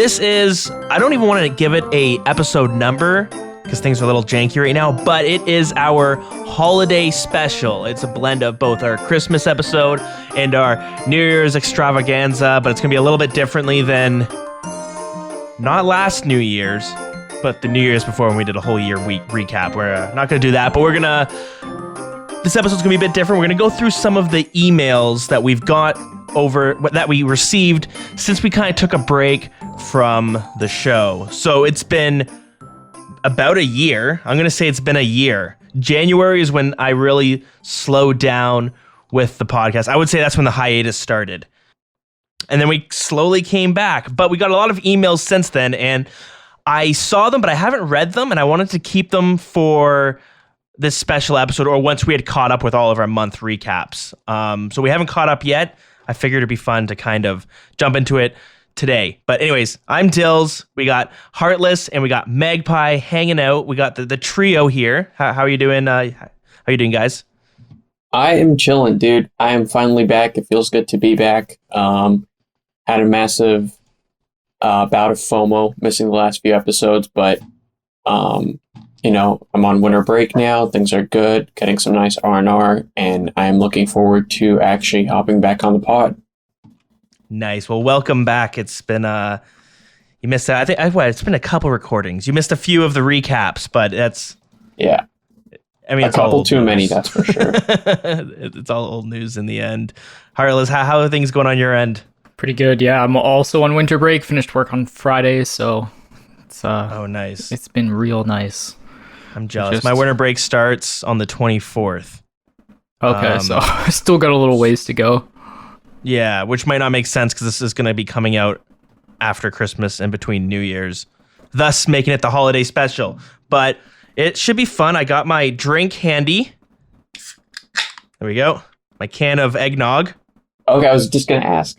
This is, I don't even want to give it a episode number because things are a little janky right now, but it is our holiday special. It's a blend of both our Christmas episode and our New Year's extravaganza, but it's going to be a little bit differently than not last New Year's, but the New Year's before when we did a whole year week recap. We're not going to do that, but this episode's going to be a bit different. We're going to go through some of the emails that we've got that we received since we kind of took a break from the show. So it's been about a year. I'm going to say it's been a year. January is when I really slowed down with the podcast. I would say that's when the hiatus started. And then we slowly came back, but we got a lot of emails since then, and I saw them, but I haven't read them, and I wanted to keep them for this special episode or once we had caught up with all of our month recaps. So we haven't caught up yet. I figured it'd be fun to kind of jump into it today. But anyways, I'm Dills. We got Heartless and we got Magpie hanging out. We got the trio here. How are you doing? How are you doing, guys? I am chilling, dude. I am finally back. It feels good to be back. Had a massive bout of FOMO missing the last few episodes, but I'm on winter break now. Things are good, getting some nice R&R, and I am looking forward to actually hopping back on the pod. Nice. Well, welcome back. It's been you missed that. It's been a couple recordings. You missed a few of the recaps, but that's yeah. I mean, a couple too many, that's for sure. It's all old news in the end. Heartless, how are things going on your end? Pretty good, yeah. I'm also on winter break. Finished work on Friday, so it's oh, nice. It's been real nice. I'm jealous. My winter break starts on the 24th. Okay, so I still got a little ways to go. Yeah, which might not make sense because this is going to be coming out after Christmas and between New Year's, thus making it the holiday special. But it should be fun. I got my drink handy. There we go. My can of eggnog. Okay, I was just going to ask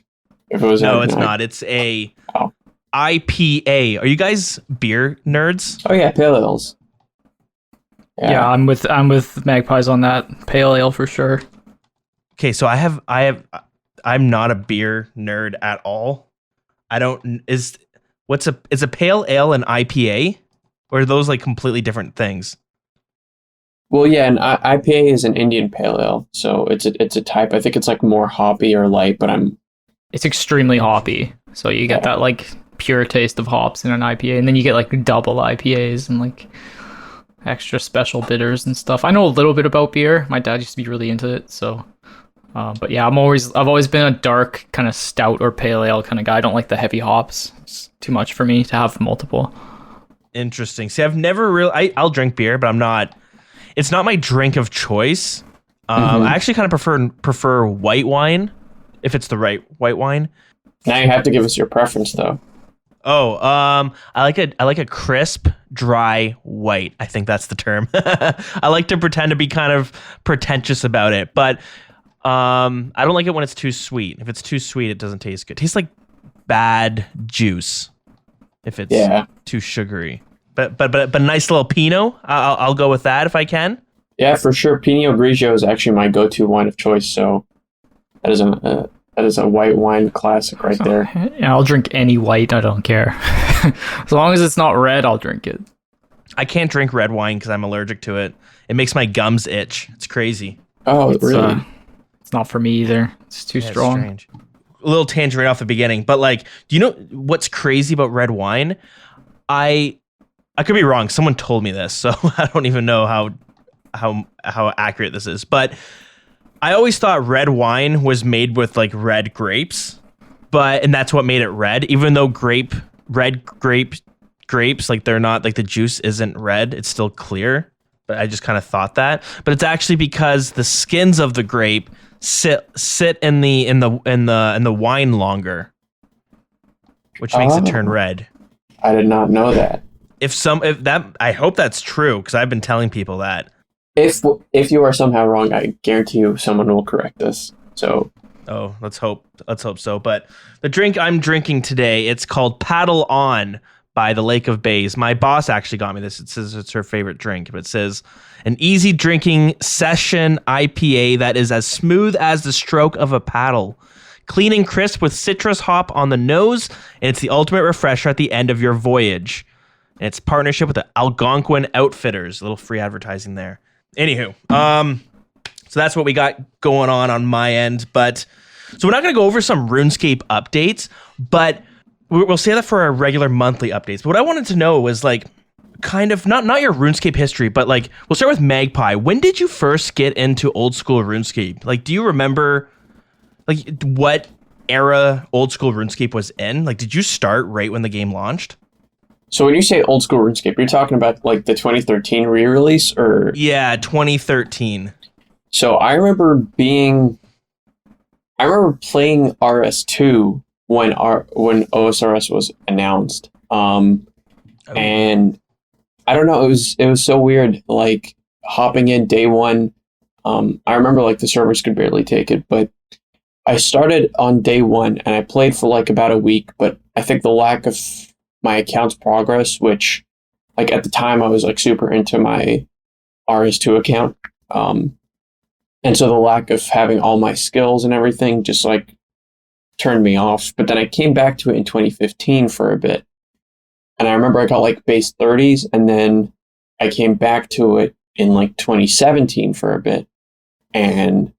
if it was No, eggnog. it's not. It's a IPA. Are you guys beer nerds? Oh yeah, pale ales. Yeah, I'm with Magpies on that. Pale ale for sure. Okay, so I'm not a beer nerd at all. Is a pale ale an IPA? Or are those like completely different things? Well, yeah, an IPA is an Indian pale ale, so it's a type. I think it's like more hoppy or light, but it's extremely hoppy. So you get that like pure taste of hops in an IPA, and then you get like double IPAs and like extra special bitters and stuff. I know a little bit about beer. My dad used to be really into it, so but yeah, I've always been a dark kind of stout or pale ale kind of guy. I don't like the heavy hops. It's too much for me to have multiple. Interesting. See, I've never really I'll drink beer, but it's not my drink of choice. I actually kind of prefer white wine if it's the right white wine. Now you have to give us your preference though. Oh, I like a crisp, dry white. I think that's the term. I like to pretend to be kind of pretentious about it, but I don't like it when it's too sweet. If it's too sweet, it doesn't taste good. It tastes like bad juice if it's too sugary. But a nice little Pinot. I'll go with that if I can. Yeah, for sure. Pinot Grigio is actually my go-to wine of choice. So that is a white wine classic right there. Yeah, I'll drink any white. I don't care. As long as it's not red, I'll drink it. I can't drink red wine because I'm allergic to it. It makes my gums itch. It's crazy. Oh, really? It's not for me either. It's too strong. Strange. A little tangent right off the beginning, but like, do you know what's crazy about red wine? I could be wrong. Someone told me this, so I don't even know how accurate this is. But I always thought red wine was made with like red grapes, and that's what made it red. Even though red grapes, like they're not, like the juice isn't red, it's still clear. But I just kind of thought that. But it's actually because the skins of the grape sit in the wine longer, which makes it turn red. I did not know that. I hope that's true because I've been telling people that. If you are somehow wrong, I guarantee you someone will correct us. So, let's hope so. But the drink I'm drinking today, it's called Paddle On by the Lake of Bays. My boss actually got me this. It says it's her favorite drink, but it says an easy drinking session IPA that is as smooth as the stroke of a paddle. clean and crisp with citrus hop on the nose, and it's the ultimate refresher at the end of your voyage. And it's partnership with the Algonquin Outfitters. A little free advertising there. Anywho, so that's what we got going on my end. But so we're not going to go over some RuneScape updates, but we'll say that for our regular monthly updates. But what I wanted to know was like, kind of not your RuneScape history, but like we'll start with Magpie. When did you first get into old school RuneScape? Like, do you remember like what era old school RuneScape was in? Like, did you start right when the game launched? So when you say old school RuneScape, you're talking about like the 2013 re-release, or? Yeah, 2013. So I remember playing RS2 when OSRS was announced. And I don't know, it was so weird, like hopping in day one. I remember like the servers could barely take it, but I started on day one and I played for like about a week, but I think the lack of my account's progress, which like at the time I was like super into my RS2 account. And so the lack of having all my skills and everything just like turned me off. But then I came back to it in 2015 for a bit. And I remember I got like base 30s, and then I came back to it in like 2017 for a bit. And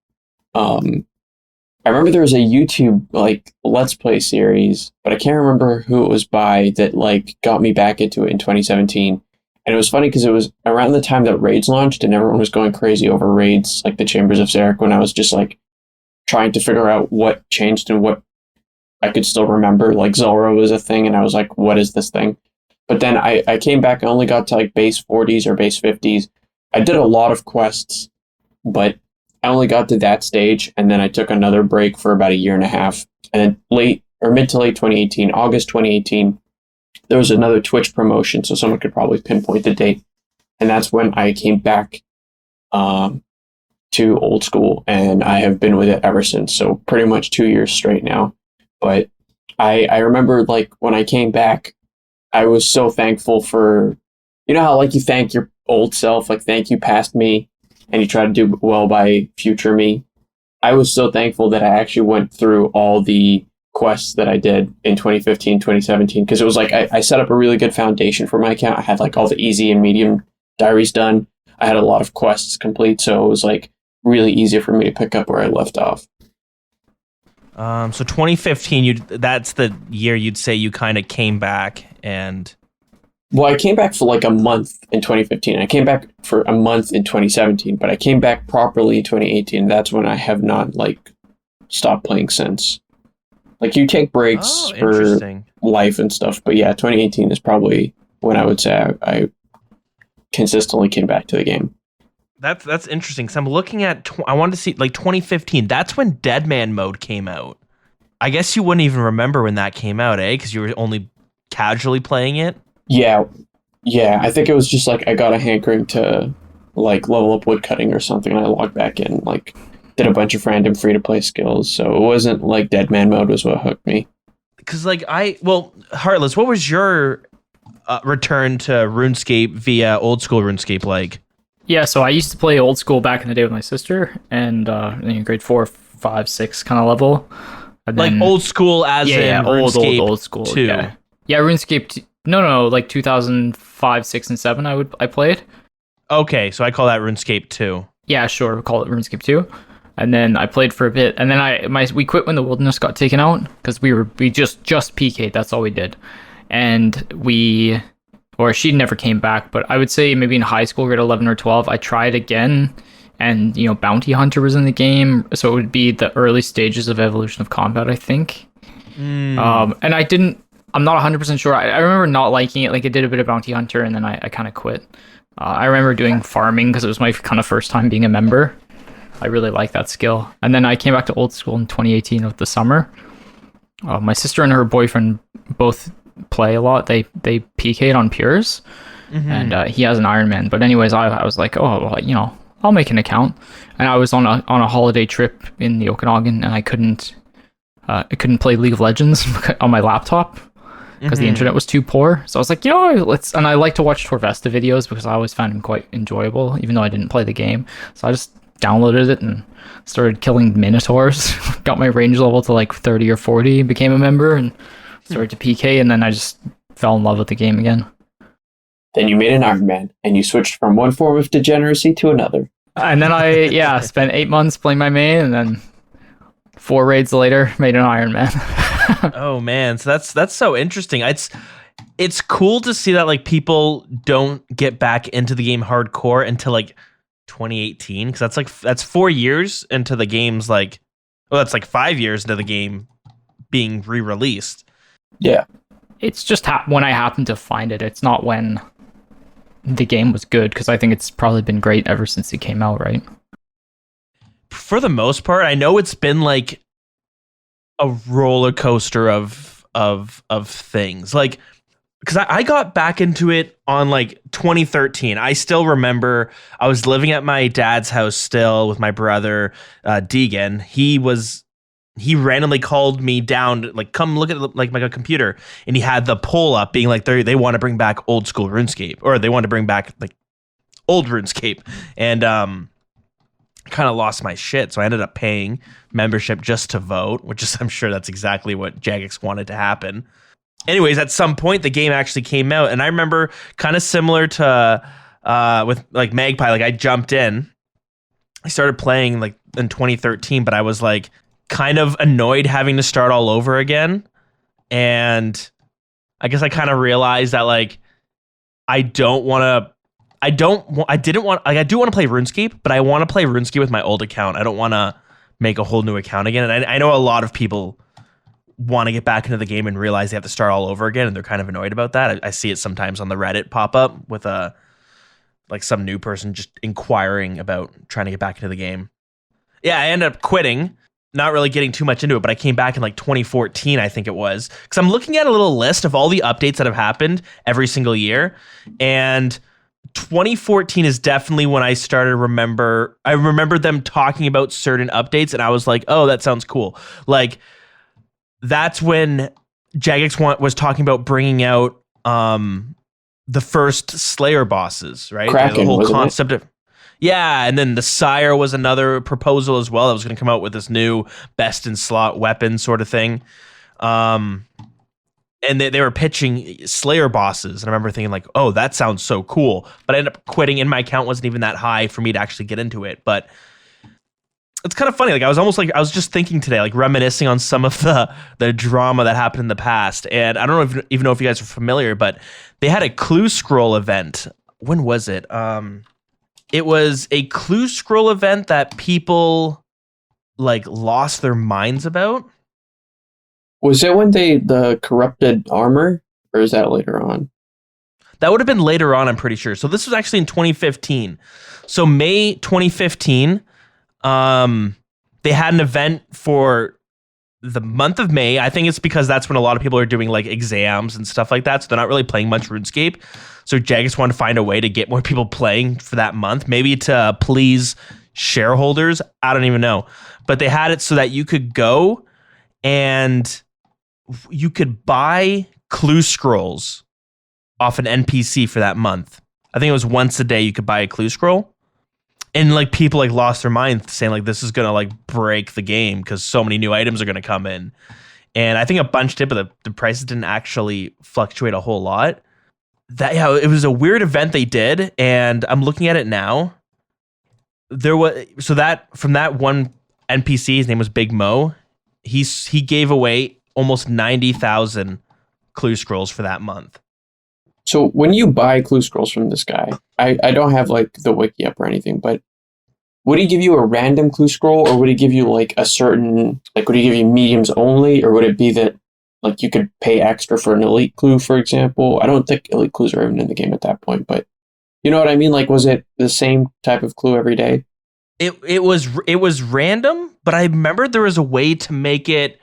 I remember there was a YouTube like Let's Play series, but I can't remember who it was by, that like got me back into it in 2017. And it was funny because it was around the time that Raids launched and everyone was going crazy over Raids, like the Chambers of Xeric, when I was just like trying to figure out what changed and what I could still remember. Like Zulrah was a thing and I was like, what is this thing? But then I came back and only got to like base 40s or base 50s. I did a lot of quests, but I only got to that stage, and then I took another break for about a year and a half. And then mid to late 2018, August 2018, there was another Twitch promotion, so someone could probably pinpoint the date. And that's when I came back to old school, and I have been with it ever since. So pretty much 2 years straight now. But I remember like when I came back, I was so thankful for, you know how like you thank your old self, like thank you past me, and you try to do well by future me. I was so thankful that I actually went through all the quests that I did in 2015, 2017, because it was like I set up a really good foundation for my account. I had like all the easy and medium diaries done. I had a lot of quests complete, so it was like really easy for me to pick up where I left off. So 2015, that's the year you'd say you kind of came back and... Well, I came back for like a month in 2015. I came back for a month in 2017, but I came back properly in 2018. That's when I have not like stopped playing since. Like you take breaks for life and stuff, but yeah, 2018 is probably when I would say I consistently came back to the game. That's interesting, because I'm looking at, I wanted to see, like 2015, that's when Deadman mode came out. I guess you wouldn't even remember when that came out, eh? Because you were only casually playing it? Yeah. I think it was just like I got a hankering to like level up woodcutting or something, and I logged back in, like did a bunch of random free-to-play skills, so it wasn't like Deadman mode was what hooked me. Because like Heartless, what was your return to RuneScape via old school RuneScape like? Yeah, so I used to play old school back in the day with my sister, and in grade 4, 5, 6 kind of level. And like then, old school as in RuneScape old school 2. Yeah, RuneScape. No, like 2005, 6, and 7. I played. Okay, so I call that RuneScape 2. Yeah, sure, we'll call it RuneScape 2. And then I played for a bit, and then we quit when the wilderness got taken out because we just PK'd. That's all we did, and she never came back. But I would say maybe in high school, grade 11 or 12, I tried again, and Bounty Hunter was in the game, so it would be the early stages of Evolution of Combat, I think. And I'm not 100% sure. I remember not liking it. Like I did a bit of Bounty Hunter, and then I kind of quit. I remember doing farming because it was my kind of first time being a member. I really liked that skill. And then I came back to old school in 2018 of the summer. My sister and her boyfriend both play a lot. They PK'd on Pures, and he has an Iron Man. But anyways, I was like, I'll make an account. And I was on a holiday trip in the Okanagan, and I couldn't play League of Legends on my laptop because the internet was too poor. So I was like, let's. And I like to watch Torvesta videos because I always found him quite enjoyable, even though I didn't play the game. So I just downloaded it and started killing minotaurs. Got my range level to like 30 or 40, became a member, and started to PK, and then I just fell in love with the game again. Then you made an Iron Man, and you switched from one form of degeneracy to another. And then I spent 8 months playing my main, and then 4 raids later made an Iron Man. Oh man, so that's so interesting. It's cool to see that like people don't get back into the game hardcore until like 2018, because that's 4 years into the game's like, well, that's like 5 years into the game being re-released. Yeah, It's just when I happen to find it. It's not when the game was good, because I think it's probably been great ever since it came out, right? For the most part, I know it's been like a roller coaster of things. Like, because I got back into it on like 2013. I still remember I was living at my dad's house still with my brother, Deegan. He randomly called me down, like, come look at like my computer, and he had the poll up being like they want to bring back old school RuneScape, or they want to bring back like old RuneScape, and kind of lost my shit, so I ended up paying membership just to vote, which is, I'm sure that's exactly what Jagex wanted to happen. Anyways, at some point the game actually came out, and I remember kind of similar to with like Magpie, like I jumped in, I started playing like in 2013, but I was like kind of annoyed having to start all over again. And I guess I kind of realized that like I do want to play RuneScape, but I want to play RuneScape with my old account. I don't want to make a whole new account again. And I know a lot of people want to get back into the game and realize they have to start all over again, and they're kind of annoyed about that. I see it sometimes on the Reddit pop up with like some new person just inquiring about trying to get back into the game. Yeah, I ended up quitting, not really getting too much into it, but I came back in like 2014, I think it was, because I'm looking at a little list of all the updates that have happened every single year, and 2014 is definitely when I started I remember them talking about certain updates, and I was like, oh, that sounds cool. Like, that's when Jagex was talking about bringing out the first Slayer bosses, right? Kraken, the whole wasn't concept of, yeah, and then the Sire was another proposal as well that was going to come out with this new best in slot weapon sort of thing. And they were pitching Slayer bosses, and I remember thinking like, oh, that sounds so cool. But I ended up quitting, and my account wasn't even that high for me to actually get into it. But it's kind of funny. Like I was just thinking today, like reminiscing on some of the drama that happened in the past. And I don't know even know if you guys are familiar, but they had a Clue Scroll event. When was it? It was a Clue Scroll event that people like lost their minds about. Was it when the corrupted armor, or is that later on? That would have been later on, I'm pretty sure. So this was actually in 2015. So May 2015, they had an event for the month of May. I think it's because that's when a lot of people are doing like exams and stuff like that. So they're not really playing much RuneScape. So Jagex wanted to find a way to get more people playing for that month, maybe to please shareholders. I don't even know. But they had it so that you could go and you could buy clue scrolls off an NPC for that month. I think it was once a day you could buy a clue scroll. And like people like lost their mind saying like this is gonna like break the game because so many new items are gonna come in. And I think a bunch did, but the prices didn't actually fluctuate a whole lot. It was a weird event they did, and I'm looking at it now. There was from that one NPC, his name was Big Mo. He gave away almost 90,000 clue scrolls for that month. So when you buy clue scrolls from this guy, I don't have like the wiki up or anything, but would he give you a random clue scroll, or would he give you like a certain, like would he give you mediums only, or would it be that like you could pay extra for an elite clue, for example? I don't think elite clues are even in the game at that point, but you know what I mean? Like, was it the same type of clue every day? It was random, but I remember there was a way to make it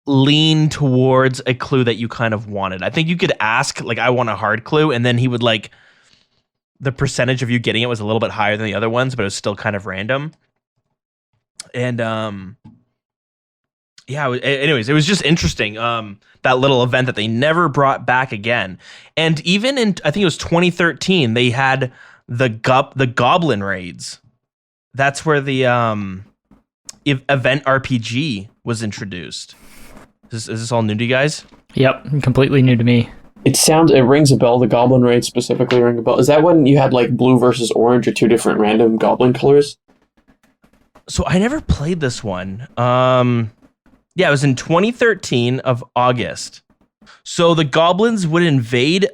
lean towards a clue that you kind of wanted. I think you could ask like, I want a hard clue, and then he would like, the percentage of you getting it was a little bit higher than the other ones, but it was still kind of random. And anyways, it was just interesting. That little event that they never brought back again. And even in, I think it was 2013, they had the goblin raids that's where the event RPG was introduced. Is this all new to you guys? Yep, completely new to me. It rings a bell. The Goblin Raid specifically ring a bell. Is that when you had like blue versus orange or two different random goblin colors? So I never played this one. Yeah, it was in 2013 of August. So the goblins would invade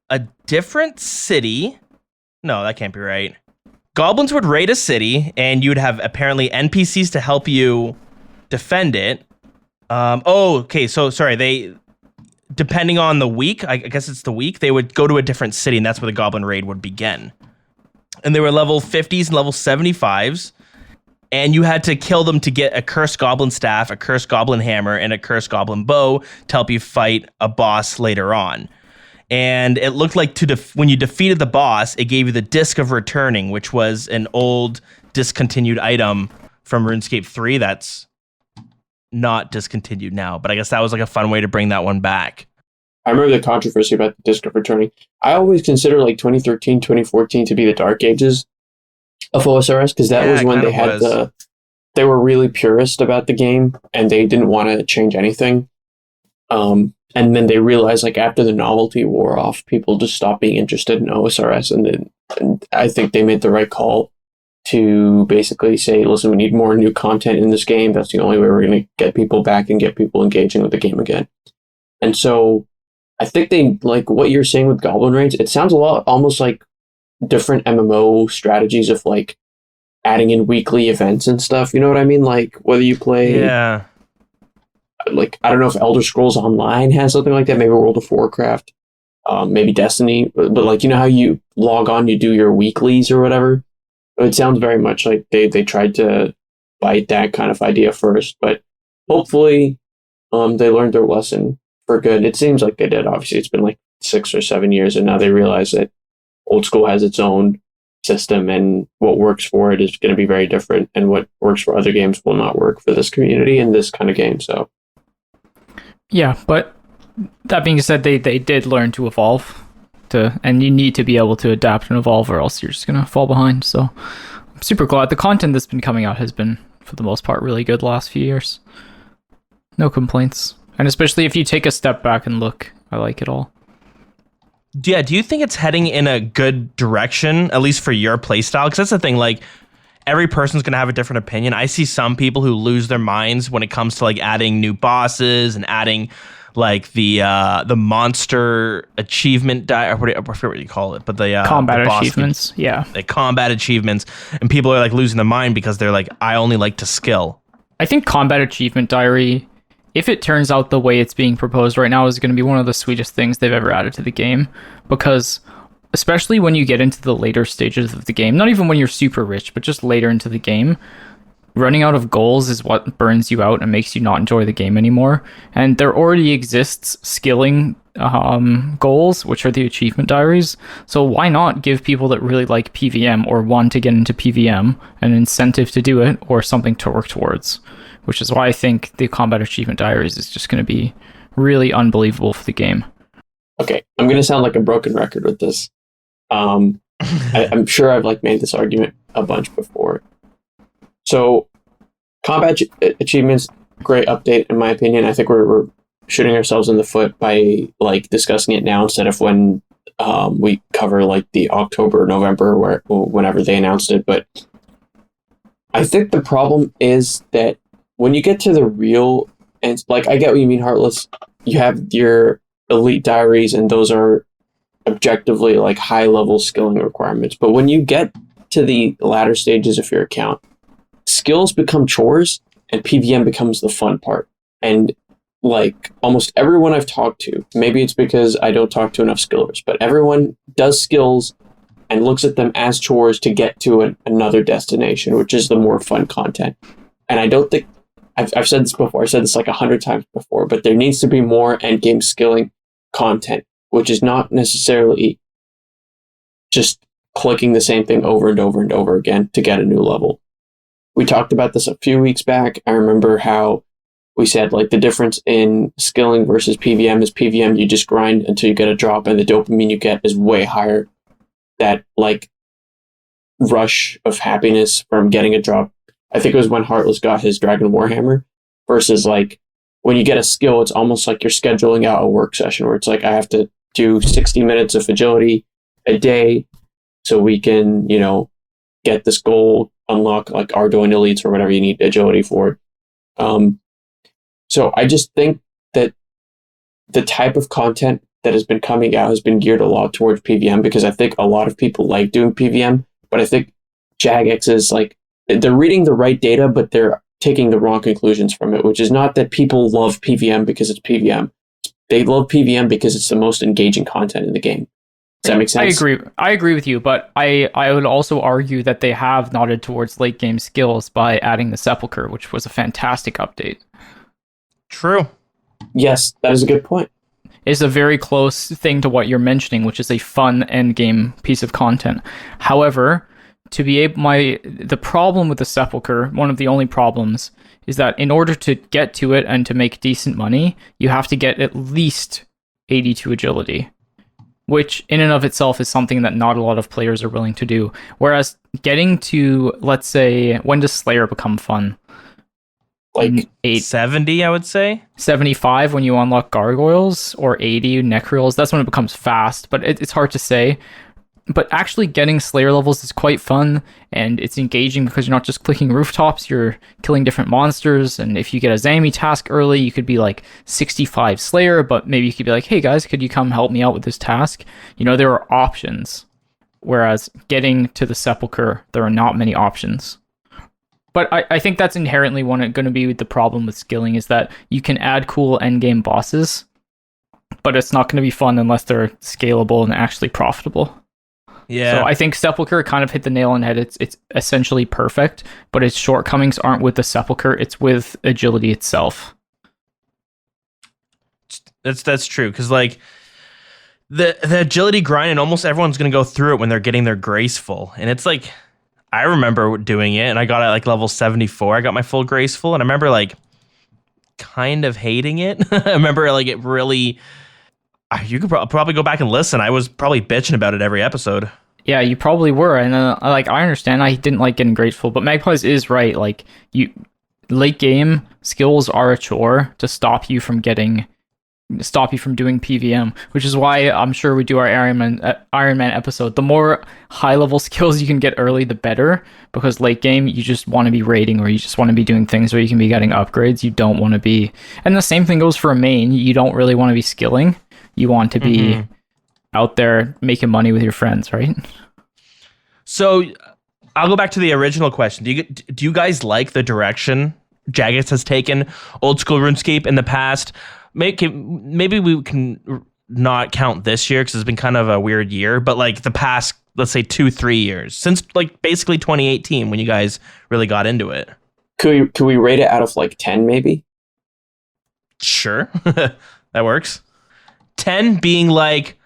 a different city. No, that can't be right. Goblins would raid a city, and you would have apparently NPCs to help you defend it. Okay. So sorry, depending on the week, I guess it's the week, they would go to a different city, and that's where the goblin raid would begin. And they were level 50s and level 75s. And you had to kill them to get a cursed goblin staff, a cursed goblin hammer, and a cursed goblin bow to help you fight a boss later on. And it looked like when you defeated the boss, it gave you the Disc of Returning, which was an old discontinued item from RuneScape 3 that's not discontinued now. But I guess that was like a fun way to bring that one back. I remember the controversy about the Disc of Returning. I always consider like 2013, 2014 to be the dark ages of OSRS, because that was when they were really purist about the game and they didn't want to change anything. And then they realized, like, after the novelty wore off, people just stopped being interested in OSRS, and I think they made the right call to basically say, listen, we need more new content in this game. That's the only way we're going to get people back and get people engaging with the game again. And so I think they, like what you're saying with Goblin Raids, it sounds a lot almost like different MMO strategies of like adding in weekly events and stuff. You know what I mean? Like whether you play, like I don't know if Elder Scrolls Online has something like that. Maybe World of Warcraft, maybe Destiny. But like you know how you log on, you do your weeklies or whatever. It sounds very much like they tried to bite that kind of idea first, but hopefully, they learned their lesson for good. It seems like they did. Obviously, it's been like 6 or 7 years, and now they realize that Old School has its own system, and what works for it is going to be very different, and what works for other games will not work for this community and this kind of game. So, yeah, but that being said, they did learn to evolve, and you need to be able to adapt and evolve, or else you're just going to fall behind. So, I'm super glad the content that's been coming out has been, for the most part, really good the last few years. No complaints, and especially if you take a step back and look, I like it all. Yeah, do you think it's heading in a good direction, at least for your playstyle? Because that's the thing, like, every person's going to have a different opinion. I see some people who lose their minds when it comes to, like, adding new bosses and adding, like, the monster achievement, I forget what you call it, but the combat the achievements, yeah. The combat achievements, and people are, like, losing their mind because they're like, I only like to skill. I think Combat Achievement Diary, if it turns out the way it's being proposed right now, is going to be one of the sweetest things they've ever added to the game, because especially when you get into the later stages of the game, not even when you're super rich, but just later into the game, running out of goals is what burns you out and makes you not enjoy the game anymore. And there already exists skilling goals, which are the achievement diaries. So why not give people that really like PVM or want to get into PVM an incentive to do it, or something to work towards? Which is why I think the Combat Achievement Diaries is just going to be really unbelievable for the game. Okay, I'm going to sound like a broken record with this. I'm sure I've like made this argument a bunch before. So, Combat Achievements, great update in my opinion. I think we're shooting ourselves in the foot by like discussing it now instead of when we cover like the October, November, or whenever they announced it. But I think the problem is that when you get to the real, and like I get what you mean, Heartless, you have your elite diaries, and those are objectively like high level skilling requirements. But when you get to the latter stages of your account, skills become chores and PVM becomes the fun part. And like almost everyone I've talked to, maybe it's because I don't talk to enough skillers, but everyone does skills and looks at them as chores to get to another destination, which is the more fun content. And I don't think I've said this before. I've said this like 100 times before, but there needs to be more endgame skilling content, which is not necessarily just clicking the same thing over and over and over again to get a new level. We talked about this a few weeks back. I remember how we said like the difference in skilling versus PVM is PVM, you just grind until you get a drop, and the dopamine you get is way higher. That like rush of happiness from getting a drop. I think it was when Heartless got his Dragon Warhammer, versus like when you get a skill, it's almost like you're scheduling out a work session where it's like, I have to do 60 minutes of agility a day so we can, get this goal, unlock like Arduino elites or whatever you need agility for. So I just think that the type of content that has been coming out has been geared a lot towards PVM, because I think a lot of people like doing PVM, but I think Jagex is like, they're reading the right data, but they're taking the wrong conclusions from it, which is not that people love PVM because it's PVM. They love PVM because it's the most engaging content in the game. Does that make sense? I agree with you, but I would also argue that they have nodded towards late game skills by adding the Sepulcher, which was a fantastic update. True. Yes, that is a good point. It's a very close thing to what you're mentioning, which is a fun end game piece of content. However, the problem with the Sepulcher, one of the only problems, is that in order to get to it and to make decent money, you have to get at least 82 agility, which in and of itself is something that not a lot of players are willing to do. Whereas getting to, let's say, when does Slayer become fun? Like 70, I would say. 75 when you unlock Gargoyles, or 80 Necreals. That's when it becomes fast, but it's hard to say. But actually getting Slayer levels is quite fun, and it's engaging because you're not just clicking rooftops, you're killing different monsters, and if you get a Zami task early, you could be like 65 Slayer, but maybe you could be like, hey guys, could you come help me out with this task? There are options. Whereas getting to the Sepulcher, there are not many options. But I think that's inherently going to be the problem with skilling, is that you can add cool endgame bosses, but it's not going to be fun unless they're scalable and actually profitable. Yeah. So I think Sepulcher kind of hit the nail on the head. It's essentially perfect, but its shortcomings aren't with the Sepulcher, it's with agility itself. That's true, because like the agility grind, and almost everyone's going to go through it when they're getting their graceful, and it's like, I remember doing it, and I got at like level 74. I got my full graceful, and I remember like kind of hating it. I remember like it really. You could probably go back and listen. I was probably bitching about it every episode. Yeah, you probably were, and I understand. I didn't like getting graceful, but Magpies is right. Like late game skills are a chore to stop you from doing PVM, which is why I'm sure we do our Iron Man episode. The more high level skills you can get early, the better, because late game you just want to be raiding, or you just want to be doing things where you can be getting upgrades. You don't want to be, and the same thing goes for a main. You don't really want to be skilling. You want to be out there making money with your friends, right? So I'll go back to the original question. Do you guys like the direction Jagex has taken old school RuneScape in the past? Maybe we can not count this year because it's been kind of a weird year, but like the past, let's say 2-3 years, since like basically 2018 when you guys really got into it. Could we rate it out of like 10 maybe? Sure. That works. 10 being like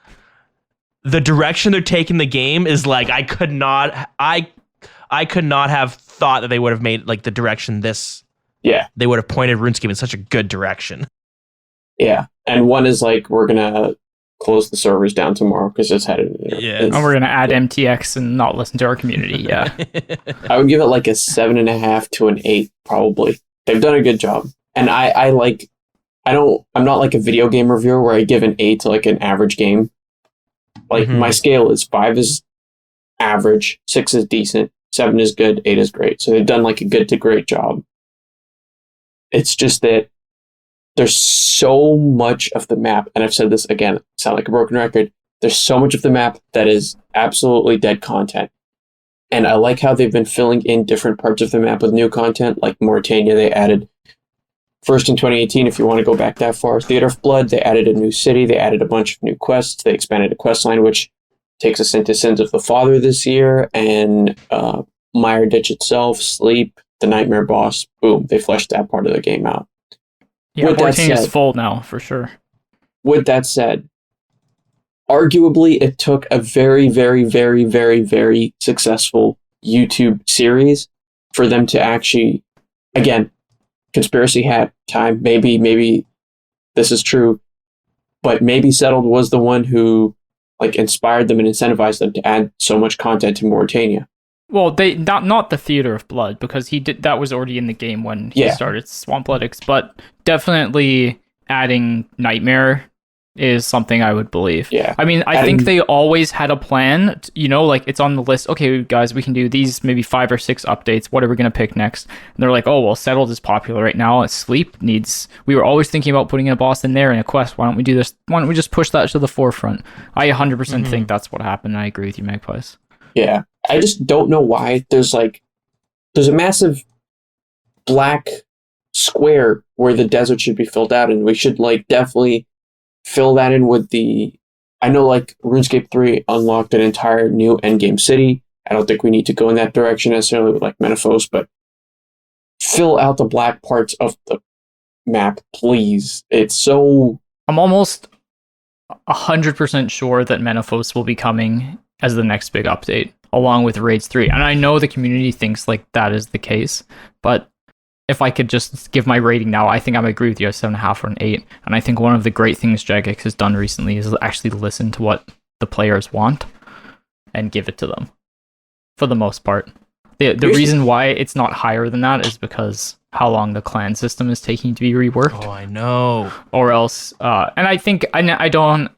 the direction they're taking the game is like, I could not have thought that they would have made like the direction this. Yeah. They would have pointed RuneScape in such a good direction. Yeah. And one is like, we're going to close the servers down tomorrow because it's headed. And we're going to add MTX and not listen to our community. Yeah. I would give it like a 7.5 to an 8, probably. They've done a good job. And I'm not like a video game reviewer where I give an 8 to like an average game. Like my scale is 5 is average, 6 is decent, 7 is good, 8 is great. So they've done like a good to great job. It's just that there's so much of the map, and I've said this again, sound like a broken record. There's so much of the map that is absolutely dead content. And I like how they've been filling in different parts of the map with new content, like Mauritania, they added. First in 2018, if you want to go back that far, Theater of Blood, they added a new city, they added a bunch of new quests, they expanded a quest line, which takes us into Sins of the Father this year, and Mire Ditch itself, Sleep, the Nightmare Boss, boom, they fleshed that part of the game out. Yeah, Mauritania's full now, for sure. With that said, arguably it took a very, very, very, very, very successful YouTube series for them to actually, again, conspiracy hat time, maybe this is true, but maybe Settled was the one who like inspired them and incentivized them to add so much content to Mauritania. Well, they not the Theater of Blood, because that was already in the game when he started Swampletics, but definitely adding Nightmare is something I would believe. Yeah. I mean, I think they always had a plan, like it's on the list. Okay, guys, we can do these maybe 5 or 6 updates. What are we going to pick next? And they're like, oh, well, Settled is popular right now. Sleep we were always thinking about putting a boss in there and a quest. Why don't we do this? Why don't we just push that to the forefront? I 100% think that's what happened. I agree with you, Magpies. Yeah. I just don't know why there's a massive black square where the desert should be filled out, and we should definitely fill that in with I know RuneScape 3 unlocked an entire new endgame city. I don't think we need to go in that direction necessarily with Menaphos, but fill out the black parts of the map, please. It's so... I'm almost 100% sure that Menaphos will be coming as the next big update, along with Raids 3. And I know the community thinks that is the case, but if I could just give my rating now, I think I agree with you, a 7.5 or an 8. And I think one of the great things Jagex has done recently is actually listen to what the players want and give it to them, for the most part. The reason why it's not higher than that is because how long the clan system is taking to be reworked. Oh, I know. Or else, and I think I'm gonna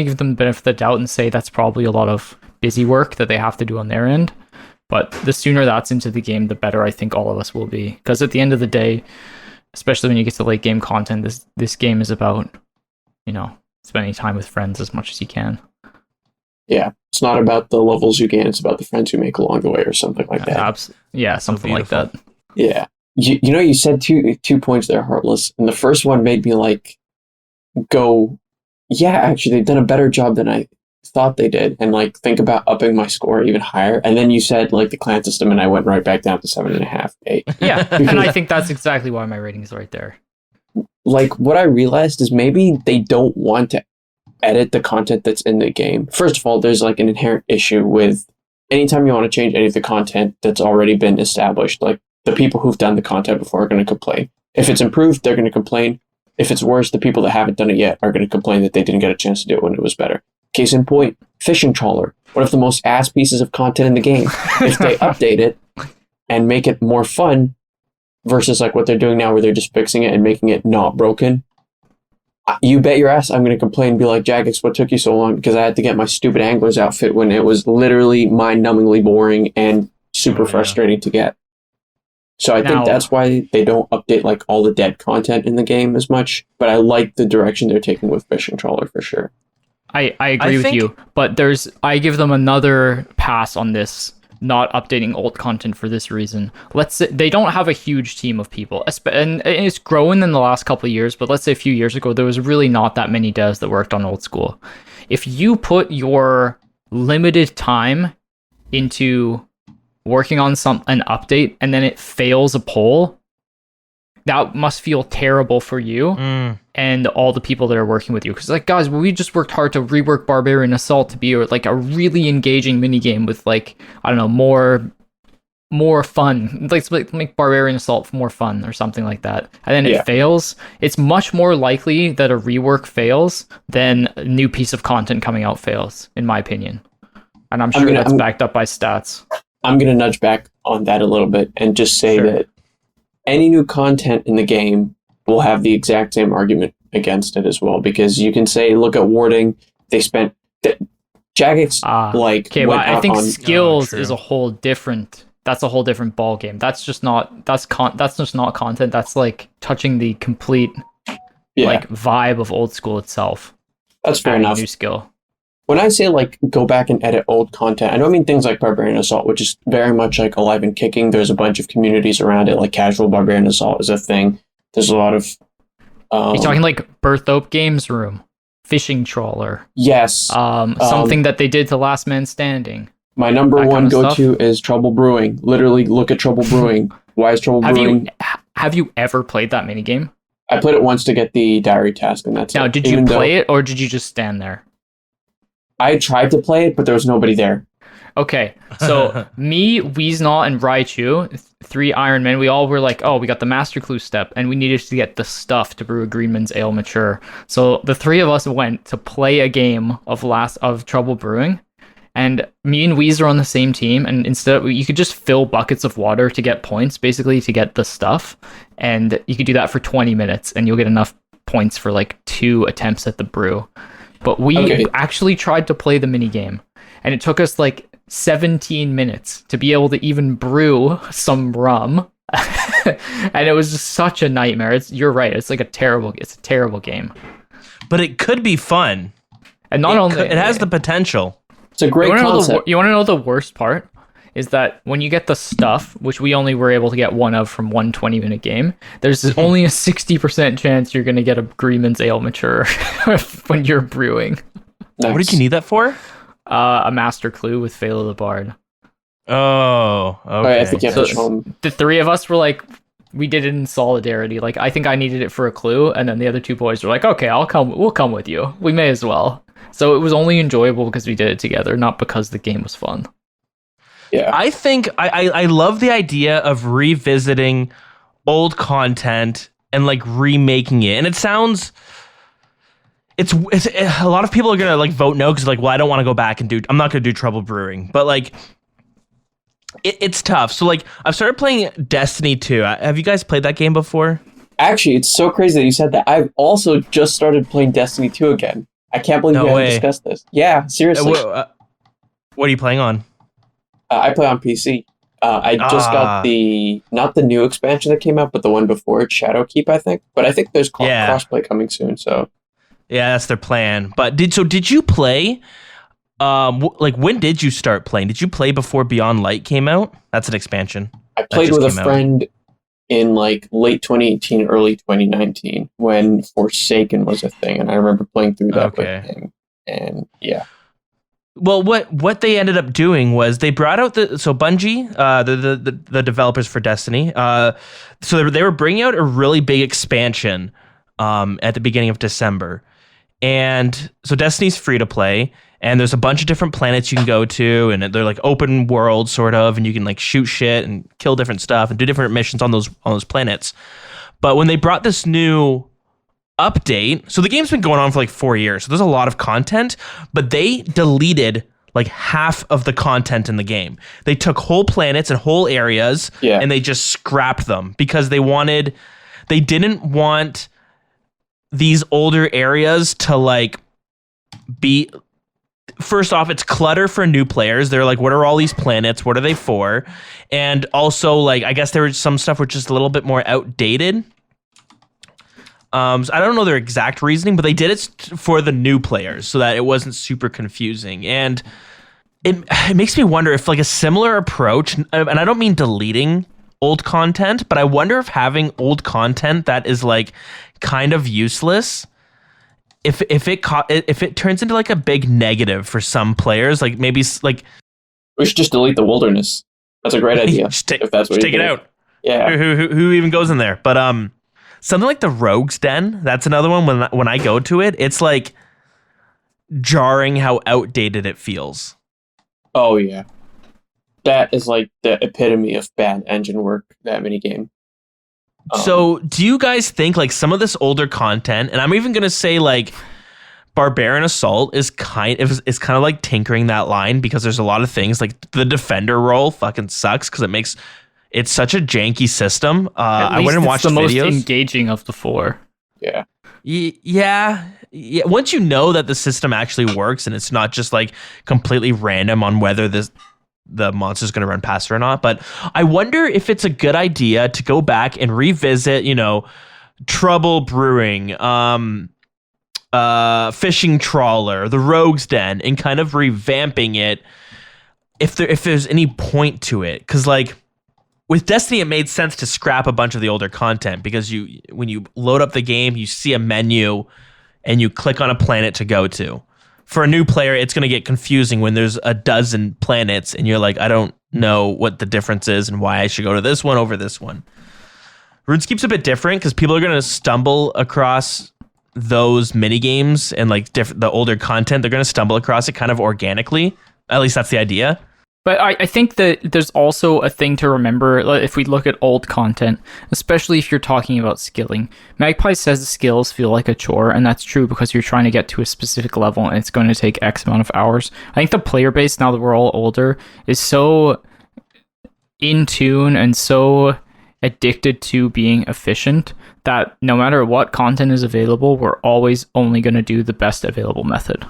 give them the benefit of the doubt and say that's probably a lot of busy work that they have to do on their end. But the sooner that's into the game, the better I think all of us will be. Because at the end of the day, especially when you get to late game content, this game is about, spending time with friends as much as you can. Yeah, it's not about the levels you gain, it's about the friends you make along the way or something like that. Yeah, something like that. Yeah. You said two points there, Heartless. And the first one made me go, yeah, actually, they've done a better job than I thought they did, and think about upping my score even higher. And then you said the clan system, and I went right back down to 7.5, 8. Yeah, and I think that's exactly why my rating is right there. What I realized is maybe they don't want to edit the content that's in the game. First of all, there's an inherent issue with anytime you want to change any of the content that's already been established. The people who've done the content before are going to complain. If it's improved, they're going to complain. If it's worse, the people that haven't done it yet are going to complain that they didn't get a chance to do it when it was better. Case in point, Fishing Trawler, one of the most ass pieces of content in the game. If they update it and make it more fun versus what they're doing now where they're just fixing it and making it not broken, you bet your ass I'm going to complain and be like, Jagex, what took you so long? Because I had to get my stupid angler's outfit when it was literally mind-numbingly boring and super frustrating to get. So I think that's why they don't update all the dead content in the game as much, but I like the direction they're taking with Fishing Trawler for sure. I agree with you, but I give them another pass on this, not updating old content for this reason. Let's say they don't have a huge team of people, and it's grown in the last couple of years, but let's say a few years ago, there was really not that many devs that worked on Old School. If you put your limited time into working on an update and then it fails a poll, that must feel terrible for you and all the people that are working with you. Because guys, we just worked hard to rework Barbarian Assault to be a really engaging minigame with more fun. Let's make Barbarian Assault more fun or something like that. And then it fails. It's much more likely that a rework fails than a new piece of content coming out fails, in my opinion. And I'm sure that's backed up by stats. I'm going to nudge back on that a little bit and just say that any new content in the game will have the exact same argument against it as well, because you can say, look at Warding. They spent Jagex I think skills is a whole different. That's a whole different ball game. That's just not. That's just not content. That's touching the complete vibe of Old School itself. That's fair enough. New skill. When I say go back and edit old content, I don't mean things like Barbarian Assault, which is very much alive and kicking. There's a bunch of communities around it. Casual Barbarian Assault is a thing. There's a lot of. You're talking Berthope Games Room, Fishing Trawler. Yes. Something that they did to Last Man Standing. My number one go-to is Trouble Brewing. Literally, look at Trouble Brewing. Why is Trouble Brewing? Have you ever played that minigame? I played it once to get the diary task, and that's it. Now, did you play it, or did you just stand there? I tried to play it, but there was nobody there. Okay, so me, Weeznaw, and Raichu, 3 Iron Men, we all were we got the Master Clue step, and we needed to get the stuff to brew a Greenman's Ale mature. So the 3 of us went to play a game of Trouble Brewing, And me and Weez are on the same team, and instead you could just fill buckets of water to get points, basically to get the stuff. And you could do that for 20 minutes, and you'll get enough points for like 2 attempts at the brew. But we actually tried to play the mini game, and it took us like 17 minutes to be able to even brew some rum. And it was just such a nightmare. You're right. It's a terrible game. But it could be fun. And not only it has the potential. It's a great concept. You want to know the worst part? Is that when you get the stuff, which we only were able to get one of from one 20-minute game, there's only a 60% chance you're going to get a Agreement's Ale Mature when you're brewing. Nice. What did you need that for? A Master Clue with Phaela the Bard. Oh, okay. I think you have to show them. The 3 of us were like, we did it in solidarity. Like, I think I needed it for a clue, and then the other 2 boys were like, okay, we'll come with you. We may as well. So it was only enjoyable because we did it together, not because the game was fun. Yeah. I think I love the idea of revisiting old content and like remaking it. And it sounds it's a lot of people are gonna like vote no because like, well, I don't want to go back and I'm not gonna do Trouble Brewing, but like it's tough. So like I've started playing Destiny 2. Have you guys played that game before? Actually, it's so crazy that you said that. I've also just started playing Destiny 2 again. I can't believe we haven't discussed this. Yeah, seriously. What are you playing on? I play on PC. I just got not the new expansion that came out, but the one before it, Shadowkeep, I think. But I think there's crossplay coming soon. So yeah, that's their plan. But did you play? Like when did you start playing? Did you play before Beyond Light came out? That's an expansion. I played with a friend in like late 2018, early 2019 when Forsaken was a thing, and I remember playing through that with him. And yeah. Well, what they ended up doing was they brought out Bungie, the developers for Destiny. So they were bringing out a really big expansion at the beginning of December, and so Destiny's free to play, and there's a bunch of different planets you can go to, and they're like open world sort of, and you can like shoot shit and kill different stuff and do different missions on those planets. But when they brought this new update, so the game's been going on for like 4 years, so there's a lot of content, but they deleted like half of the content in the game. They took whole planets and whole areas and they just scrapped them because they didn't want these older areas to like be, first off, it's clutter for new players. They're like, what are all these planets? What are they for? And also like, I guess there was some stuff which is a little bit more outdated. So I don't know their exact reasoning, but they did it for the new players so that it wasn't super confusing. And it makes me wonder if like a similar approach, and I don't mean deleting old content, but I wonder if having old content that is like kind of useless, if it turns into like a big negative for some players, like maybe like we should just delete the wilderness. That's a great idea. If that's what take it out. Yeah. Who even goes in there? But something like the Rogue's Den, that's another one. When I go to it, it's like jarring how outdated it feels. Oh yeah, that is like the epitome of bad engine work. That mini game. So, do you guys think like some of this older content, and I'm even gonna say like Barbarian Assault is kind of like tinkering that line, because there's a lot of things like the defender role fucking sucks because it's such a janky system. I went and watched the videos. Most engaging of the 4. Yeah. Yeah. Once you know that the system actually works and it's not just like completely random on whether the monster's going to run past it or not. But I wonder if it's a good idea to go back and revisit, Trouble Brewing, Fishing Trawler, the Rogue's Den, and kind of revamping it if there's any point to it. Because like with Destiny, it made sense to scrap a bunch of the older content, because when you load up the game, you see a menu and you click on a planet to go to. For a new player, it's going to get confusing when there's a dozen planets and you're like, I don't know what the difference is and why I should go to this one over this one. RuneScape's a bit different because people are going to stumble across those mini games and like the older content. They're going to stumble across it kind of organically. At least that's the idea. But I think that there's also a thing to remember if we look at old content, especially if you're talking about skilling. Magpie says the skills feel like a chore, and that's true because you're trying to get to a specific level and it's going to take X amount of hours. I think the player base, now that we're all older, is so in tune and so addicted to being efficient that no matter what content is available, we're always only going to do the best available method.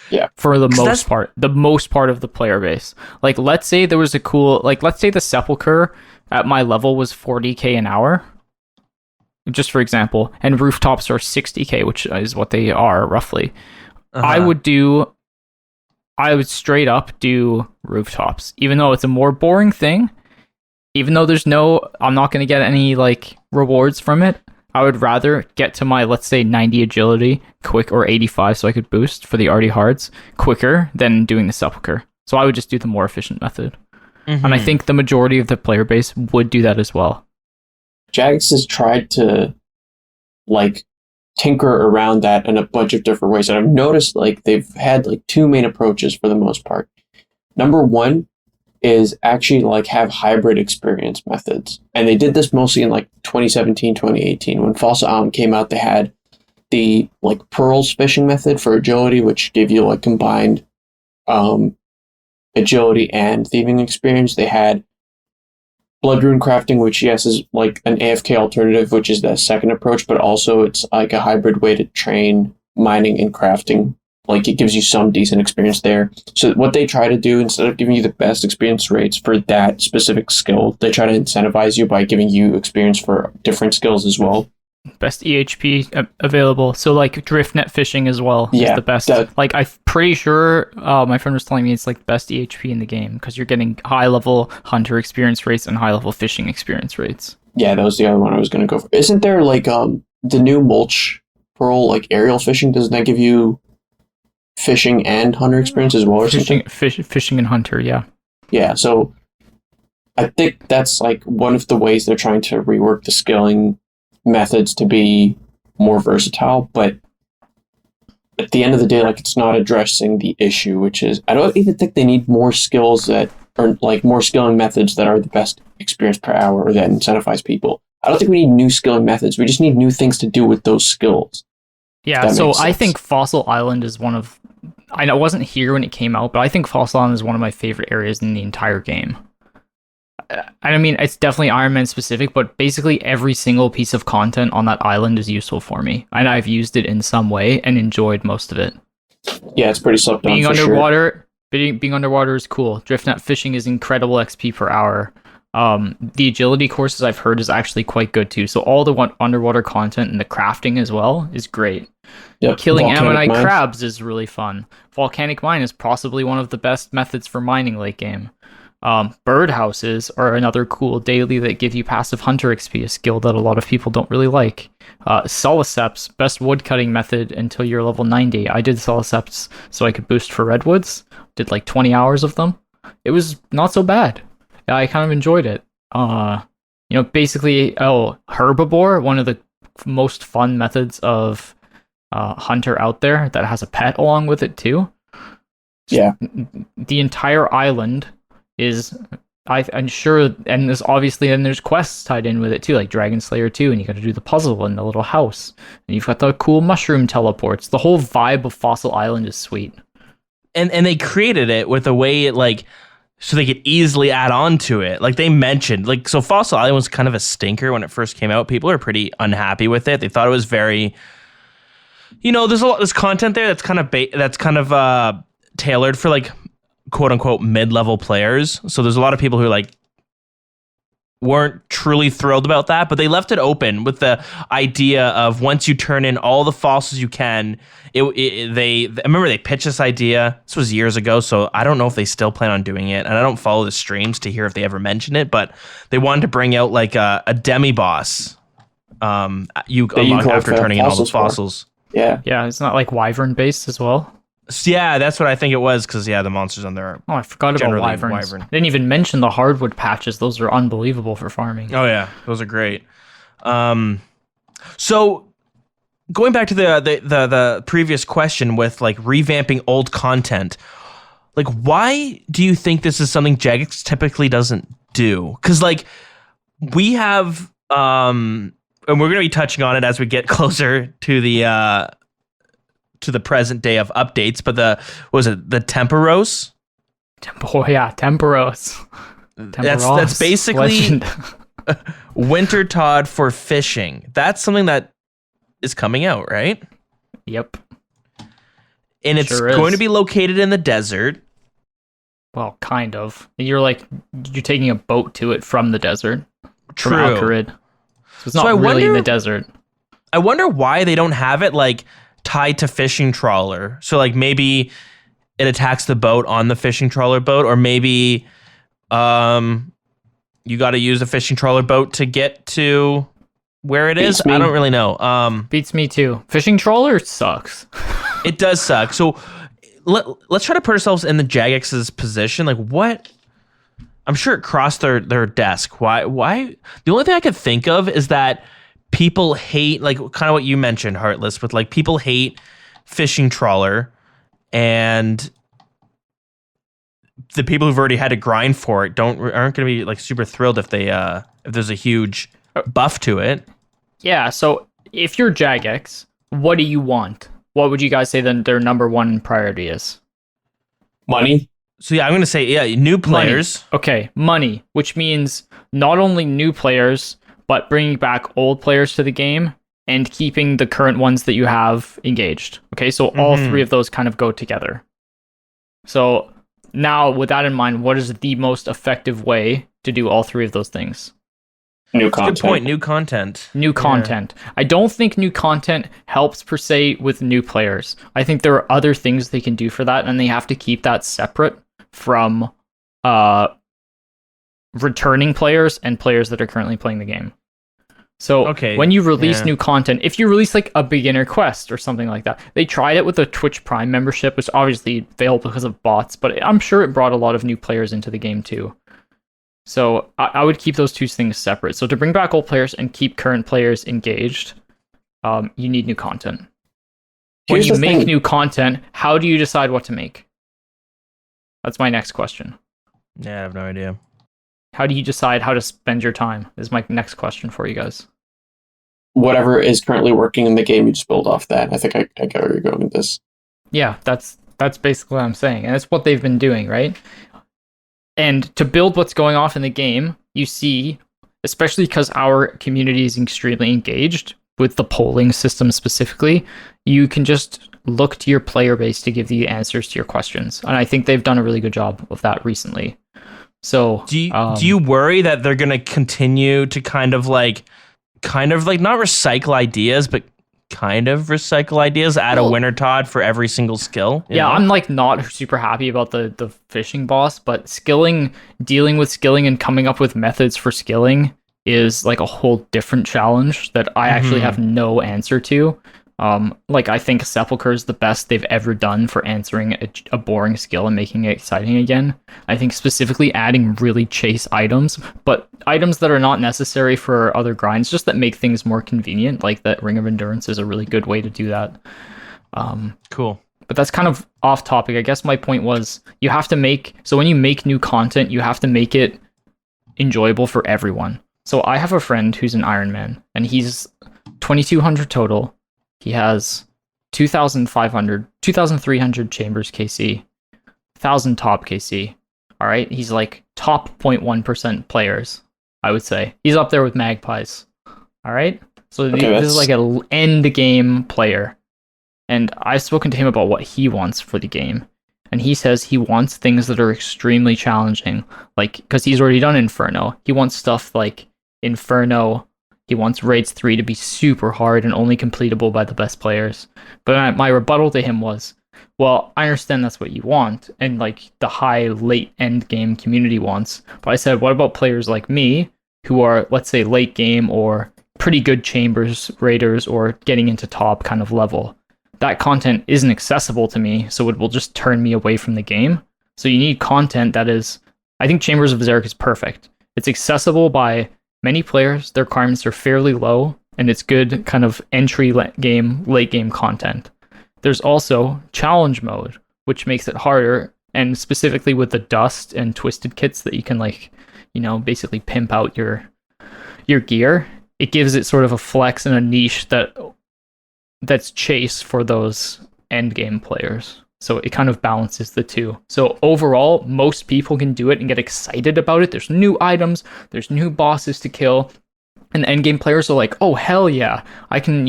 Yeah. For the most part of the player base. Like, let's say there was let's say the Sepulcher at my level was 40k an hour, just for example, and rooftops are 60k, which is what they are roughly. I would straight up do rooftops, even though it's a more boring thing. Even though I'm not going to get any like rewards from it. I would rather get to my, let's say, 90 agility quick, or 85 so I could boost for the arty hards quicker than doing the Sepulcher. So I would just do the more efficient method. Mm-hmm. And I think the majority of the player base would do that as well. Jagex has tried to like tinker around that in a bunch of different ways. And I've noticed like they've had like two main approaches for the most part. Number one is actually like have hybrid experience methods. And they did this mostly in like 2017, 2018. When Fossil Island came out, they had the like pearls fishing method for agility, which gave you like combined agility and thieving experience. They had blood rune crafting, which yes is like an AFK alternative, which is the second approach, but also it's like a hybrid way to train mining and crafting. Like, it gives you some decent experience there. So what they try to do, instead of giving you the best experience rates for that specific skill, they try to incentivize you by giving you experience for different skills as well. Best EHP available. So, like, drift net fishing as well is the best. Like, I'm pretty sure my friend was telling me it's, like, best EHP in the game because you're getting high-level hunter experience rates and high-level fishing experience rates. Yeah, that was the other one I was going to go for. Isn't there, like, the new mulch pearl, like, aerial fishing? Doesn't that give you fishing and hunter experience as well, or something? Fishing and hunter, yeah. Yeah, so I think that's like one of the ways they're trying to rework the skilling methods to be more versatile, but at the end of the day, like, it's not addressing the issue, which is I don't even think they need more skills that are like more skilling methods that are the best experience per hour or that incentivize people. I don't think we need new skilling methods. We just need new things to do with those skills. Yeah, so I think Fossil Island is one of... I wasn't here when it came out, but I think Fossil Island is one of my favorite areas in the entire game. I mean, it's definitely Iron Man specific, but basically every single piece of content on that island is useful for me. And I've used it in some way and enjoyed most of it. Yeah, it's pretty slept on. Being underwater, being underwater is cool. Drift net fishing is incredible XP per hour. The agility courses I've heard is actually quite good too. So all the underwater content and the crafting as well is great. Yep. Killing ammonite crabs is really fun. Volcanic mine is possibly one of the best methods for mining late game. Birdhouses are another cool daily that give you passive hunter XP, a skill that a lot of people don't really like. Soliceps, best woodcutting method until you're level 90. I did Soliceps so I could boost for redwoods. Did like 20 hours of them. It was not so bad. I kind of enjoyed it. Basically, herbivore, one of the most fun methods of hunter out there that has a pet along with it too. Yeah. The entire island is, I'm sure, and there's quests tied in with it too, like Dragon Slayer 2, and you got to do the puzzle in the little house, and you've got the cool mushroom teleports. The whole vibe of Fossil Island is sweet. And they created it with a way it like so they could easily add on to it. Like they mentioned, like, so Fossil Island was kind of a stinker when it first came out. People are pretty unhappy with it. They thought it was very, there's content there that's kind of tailored for like quote unquote mid-level players. So there's a lot of people who like weren't truly thrilled about that, but they left it open with the idea of once you turn in all the fossils you can, I remember they pitched this idea. This was years ago, so I don't know if they still plan on doing it, and I don't follow the streams to hear if they ever mention it, but they wanted to bring out like a demi-boss you unlock after turning in all the fossils. Yeah. Yeah, it's not like wyvern based as well. Yeah, that's what I think it was, because the monsters on there are I forgot about wyverns. They didn't even mention the hardwood patches. Those are unbelievable for farming. Oh yeah, those are great. So going back to the previous question with like revamping old content, like, why do you think this is something Jagex typically doesn't do? Because like we have, and we're gonna be touching on it as we get closer to the present day of updates. But the Temporos? Temporos. That's basically Winter Todd for fishing. That's something that is coming out, right? Yep. And it's going to be located in the desert. Well, kind of. You're taking a boat to it from the desert. True. From Al Kharid. So it's not really in the desert. I wonder why they don't have it like tied to fishing trawler. So like maybe it attacks the boat on the fishing trawler boat, or maybe you got to use a fishing trawler boat to get to where it is. I don't really know. Beats me too. Fishing trawler sucks. It does suck. So let's try to put ourselves in the Jagex's position. Like what? I'm sure it crossed their desk. Why? The only thing I could think of is that people hate, like kind of what you mentioned, Heartless, with like people hate fishing trawler, and the people who've already had to grind for it aren't going to be like super thrilled if there's a huge buff to it. Yeah. So if you're Jagex, what do you want? What would you guys say then their number one priority is? Money. So yeah, I'm going to say new players. Money. Okay, money, which means not only new players, but bringing back old players to the game and keeping the current ones that you have engaged. Okay, so all three of those kind of go together. So now, with that in mind, what is the most effective way to do all three of those things? New content. Good point. New content. New content. I don't think new content helps per se with new players. I think there are other things they can do for that, and they have to keep that separate from returning players and players that are currently playing the game. So when you release new content, if you release like a beginner quest or something like that, they tried it with a Twitch Prime membership, which obviously failed because of bots, but I'm sure it brought a lot of new players into the game too. So I would keep those two things separate. So to bring back old players and keep current players engaged, you need new content. When you make new content, how do you decide what to make? That's my next question. Yeah, I have no idea. How do you decide how to spend your time? Is my next question for you guys. Whatever is currently working in the game, you just build off that. I think I get where you're going with this. Yeah, that's basically what I'm saying. And that's what they've been doing, right? And to build what's going off in the game, you see, especially because our community is extremely engaged with the polling system specifically, you can just look to your player base to give the answers to your questions. And I think they've done a really good job of that recently. So do you worry that they're going to continue to kind of like not recycle ideas, but kind of recycle ideas, add a Winter Todd for every single skill? Yeah, I'm like not super happy about the fishing boss, but dealing with skilling and coming up with methods for skilling is like a whole different challenge that I actually have no answer to. Like I think Sepulchre is the best they've ever done for answering a boring skill and making it exciting again. I think specifically adding really chase items, but items that are not necessary for other grinds, just that make things more convenient, like that Ring of Endurance is a really good way to do that. Cool. But that's kind of off topic. I guess my point was when you make new content, you have to make it enjoyable for everyone. So I have a friend who's an Iron Man, and he's 2,200 total. He has 2,300 Chambers KC, 1,000 top KC. All right, he's like top 0.1% players, I would say. He's up there with Magpies. All right, so this is like an end game player. And I've spoken to him about what he wants for the game. And he says he wants things that are extremely challenging, like because he's already done Inferno. He wants stuff like Inferno. He wants Raids 3 to be super hard and only completable by the best players. But my rebuttal to him was, well, I understand that's what you want, and like the high late end game community wants. But I said, what about players like me, who are, let's say, late game or pretty good Chambers raiders or getting into top kind of level? That content isn't accessible to me, so it will just turn me away from the game. So you need content that is, I think Chambers of Xeric is perfect. It's accessible by many players, their requirements are fairly low, and it's good kind of entry game, late game content. There's also challenge mode, which makes it harder and specifically with the dust and twisted kits that you can like, basically pimp out your gear. It gives it sort of a flex and a niche that's chase for those end game players. So it kind of balances the two. So overall, most people can do it and get excited about it. There's new items, there's new bosses to kill. And the endgame players are like, oh hell yeah, I can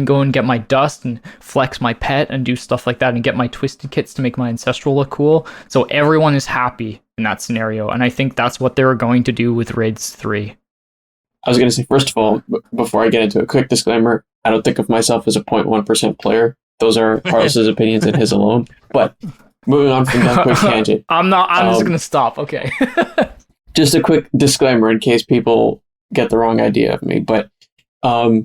go and get my dust and flex my pet and do stuff like that and get my twisted kits to make my ancestral look cool. So everyone is happy in that scenario, and I think that's what they're going to do with Raids 3. I was going to say, first of all, before I get into a quick disclaimer, I don't think of myself as a 0.1% player. Those are Carlos's opinions and his alone. But moving on from that quick tangent. I'm just going to stop. Okay. Just a quick disclaimer in case people get the wrong idea of me. But so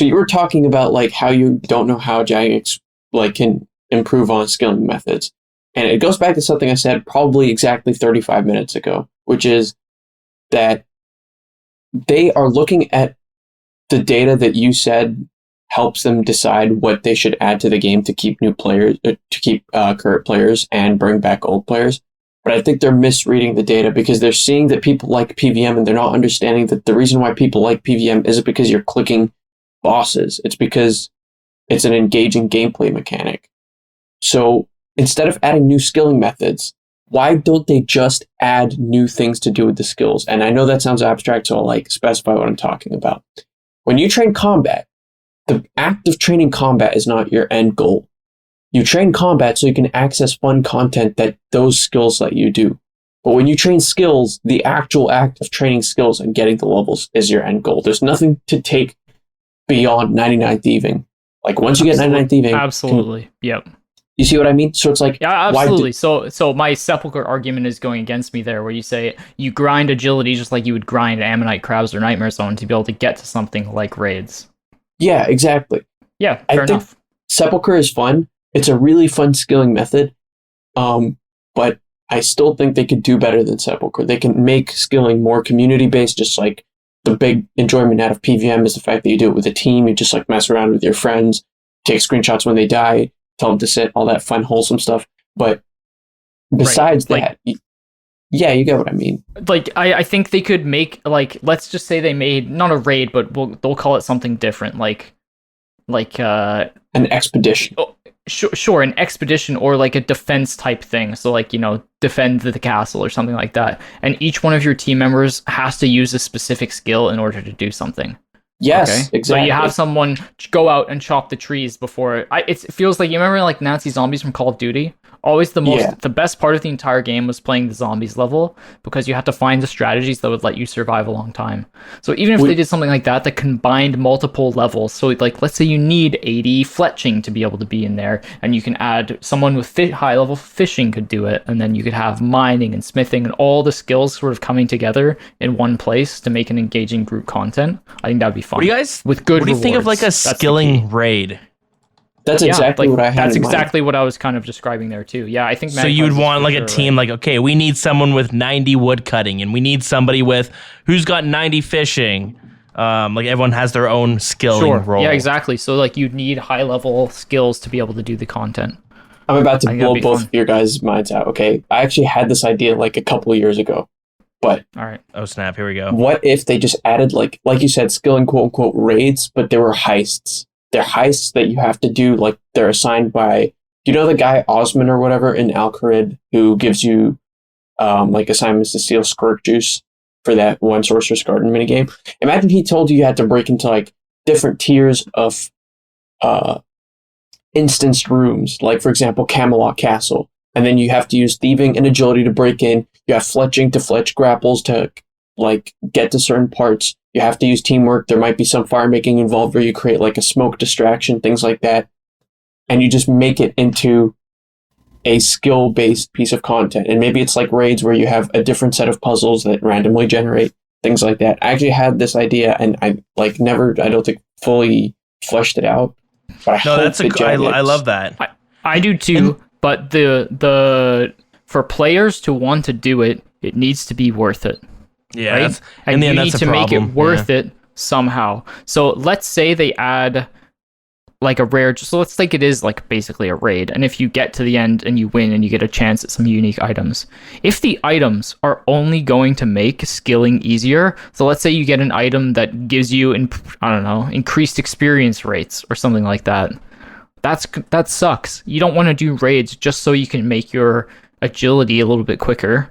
you were talking about like how you don't know how Jagex like can improve on skilling methods. And it goes back to something I said probably exactly 35 minutes ago, which is that they are looking at the data that you said helps them decide what they should add to the game to keep new players, to keep current players and bring back old players. But I think they're misreading the data because they're seeing that people like PVM and they're not understanding that the reason why people like PVM isn't because you're clicking bosses. It's because it's an engaging gameplay mechanic. So instead of adding new skilling methods, why don't they just add new things to do with the skills? And I know that sounds abstract, so I'll like specify what I'm talking about. When you train combat, the act of training combat is not your end goal. You train combat so you can access fun content that those skills let you do. But when you train skills, the actual act of training skills and getting the levels is your end goal. There's nothing to take beyond 99 thieving. Like once you get 99 thieving, absolutely, yep. You see what I mean? So it's like, yeah, absolutely. So my Sepulchre argument is going against me there, where you say you grind agility just like you would grind Ammonite Crabs or Nightmare Zone to be able to get to something like raids. Yeah, exactly. Yeah, I fair think enough. Sepulchre is fun. It's a really fun skilling method, but I still think they could do better than Sepulchre. They can make skilling more community-based, just like the big enjoyment out of PVM is the fact that you do it with a team. You just like mess around with your friends, take screenshots when they die, tell them to sit, all that fun, wholesome stuff. But besides that, yeah, you get what I mean. Like, I think they could make, like, let's just say they made, not a raid, but they'll call it something different, like an expedition. Oh, sure, an expedition or like a defense type thing. So like, defend the castle or something like that. And each one of your team members has to use a specific skill in order to do something. Yes, okay? exactly. So you have someone go out and chop the trees before. It feels like, you remember like Nazi zombies from Call of Duty? Always the best part of the entire game was playing the zombies level, because you had to find the strategies that would let you survive a long time. So even if they did something like that combined multiple levels, so like let's say you need 80 fletching to be able to be in there, and you can add someone with high level fishing could do it, and then you could have mining and smithing and all the skills sort of coming together in one place to make an engaging group content. I think that'd be fun. What do you guys with good What do you think of like a skilling raid? That's exactly what I had. That's in exactly mind. what I was kind of describing there too. Yeah, I think. So you would want like a team, like, okay, we need someone with 90 wood cutting, and we need somebody with who's got 90 fishing. Like everyone has their own skilling role. Yeah, exactly. So like you'd need high level skills to be able to do the content. I'm about to blow both of your guys' minds out. Okay, I actually had this idea like a couple of years ago, but all right. Oh snap! Here we go. What if they just added like you said, skilling quote unquote raids, but they were heists. They're heists that you have to do, like they're assigned by, the guy Osman or whatever in Al-Kharid who gives you like assignments to steal squirt juice for that one Sorcerer's Garden minigame. Imagine he told you had to break into like different tiers of instanced rooms, like for example Camelot Castle, and then you have to use thieving and agility to break in. You have fletching to fletch grapples to like get to certain parts. You have to use teamwork. There might be some fire making involved where you create like a smoke distraction, things like that. And you just make it into a skill-based piece of content. And maybe it's like raids where you have a different set of puzzles that randomly generate things like that. I actually had this idea and I don't think fully fleshed it out. But I love that. I do too, but the for players to want to do it, it needs to be worth it. Yeah, right? And you need to make it worth it somehow. So let's say they add like a rare, so let's think it is like basically a raid, and if you get to the end and you win and you get a chance at some unique items, if the items are only going to make skilling easier, so let's say you get an item that gives you I don't know, increased experience rates or something like that, that sucks. You don't want to do raids just so you can make your agility a little bit quicker.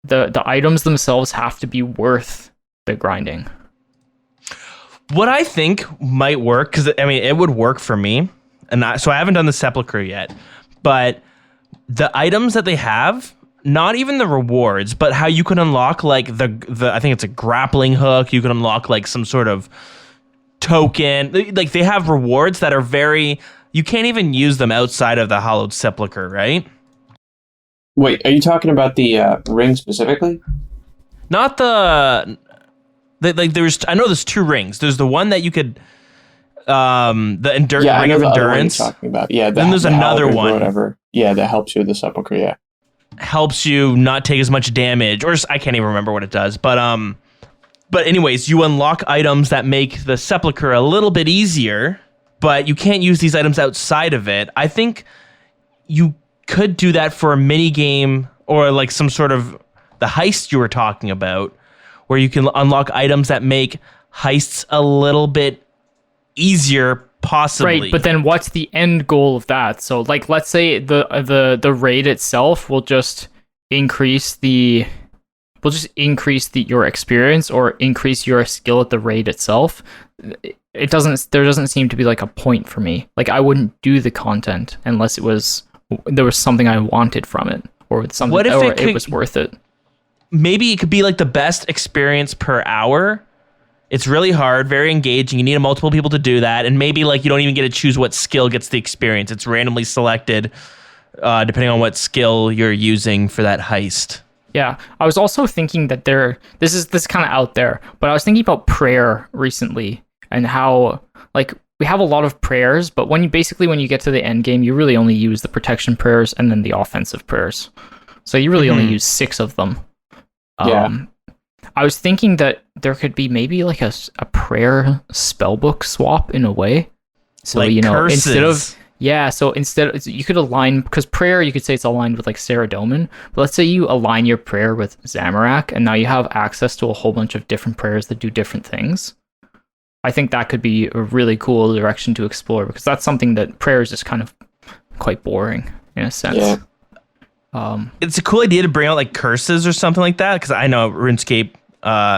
The items themselves have to be worth the grinding. What I think might work, because I mean, it would work for me, so I haven't done the Sepulchre yet, but the items that they have, not even the rewards, but how you can unlock like the I think it's a grappling hook, you can unlock like some sort of token, like they have rewards that are you can't even use them outside of the Hallowed Sepulchre, right? Wait, are you talking about the ring specifically? Not I know there's 2 rings. There's the one that you could, ring of endurance. Talking about, yeah. Then there's another one, whatever. Yeah, that helps you with the Sepulchre. Yeah, helps you not take as much damage, or I can't even remember what it does. But anyways, you unlock items that make the Sepulchre a little bit easier, but you can't use these items outside of it. I think you could do that for a mini game or like some sort of the heist you were talking about, where you can unlock items that make heists a little bit easier, possibly. Right, but then what's the end goal of that? So, like, let's say the raid itself will just increase your experience or increase your skill at the raid itself. There doesn't seem to be like a point for me. Like, I wouldn't do the content unless there was something I wanted from it, or something, it was worth it. Maybe it could be like the best experience per hour. It's really hard, very engaging. You need multiple people to do that. And maybe like you don't even get to choose what skill gets the experience. It's randomly selected depending on what skill you're using for that heist. Yeah. I was also thinking that this is kind of out there, but I was thinking about prayer recently and how like we have a lot of prayers, but when you get to the end game, you really only use the protection prayers and then the offensive prayers. So you really only use 6 of them. I was thinking that there could be maybe like a prayer spellbook swap in a way. So, like curses. instead you could align, because prayer, you could say it's aligned with like Saradomin, but let's say you align your prayer with Zamorak, and now you have access to a whole bunch of different prayers that do different things. I think that could be a really cool direction to explore, because that's something that prayer is just kind of quite boring in a sense. Yeah. It's a cool idea to bring out like curses or something like that, because I know RuneScape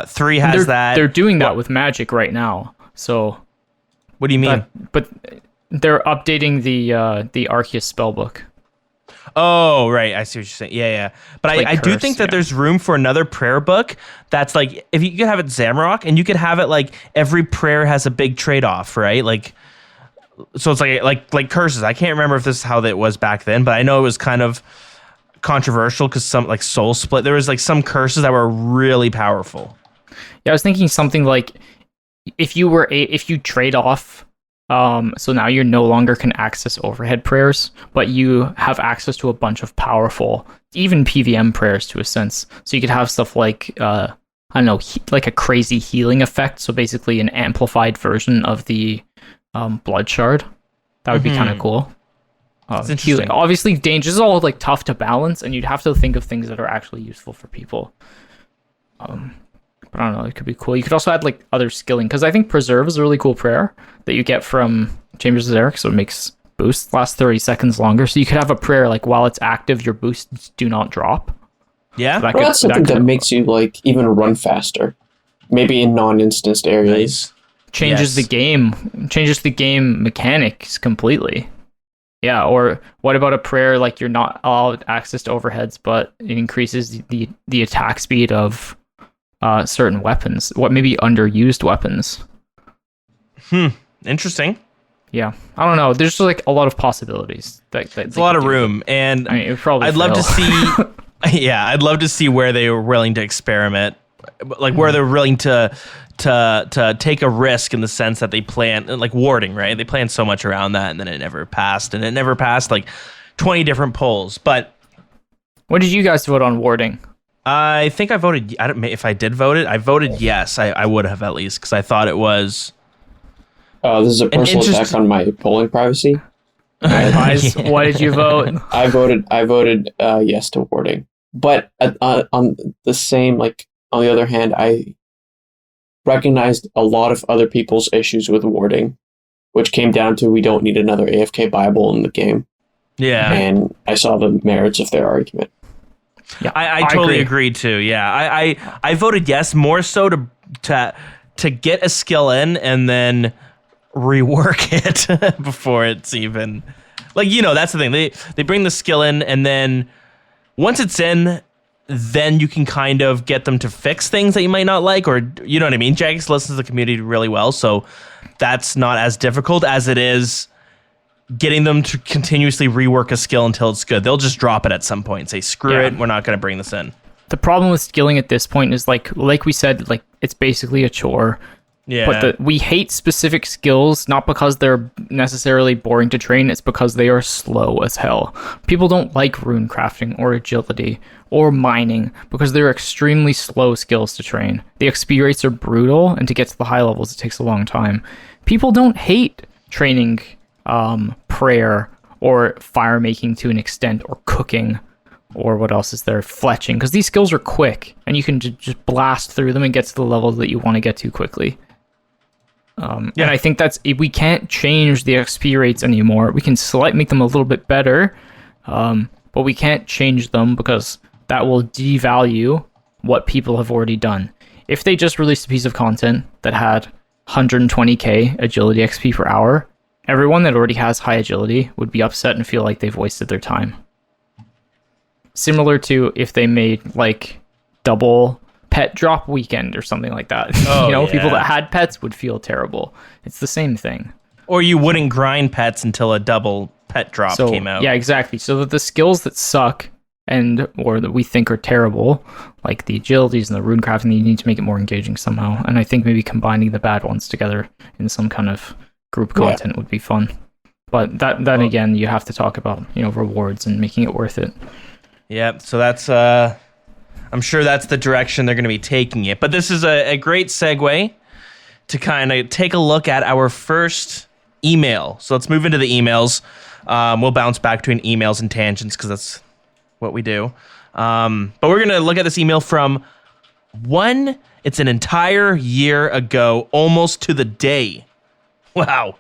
3 has that. They're doing that with Magic right now. So, what do you mean? But they're updating the Arceus spellbook. Oh, right. I see what you're saying. Yeah. But like I do think that there's room for another prayer book that's like, if you could have it Zamorak, and you could have it like every prayer has a big trade-off, right? Like, so it's like curses. I can't remember if this is how that was back then, but I know it was kind of controversial because some like Soul Split, there was like some curses that were really powerful. Yeah, I was thinking something like if you trade off, so now you no longer can access overhead prayers, but you have access to a bunch of powerful, even PVM prayers to a sense. So you could have stuff like I don't know, like a crazy healing effect. So basically an amplified version of the Blood Shard. That would be kind of cool. It's interesting. Obviously, Danger is all like tough to balance, and you'd have to think of things that are actually useful for people. But I don't know, it could be cool. You could also add like other skilling, because I think Preserve is a really cool prayer that you get from Chambers of Xeric, so it makes boosts last 30 seconds longer. So you could have a prayer like while it's active, your boosts do not drop. Yeah, So that's something that makes you like even run faster, maybe in non-instanced areas. Nice. Changes the game mechanics completely. Yeah, or what about a prayer like you're not allowed access to overheads, but it increases the attack speed of certain weapons? What maybe underused weapons? Interesting. Yeah, I don't know. There's just like a lot of possibilities. It's a lot of room, and I mean, it probably I'd love to see. Yeah, I'd love to see where they were willing to experiment, like where they're willing to take a risk, in the sense that they plan, like warding, right? They planned so much around that, and then it never passed, like 20 different polls. But what did you guys vote on warding? I think I voted. I don't. If I did vote it, I voted yes. I would have, at least, because I thought it was This is a personal interest- attack on my polling privacy. Guys, what did you vote? I voted yes to warding, but on the same, like, on the other hand, I recognized a lot of other people's issues with warding, which came down to we don't need another AFK Bible in the game, Yeah. and I saw the merits of their argument. Yeah, I totally agree. agree too. Yeah, I voted yes more so to get a skill in and then rework it before it's even like, you know, that's the thing. They bring the skill in, and then once it's in, then you can kind of get them to fix things that you might not like, or you know what I mean. Jagex listens to the community really well, so that's not as difficult as it is getting them to continuously rework a skill until it's good. They'll just drop it at some point and say, screw Yeah. it, we're not going to bring this in. The problem with skilling at this point is like we said, like it's basically a chore. Yeah. But we hate specific skills, not because they're necessarily boring to train, it's because they are slow as hell. People don't like rune crafting or agility or mining because they're extremely slow skills to train. The XP rates are brutal, and to get to the high levels, it takes a long time. People don't hate training prayer or fire making to an extent, or cooking, or what else is there, fletching, because these skills are quick and you can just blast through them and get to the levels that you want to get to quickly. And I think we can't change the XP rates anymore. We can make them a little bit better, but we can't change them because that will devalue what people have already done. If they just released a piece of content that had 120k agility XP per hour, everyone that already has high agility would be upset and feel like they've wasted their time. Similar to if they made like double pet drop weekend or something like that. Oh, People yeah. that had pets would feel terrible. It's the same thing. Or you wouldn't grind pets until a double pet drop came out. Yeah, exactly. So that the skills that suck or that we think are terrible, like the agilities and the rune crafting, you need to make it more engaging somehow. And I think maybe combining the bad ones together in some kind of group content would be fun. But then again, you have to talk about, rewards and making it worth it. Yeah, so that's I'm sure that's the direction they're going to be taking it. But this is a great segue to kind of take a look at our first email. So let's move into the emails. We'll bounce back between emails and tangents because that's what we do. But we're going to look at this email from it's an entire year ago, almost to the day. Wow.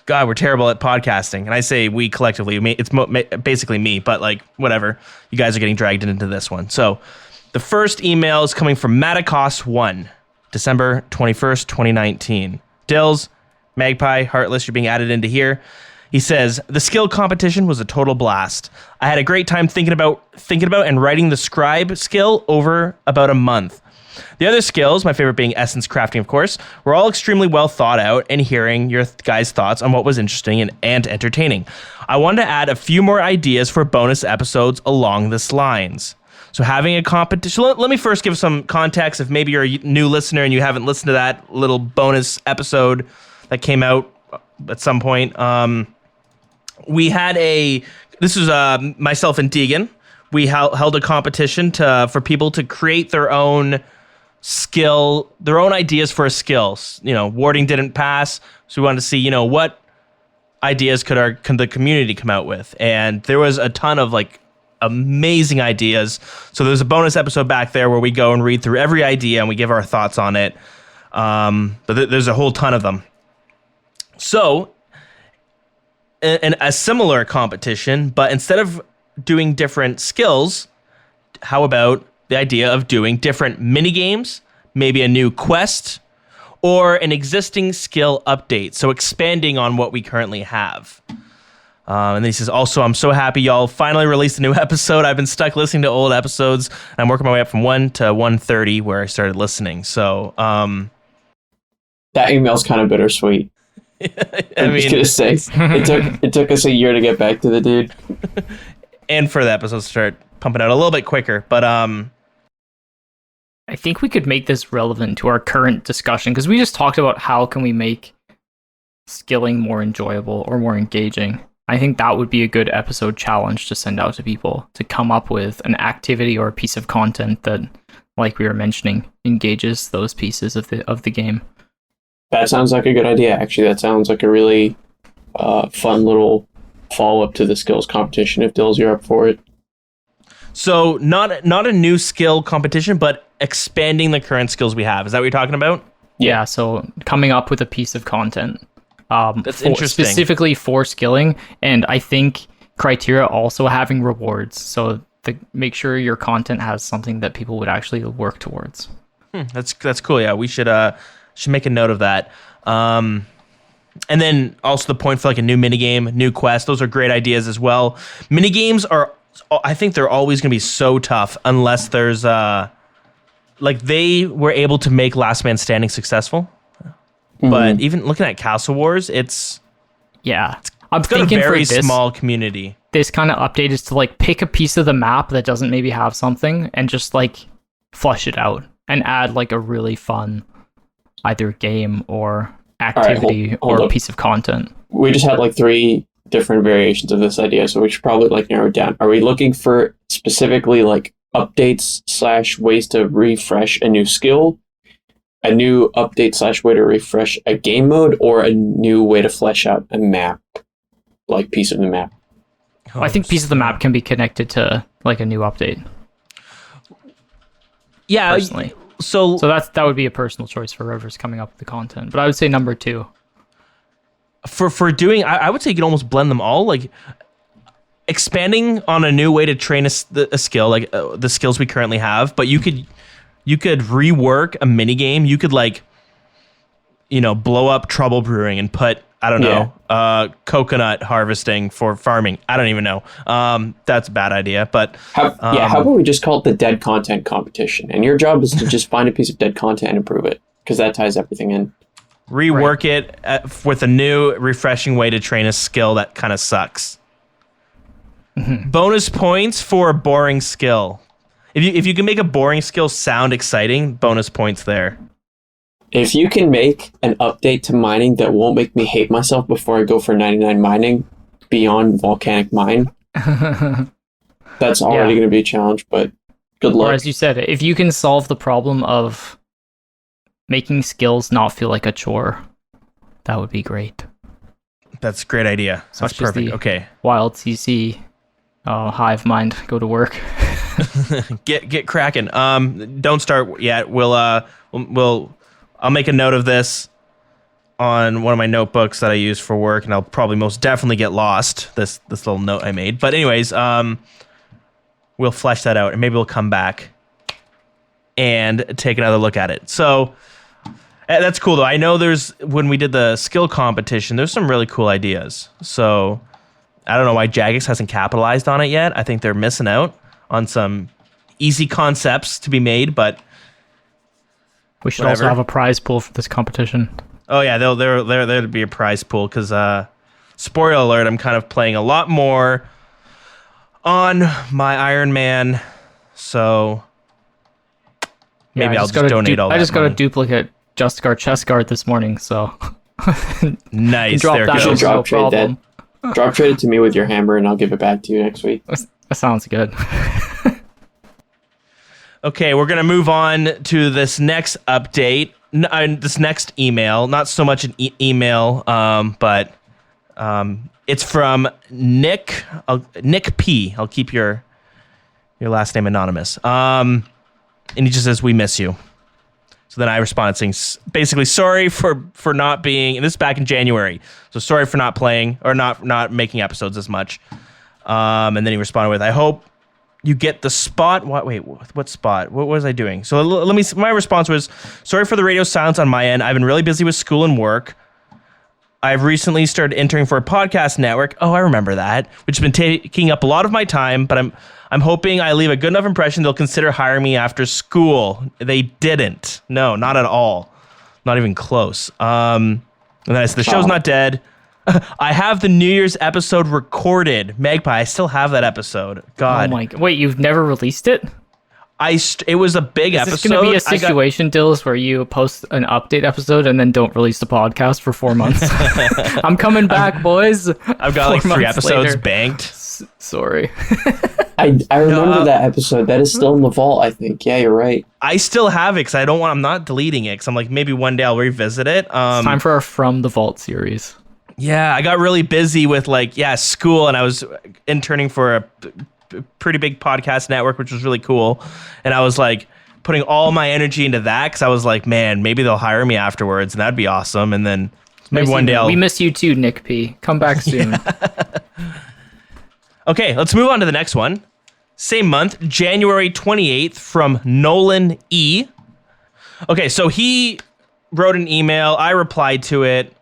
God, we're terrible at podcasting. And I say we collectively. It's basically me, but like, whatever. You guys are getting dragged into this one. So the first email is coming from Maticos1, December 21st, 2019. Dills, Magpie, Heartless, you're being added into here. He says, the skill competition was a total blast. I had a great time thinking about and writing the scribe skill over about a month. The other skills, my favorite being essence crafting, of course, were all extremely well thought out, and hearing your guys' thoughts on what was interesting and entertaining. I wanted to add a few more ideas for bonus episodes along this lines. So having a competition, let me first give some context. If maybe you're a new listener and you haven't listened to that little bonus episode that came out at some point, we had this was myself and Deegan. We held a competition for people to create their own skill, their own ideas for a skill. Warding didn't pass, so we wanted to see, what ideas could the community come out with, and there was a ton of like amazing ideas. So there's a bonus episode back there where we go and read through every idea and we give our thoughts on it. But there's a whole ton of them. So, in a similar competition, but instead of doing different skills, how about the idea of doing different mini games, maybe a new quest, or an existing skill update? So expanding on what we currently have. And then he says, also, I'm so happy y'all finally released a new episode. I've been stuck listening to old episodes, and I'm working my way up from 1 to 130 where I started listening. So, that email's kind of bittersweet. I'm just gonna say it took us a year to get back to the dude, and for the episodes to start pumping out a little bit quicker. But I think we could make this relevant to our current discussion, because we just talked about how can we make skilling more enjoyable or more engaging. I think that would be a good episode challenge to send out to people, to come up with an activity or a piece of content that, like we were mentioning, engages those pieces of the game. That sounds like a good idea. Actually, that sounds like a really fun little follow-up to the skills competition if Dills, you're up for it. So not a new skill competition, but expanding the current skills we have. Is that what you're talking about? Yeah, so coming up with a piece of content. That's interesting. Specifically for skilling, and I think criteria also having rewards. So make sure your content has something that people would actually work towards. That's cool. Yeah, we should make a note of that. And then also the point for like a new minigame, new quest. Those are great ideas as well. Minigames I think they're always going to be so tough unless there's like they were able to make Last Man Standing successful. But even looking at Castle Wars, I'm thinking a very small community. This kind of update is to like pick a piece of the map that doesn't maybe have something and just like flush it out and add like a really fun either game or activity hold or up. piece of content. We just had like 3 different variations of this idea, so we should probably like narrow it down. Are we looking for specifically like updates / ways to refresh a new skill, a new update / way to refresh a game mode, or a new way to flesh out a map, like piece of the map? I think piece of the map can be connected to like a new update. Yeah, personally. So that would be a personal choice for whoever's coming up with the content. But I would say number 2. For doing, I would say you can almost blend them all, like expanding on a new way to train a skill, like the skills we currently have. But you could rework a mini game. You could like, blow up trouble brewing and put coconut harvesting for farming. I don't even know. That's a bad idea. But how about we just call it the dead content competition? And your job is to just find a piece of dead content and improve it, because that ties everything in. Rework it with a new, refreshing way to train a skill that kind of sucks. Bonus points for a boring skill. If you can make a boring skill sound exciting, bonus points there. If you can make an update to mining that won't make me hate myself before I go for 99 mining beyond volcanic mine, that's already going to be a challenge, but good luck. Or as you said, if you can solve the problem of making skills not feel like a chore, that would be great. That's a great idea. That's perfect. Okay. Wild CC, hive mind, go to work. Get cracking. Don't start yet. I'll make a note of this on one of my notebooks that I use for work, and I'll probably most definitely get lost. This little note I made. But anyways, we'll flesh that out, and maybe we'll come back and take another look at it. So that's cool, though. I know when we did the skill competition, there's some really cool ideas. So I don't know why Jagex hasn't capitalized on it yet. I think they're missing out on some easy concepts to be made, but we should also have a prize pool for this competition. Oh yeah, there'll be a prize pool because spoiler alert, I'm kind of playing a lot more on my Iron Man, so maybe I'll just donate all that. I just got a duplicate Justicar chest guard this morning, so nice. There goes. Drop trade that. Drop trade it to me with your hammer, and I'll give it back to you next week. That sounds good. Okay, we're gonna move on to this next update. This next email, not so much an email, but it's from Nick. Nick P. I'll keep your last name anonymous. And he just says, "We miss you." So then I responded saying, basically, sorry for not being. And this is back in January, so sorry for not playing or not making episodes as much. And then he responded with, "I hope you get the spot." What spot? What was I doing? So my response was, sorry for the radio silence on my end. I've been really busy with school and work. I've recently started entering for a podcast network. Oh, I remember that, which has been taking up a lot of my time, but I'm hoping I leave a good enough impression they'll consider hiring me after school. They didn't. No, not at all. Not even close. And then I said, the show's not dead. I have the New Year's episode recorded. Magpie, I still have that episode. God. Oh my God. Wait, you've never released it? It was a big episode. Is this going to be a situation, Dills, where you post an update episode and then don't release the podcast for 4 months? I'm coming back, boys. I've got like 3 episodes banked. Sorry. I remember No, that episode. That is still in the vault, I think. Yeah, you're right. I still have it because I don't want. I'm not deleting it because I'm like maybe one day I'll revisit it. It's time for our From the Vault series. Yeah, I got really busy with school, and I was interning for a pretty big podcast network, which was really cool. And I was like putting all my energy into that because I was like, man, maybe they'll hire me afterwards, and that'd be awesome. And then maybe one day we miss you too, Nick P. Come back soon. Okay, let's move on to the next one. Same month, January 28th, from Nolan E. Okay, so he wrote an email. I replied to it.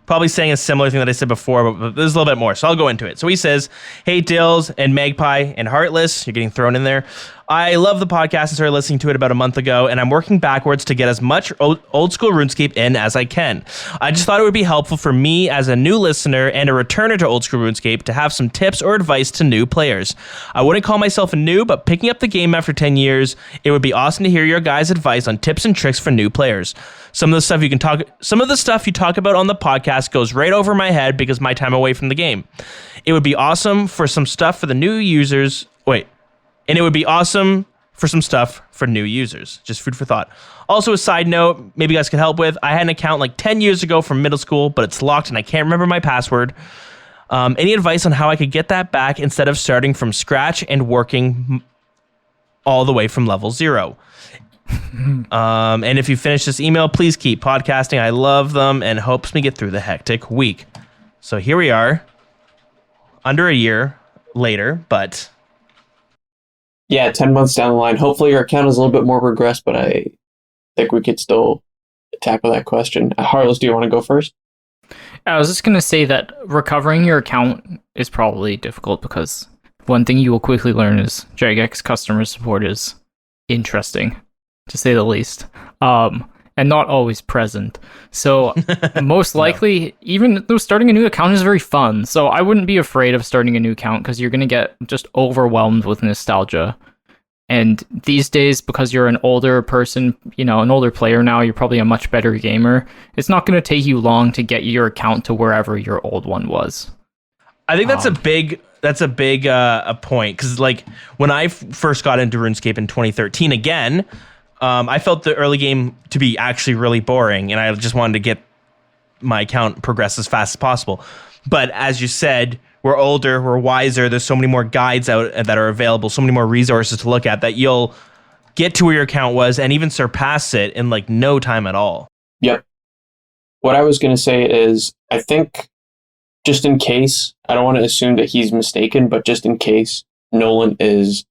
Probably saying a similar thing that I said before, but there's a little bit more. So I'll go into it. So he says, "Hey, Dills and Magpie and Heartless," you're getting thrown in there. "I love the podcast and started listening to it about a month ago, and I'm working backwards to get as much old school RuneScape in as I can. I just thought it would be helpful for me as a new listener and a returner to old school RuneScape to have some tips or advice to new players. I wouldn't call myself a new, but picking up the game after 10 years, it would be awesome to hear your guys' advice on tips and tricks for new players. Some of the stuff you talk about on the podcast goes right over my head because my time away from the game. It would be awesome for some stuff for the new users. And it would be awesome for some stuff for new users. Just food for thought. Also, a side note, maybe you guys could help with. I had an account like 10 years ago from middle school, but it's locked and I can't remember my password. Any advice on how I could get that back instead of starting from scratch and working all the way from level 0? And if you finish this email, please keep podcasting. I love them and helps me get through the hectic week." So here we are, under a year later, but... Yeah, 10 months down the line. Hopefully your account is a little bit more progressed, but I think we could still tackle that question. Heartless, do you want to go first? I was just going to say that recovering your account is probably difficult because one thing you will quickly learn is Jagex customer support is interesting, to say the least, and not always present. So most likely, even though starting a new account is very fun, so I wouldn't be afraid of starting a new account because you're going to get just overwhelmed with nostalgia. And these days, because you're an older person, an older player now, you're probably a much better gamer. It's not going to take you long to get your account to wherever your old one was. I think that's a big a point because when I first got into RuneScape in 2013, again, I felt the early game to be actually really boring, and I just wanted to get my account progress as fast as possible. But as you said, we're older, we're wiser. There's so many more guides out that are available, so many more resources to look at that you'll get to where your account was and even surpass it in no time at all. Yep. What I was going to say is, I think just in case, I don't want to assume that he's mistaken, but just in case Nolan is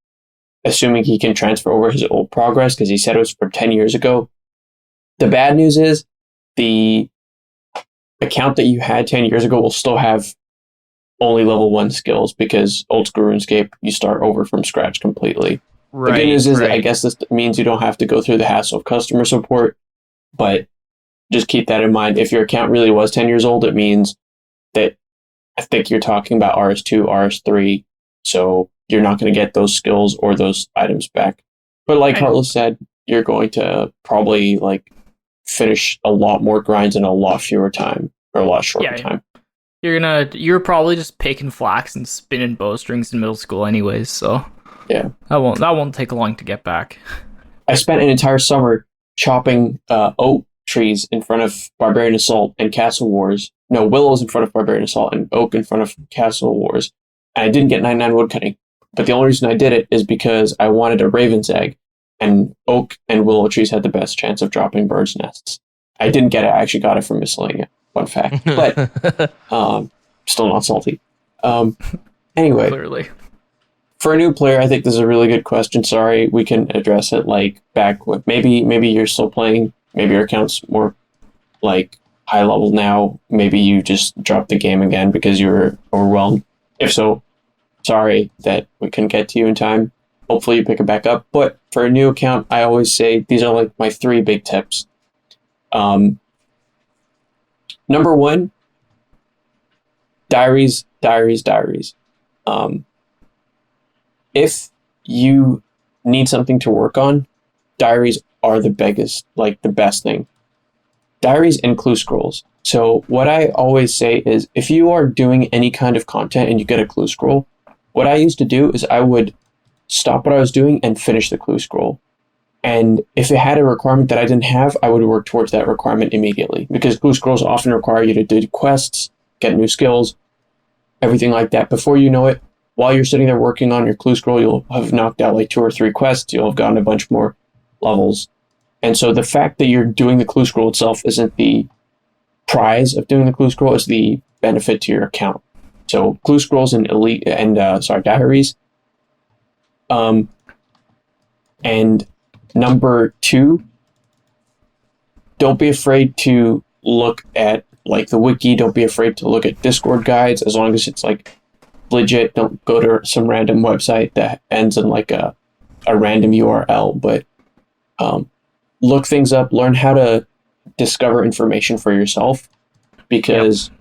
assuming he can transfer over his old progress because he said it was from 10 years ago. The bad news is the account that you had 10 years ago will still have only level 1 skills because old school RuneScape, you start over from scratch completely. The good news is that I guess this means you don't have to go through the hassle of customer support, but just keep that in mind. If your account really was 10 years old, it means that I think you're talking about RS2, RS3, so you're not going to get those skills or those items back. But like Heartless said, you're going to probably finish a lot more grinds in a lot fewer time or a lot shorter time. You're probably just picking flax and spinning bowstrings in middle school anyways, so yeah. That won't take long to get back. I spent an entire summer chopping oak trees in front of Barbarian Assault and Castle Wars. No, willows in front of Barbarian Assault and oak in front of Castle Wars. And I didn't get 99 woodcutting. But the only reason I did it is because I wanted a raven's egg, and oak and willow trees had the best chance of dropping birds' nests. I didn't get it. I actually got it from Miscellanea. Fun fact. But still not salty. Anyway. Clearly. For a new player, I think this is a really good question. Sorry, we can address it back with maybe you're still playing. Maybe your account's more high level now. Maybe you just dropped the game again because you were overwhelmed. If so, sorry that we couldn't get to you in time. Hopefully you pick it back up. But for a new account, I always say these are my 3 big tips. Number 1, diaries. If you need something to work on, diaries are the best thing. Diaries and clue scrolls. So what I always say is if you are doing any kind of content and you get a clue scroll, what I used to do is I would stop what I was doing and finish the clue scroll. And if it had a requirement that I didn't have, I would work towards that requirement immediately, because clue scrolls often require you to do quests, get new skills, everything like that. Before you know it, while you're sitting there working on your clue scroll, you'll have knocked out like 2 or 3 quests. You'll have gotten a bunch more levels. And so the fact that you're doing the clue scroll itself isn't the prize of doing the clue scroll, it's the benefit to your account. So clue scrolls and diaries. And number 2, don't be afraid to look at like the wiki. Don't be afraid to look at Discord guides, as long as it's like legit. Don't go to some random website that ends in like a random URL, but look things up, learn how to discover information for yourself, because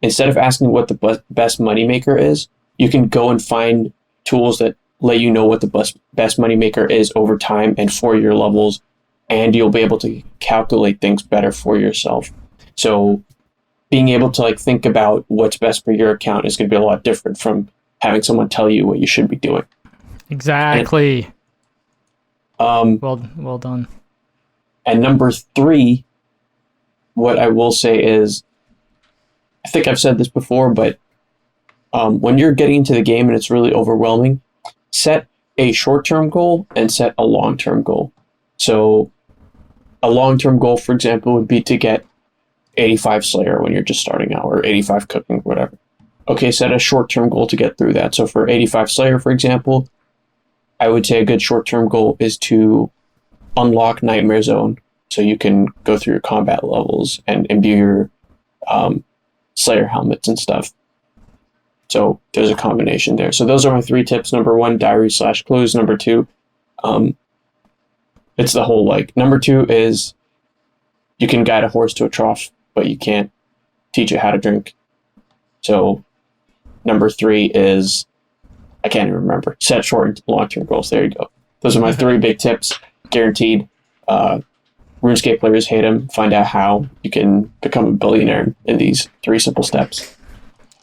instead of asking what the best moneymaker is, you can go and find tools that let you know what the best moneymaker is over time and for your levels, and you'll be able to calculate things better for yourself. So being able to like think about what's best for your account is going to be a lot different from having someone tell you what you should be doing. Exactly. And, well done. And number 3, what I will say is, I think I've said this before, but when you're getting into the game and it's really overwhelming, set a short-term goal and set a long-term goal. So a long-term goal, for example, would be to get 85 Slayer when you're just starting out, or 85 cooking, whatever. Okay, set a short-term goal to get through that. So for 85 Slayer, for example, I would say a good short-term goal is to unlock Nightmare Zone, so you can go through your combat levels and imbue your Slayer helmets and stuff. So there's a combination there. So those are my 3 tips. Number 1, diary/clues. Number 2, it's the whole like. Number 2 is you can guide a horse to a trough, but you can't teach it how to drink. So number 3 is, I can't even remember. Set short and long-term goals. There you go. Those are my 3 big tips. Guaranteed. RuneScape players hate them. Find out how you can become a billionaire in these 3 simple steps.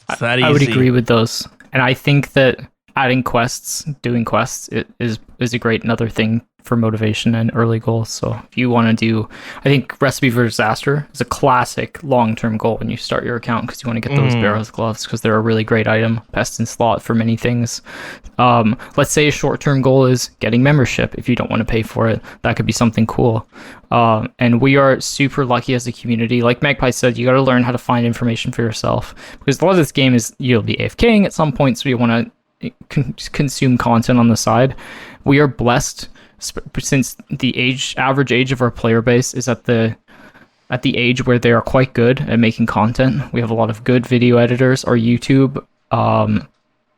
It's that easy. I would agree with those. And I think that adding quests, doing quests is a great another thing for motivation and early goals. So if you want to do, I think Recipe for Disaster is a classic long-term goal when you start your account, because you want to get those Barrows gloves, because they're a really great item, best in slot for many things. Let's say a short-term goal is getting membership. If you don't want to pay for it, that could be something cool. And we are super lucky as a community. Like Magpie said, you got to learn how to find information for yourself, because a lot of this game is you'll be AFKing at some point, so you want to consume content on the side. We are blessed since the average age of our player base is at the age where they are quite good at making content. We have a lot of good video editors. Our YouTube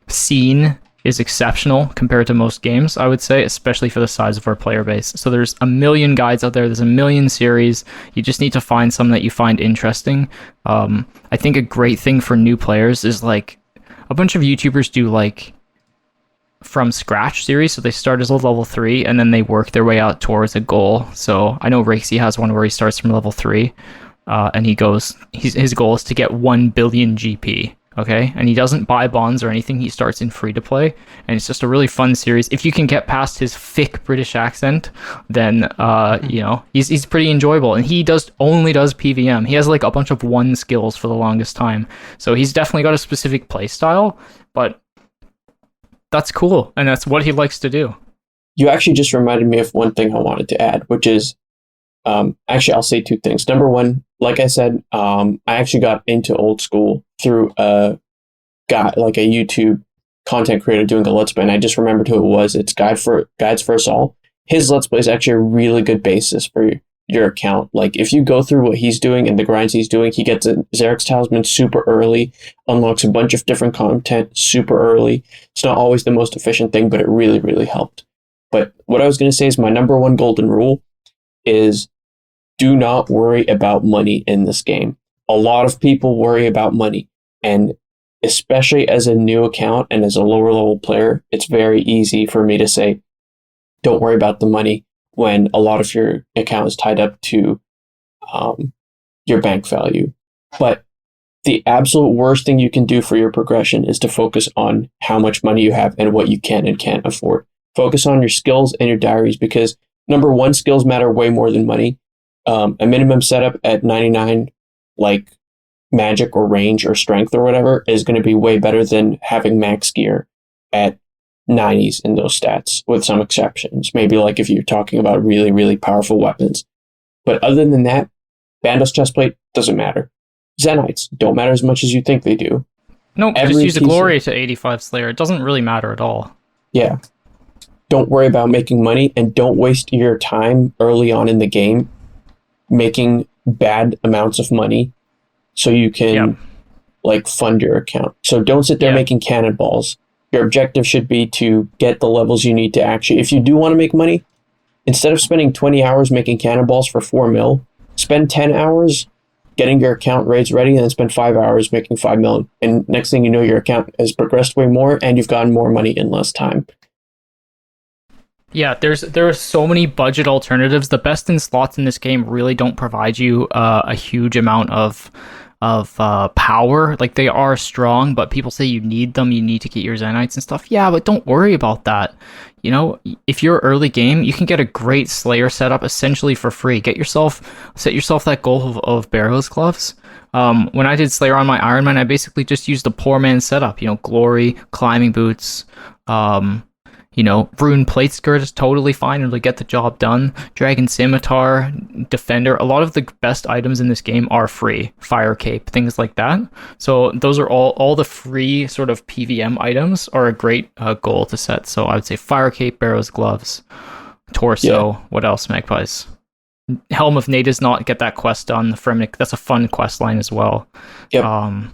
scene is exceptional compared to most games, I would say, especially for the size of our player base. So there's a million guides out there. There's a million series. You just need to find some that you find interesting. I think a great thing for new players is like a bunch of YouTubers do like from scratch series, so they start as a level 3 and then they work their way out towards a goal. So I know Rixie has one where he starts from level 3 and his goal is to get 1 billion GP. Okay, and he doesn't buy bonds or anything. He starts in free to play, and it's just a really fun series. If you can get past his thick British accent, then he's pretty enjoyable. And he only does PVM. He has like a bunch of 1 skills for the longest time, so he's definitely got a specific play style. But that's cool, and that's what he likes to do. You actually just reminded me of one thing I wanted to add, which is, actually, I'll say 2 things. Number 1, like I said, I actually got into old school through a guy, like a YouTube content creator doing a Let's Play, and I just remembered who it was. It's Guides for Us All. His Let's Play is actually a really good basis for your account. Like, if you go through what he's doing and the grinds he's doing, he gets a Xerix Talisman super early, unlocks a bunch of different content super early. It's not always the most efficient thing, but it really, really helped. But what I was going to say is my number 1 golden rule is do not worry about money in this game. A lot of people worry about money, and especially as a new account and as a lower level player, it's very easy for me to say, don't worry about the money, when a lot of your account is tied up to your bank value. But the absolute worst thing you can do for your progression is to focus on how much money you have and what you can and can't afford. Focus on your skills and your diaries because number one, skills matter way more than money. A minimum setup at 99, like magic or range or strength or whatever, is going to be way better than having max gear at 90s in those stats, with some exceptions. Maybe like if you're talking about really, really powerful weapons. But other than that, Bandos chestplate doesn't matter. Zenites don't matter as much as you think they do. No, just use a glory to 85 Slayer. It doesn't really matter at all. Yeah. Don't worry about making money, and don't waste your time early on in the game making bad amounts of money so you can like fund your account. So don't sit there making cannonballs. Your objective should be to get the levels you need to actually, if you do want to make money, instead of spending 20 hours making cannonballs for 4 mil, spend 10 hours getting your account raids ready and then spend 5 hours making 5 mil. And next thing you know, your account has progressed way more and you've gotten more money in less time. Yeah, there are so many budget alternatives. The best in slots in this game really don't provide you a huge amount of power. Like, they are strong, but people say you need them. You need to get your Zenites and stuff. Yeah, but don't worry about that. You know, if you're early game, you can get a great Slayer setup essentially for free. Set yourself that goal of Barrow's Gloves. When I did Slayer on my Iron Man, I basically just used a poor man setup. You know, Glory, Climbing Boots, Rune Plate Skirt is totally fine. It'll get the job done. Dragon Scimitar, Defender. A lot of the best items in this game are free. Fire Cape, things like that. So those are all the free sort of PVM items are a great goal to set. So I would say Fire Cape, Barrow's Gloves, Torso. Yeah. What else, Magpies? Helm of Nate does not get that quest done. The Fremnik, that's a fun quest line as well. Yep.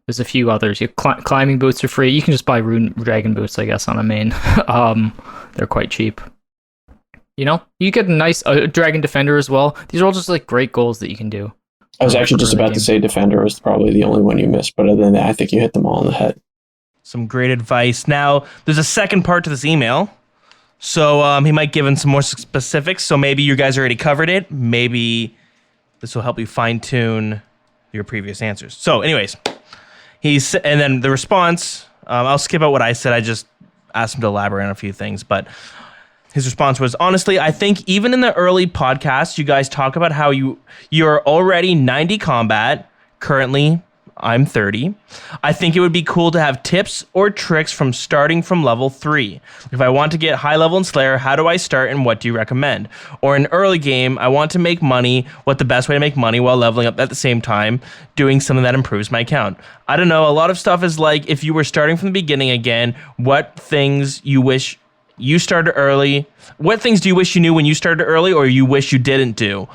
There's a few others. Climbing Boots are free. You can just buy Rune Dragon Boots, I guess, on a main. They're quite cheap. You know, you get a nice Dragon Defender as well. These are all just like great goals that you can do. I was actually just about to say Defender was probably the only one you missed, but other than that, I think you hit them all in the head. Some great advice. Now, there's a second part to this email. So he might give in some more specifics. So maybe you guys already covered it. Maybe this will help you fine-tune your previous answers. So anyways, and then the response, I'll skip out what I said. I just asked him to elaborate on a few things. But his response was, honestly, I think even in the early podcasts, you guys talk about how you're already 90 combat. Currently, I'm 30. I think it would be cool to have tips or tricks from starting from level 3. If I want to get high level in Slayer, how do I start and what do you recommend? Or in early game, I want to make money, what the best way to make money while leveling up at the same time, doing something that improves my account. I don't know, a lot of stuff is like, if you were starting from the beginning again, what things you wish you started early? What things do you wish you knew when you started early or you wish you didn't do?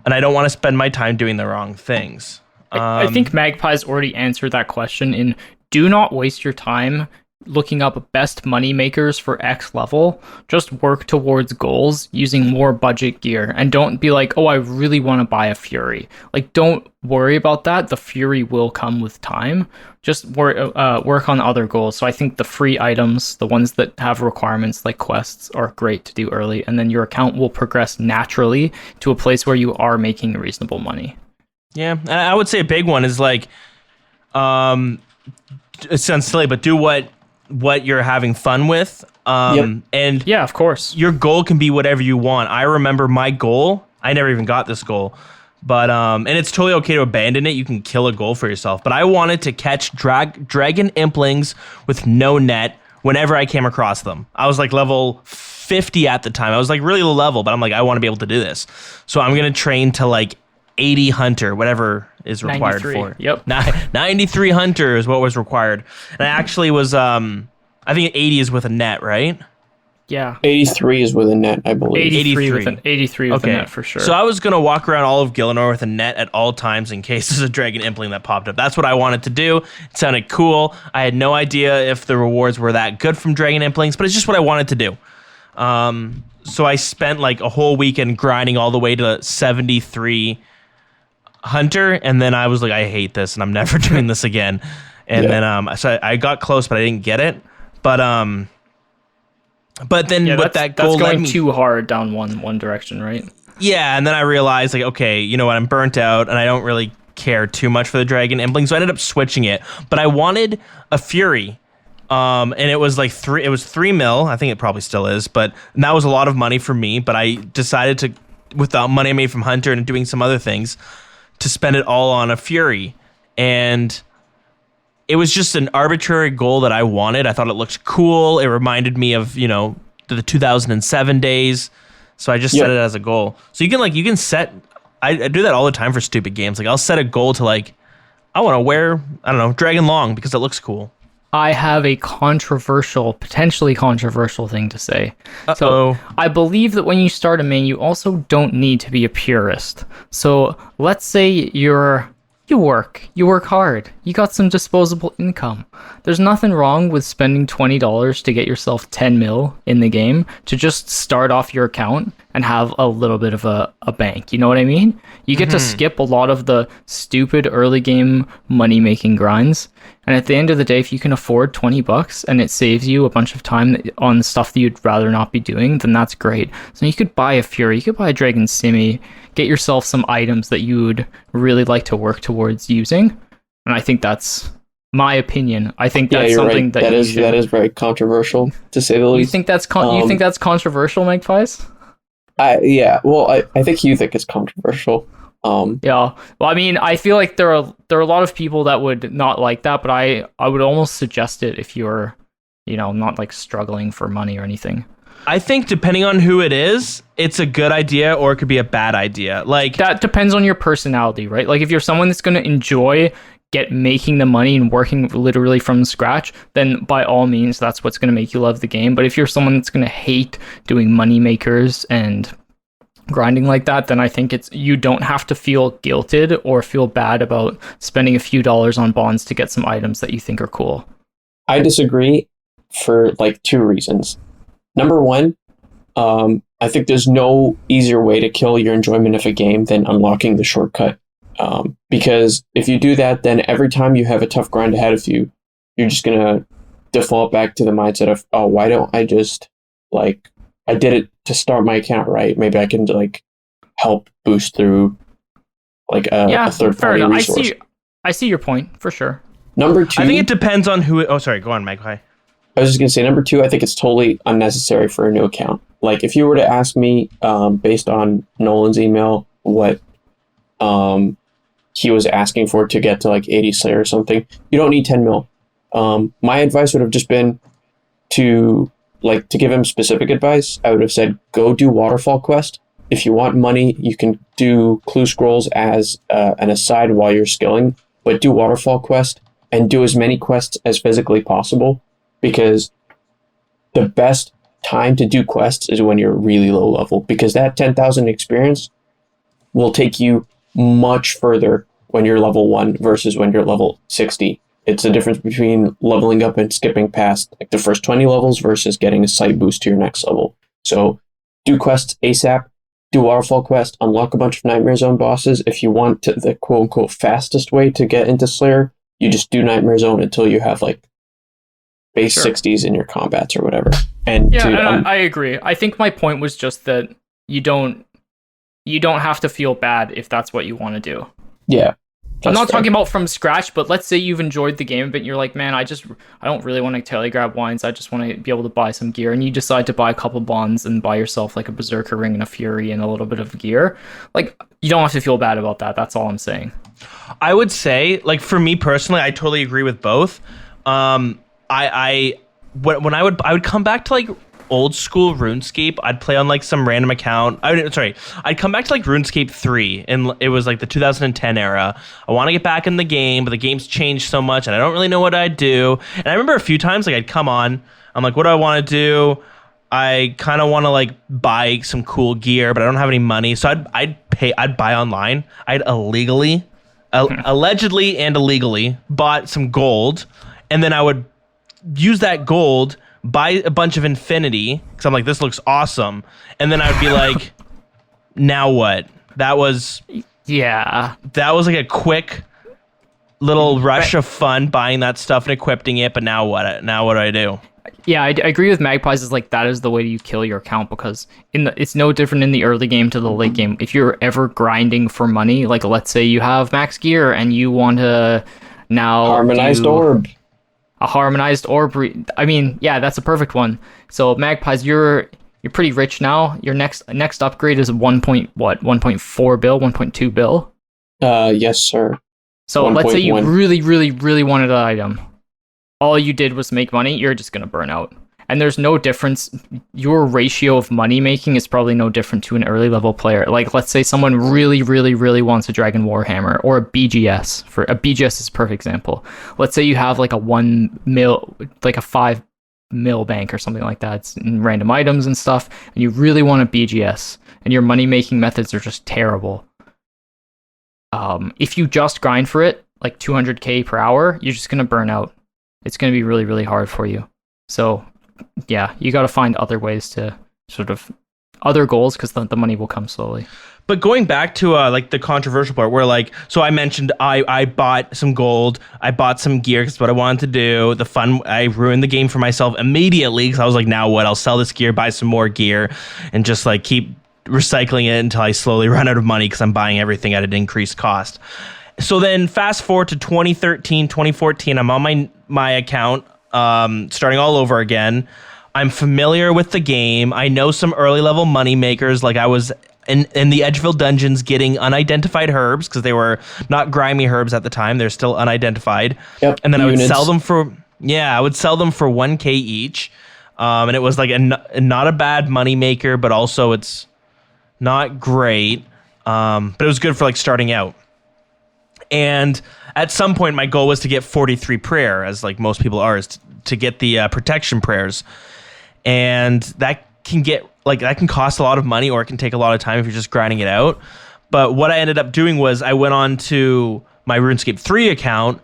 And I don't want to spend my time doing the wrong things. I think Magpie's already answered that question in do not waste your time looking up best money makers for X level. Just work towards goals using more budget gear and don't be like, oh, I really want to buy a Fury. Like, don't worry about that. The Fury will come with time. Just work on other goals. So I think the free items, the ones that have requirements like quests, are great to do early. And then your account will progress naturally to a place where you are making reasonable money. Yeah, and I would say a big one is like, it sounds silly, but do what you're having fun with. And yeah, of course, your goal can be whatever you want. I remember my goal. I never even got this goal, but and it's totally okay to abandon it. You can kill a goal for yourself. But I wanted to catch dragon implings with no net whenever I came across them. I was like level 50 at the time. I was like really low level, but I'm like, I want to be able to do this. So I'm gonna train to like 80 hunter, whatever is required 93. for. Yep. 93 hunter is what was required. And I actually was, I think 80 is with a net, right? Yeah. 83 is with a net, I believe. 83 with a net for sure. So I was going to walk around all of Gielinor with a net at all times in case there's a dragon impling that popped up. That's what I wanted to do. It sounded cool. I had no idea if the rewards were that good from dragon implings, but it's just what I wanted to do. So I spent like a whole weekend grinding all the way to 73 hunter, and then I was like, I hate this and I'm never doing this again. And then so I got close, but I didn't get it. But then with that goal, that's going too hard down one direction, right? Yeah, and then I realized like, okay, you know what, I'm burnt out and I don't really care too much for the Dragon Imbling, so I ended up switching it. But I wanted a Fury. And it was like 3 mil. I think it probably still is, but that was a lot of money for me. But I decided to, with the money I made from Hunter and doing some other things, to spend it all on a Fury. And it was just an arbitrary goal that I wanted. I thought it looked cool. It reminded me of, the 2007 days. So I just set it as a goal. So you can set, I do that all the time for stupid games. Like I'll set a goal to I want to wear, I don't know, Dragon Long because it looks cool. I have a potentially controversial thing to say. Uh-oh. So I believe that when you start a main, you also don't need to be a purist. So let's say you work hard, you got some disposable income. There's nothing wrong with spending $20 to get yourself 10 mil in the game to just start off your account and have a little bit of a bank. You know what I mean? You get to skip a lot of the stupid early game money making grinds. And at the end of the day, if you can afford $20 and it saves you a bunch of time on stuff that you'd rather not be doing, then that's great. So you could buy a Fury, you could buy a Dragon Simi, get yourself some items that you would really like to work towards using. And I think that's my opinion. I think that's something right. that is very controversial, to say the least. You think that's controversial, Magpies? Well, I think you think it's controversial. Yeah. Well, I mean, I feel like there are a lot of people that would not like that, but I would almost suggest it if you're, not struggling for money or anything. I think depending on who it is, it's a good idea or it could be a bad idea. Like that depends on your personality, right? Like if you're someone that's going to enjoy making the money and working literally from scratch, then by all means, that's what's going to make you love the game. But if you're someone that's going to hate doing money makers and grinding like that, then I think you don't have to feel guilted or feel bad about spending a few dollars on bonds to get some items that you think are cool. I disagree for 2 reasons. Number one, I think there's no easier way to kill your enjoyment of a game than unlocking the shortcut. Because if you do that, then every time you have a tough grind ahead of you, you're just going to default back to the mindset of, oh, why don't I just I did it to start my account, right? Maybe I can help boost through a third party resource. I see your point for sure. Number 2, I think it depends on who. Oh, sorry. Go on, Mike. Hi. I was just gonna say number 2. I think it's totally unnecessary for a new account. If you were to ask me, based on Nolan's email, what he was asking for to get to 80 Slayer or something, you don't need 10 mil. My advice would have just been to give him specific advice. I would have said, go do Waterfall Quest. If you want money, you can do Clue Scrolls as an aside while you're skilling, but do Waterfall Quest and do as many quests as physically possible, because the best time to do quests is when you're really low level, because that 10,000 experience will take you much further when you're level 1 versus when you're level 60. It's the difference between leveling up and skipping past the first 20 levels versus getting a sight boost to your next level. So do quests ASAP, do Waterfall Quest, unlock a bunch of Nightmare Zone bosses. If you want the quote-unquote fastest way to get into Slayer, you just do Nightmare Zone until you have base 60s in your combats or whatever. And I agree. I think my point was just that you don't have to feel bad if that's what you want to do. Yeah. I'm not talking about from scratch, but let's say you've enjoyed the game, but you're like, man, I don't really want to telegrab wines. I just want to be able to buy some gear. And you decide to buy a couple bonds and buy yourself a Berserker ring and a Fury and a little bit of gear. You don't have to feel bad about that. That's all I'm saying. I would say, for me personally, I totally agree with both. When I would come back to old school RuneScape, I'd play on some random account. I'd come back to RuneScape 3, and it was the 2010 era. I want to get back in the game, but the game's changed so much, and I don't really know what I'd do. And I remember a few times I'd come on, I'm like, what do I want to do? I kind of want to buy some cool gear, but I don't have any money, so I'd buy online. I'd allegedly and illegally bought some gold, and then I would use that gold, buy a bunch of Infinity, because I'm like, this looks awesome, and then I'd be like, now what? That was a quick little rush of fun buying that stuff and equipping it, but now what do I do? Yeah, I agree with Magpies. Is like that is the way you kill your account, because it's no different in the early game to the late game. If you're ever grinding for money, like let's say you have max gear and you want to now Harmonized do orb. a harmonized orb. I mean, yeah, that's a perfect one. So Magpies, you're pretty rich now. Your next upgrade is 1.4 bill, 1.2 bill. Yes, sir. So let's say you 1.1. really, really, really wanted an item. All you did was make money, you're just going to burn out. And there's no difference. Your ratio of money making is probably no different to an early level player. Like, let's say someone really, really, really wants a Dragon Warhammer or a BGS. For a BGS is a perfect example. Let's say you have like a 1 mil, like a 5 mil bank or something like that. It's in random items and stuff. And you really want a BGS. And your money making methods are just terrible. If you just grind for it, like 200k per hour, you're just going to burn out. It's going to be really, really hard for you. So, yeah, you got to find other ways to sort of other goals, because the money will come slowly. But going back to like the controversial part where like, so I mentioned I bought some gold, I bought some gear because what I wanted to do, the fun, I ruined the game for myself immediately because I was like, now what? I'll sell this gear, buy some more gear, and just like keep recycling it until I slowly run out of money because I'm buying everything at an increased cost. So then fast forward to 2013, 2014, I'm on my account, starting all over again. I'm familiar with the game. I know some early level money makers. Like I was in the Edgeville dungeons getting unidentified herbs because they were not grimy herbs at the time. They're still unidentified. Yep, and then I would units. sell them for 1K each. And it was like not a bad money maker, but also it's not great. But it was good for like starting out. And at some point, my goal was to get 43 prayer, as like most people are, is to get the protection prayers. And that can cost a lot of money, or it can take a lot of time if you're just grinding it out. But what I ended up doing was I went on to my RuneScape 3 account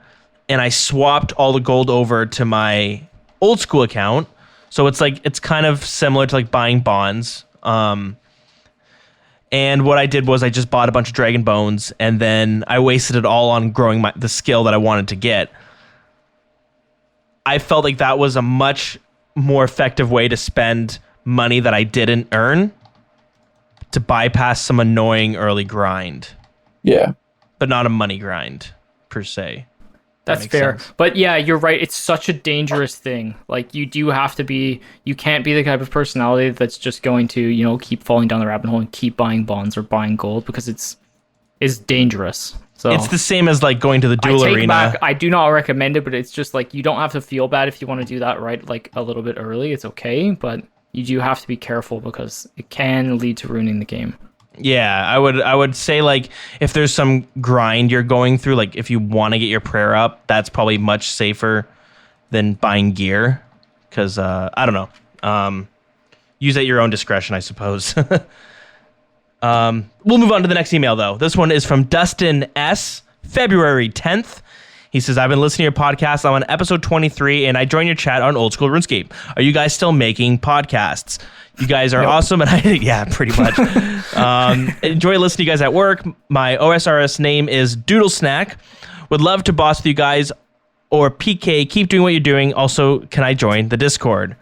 and I swapped all the gold over to my old school account. So it's kind of similar to like buying bonds. And what I did was I just bought a bunch of dragon bones, and then I wasted it all on growing the skill that I wanted to get. I felt like that was a much more effective way to spend money that I didn't earn to bypass some annoying early grind. Yeah. But not a money grind, per se. That's fair. Sense. But yeah, you're right. It's such a dangerous thing. Like you can't be the type of personality that's just going to, keep falling down the rabbit hole and keep buying bonds or buying gold, because it's dangerous. So it's the same as like going to the duel arena. I do not recommend it, but it's just like you don't have to feel bad if you want to do that right like a little bit early. It's okay, but you do have to be careful because it can lead to ruining the game. Yeah, I would say like if there's some grind you're going through, like if you want to get your prayer up, that's probably much safer than buying gear, because I don't know. Use at your own discretion, I suppose. We'll move on to the next email though. This one is from Dustin S. February 10th. He says, I've been listening to your podcast. I'm on episode 23, and I joined your chat on Old School RuneScape. Are you guys still making podcasts? You guys are awesome, and yeah, pretty much. Enjoy listening to you guys at work. My OSRS name is Doodle Snack. Would love to boss with you guys, or PK. Keep doing what you're doing. Also, can I join the Discord?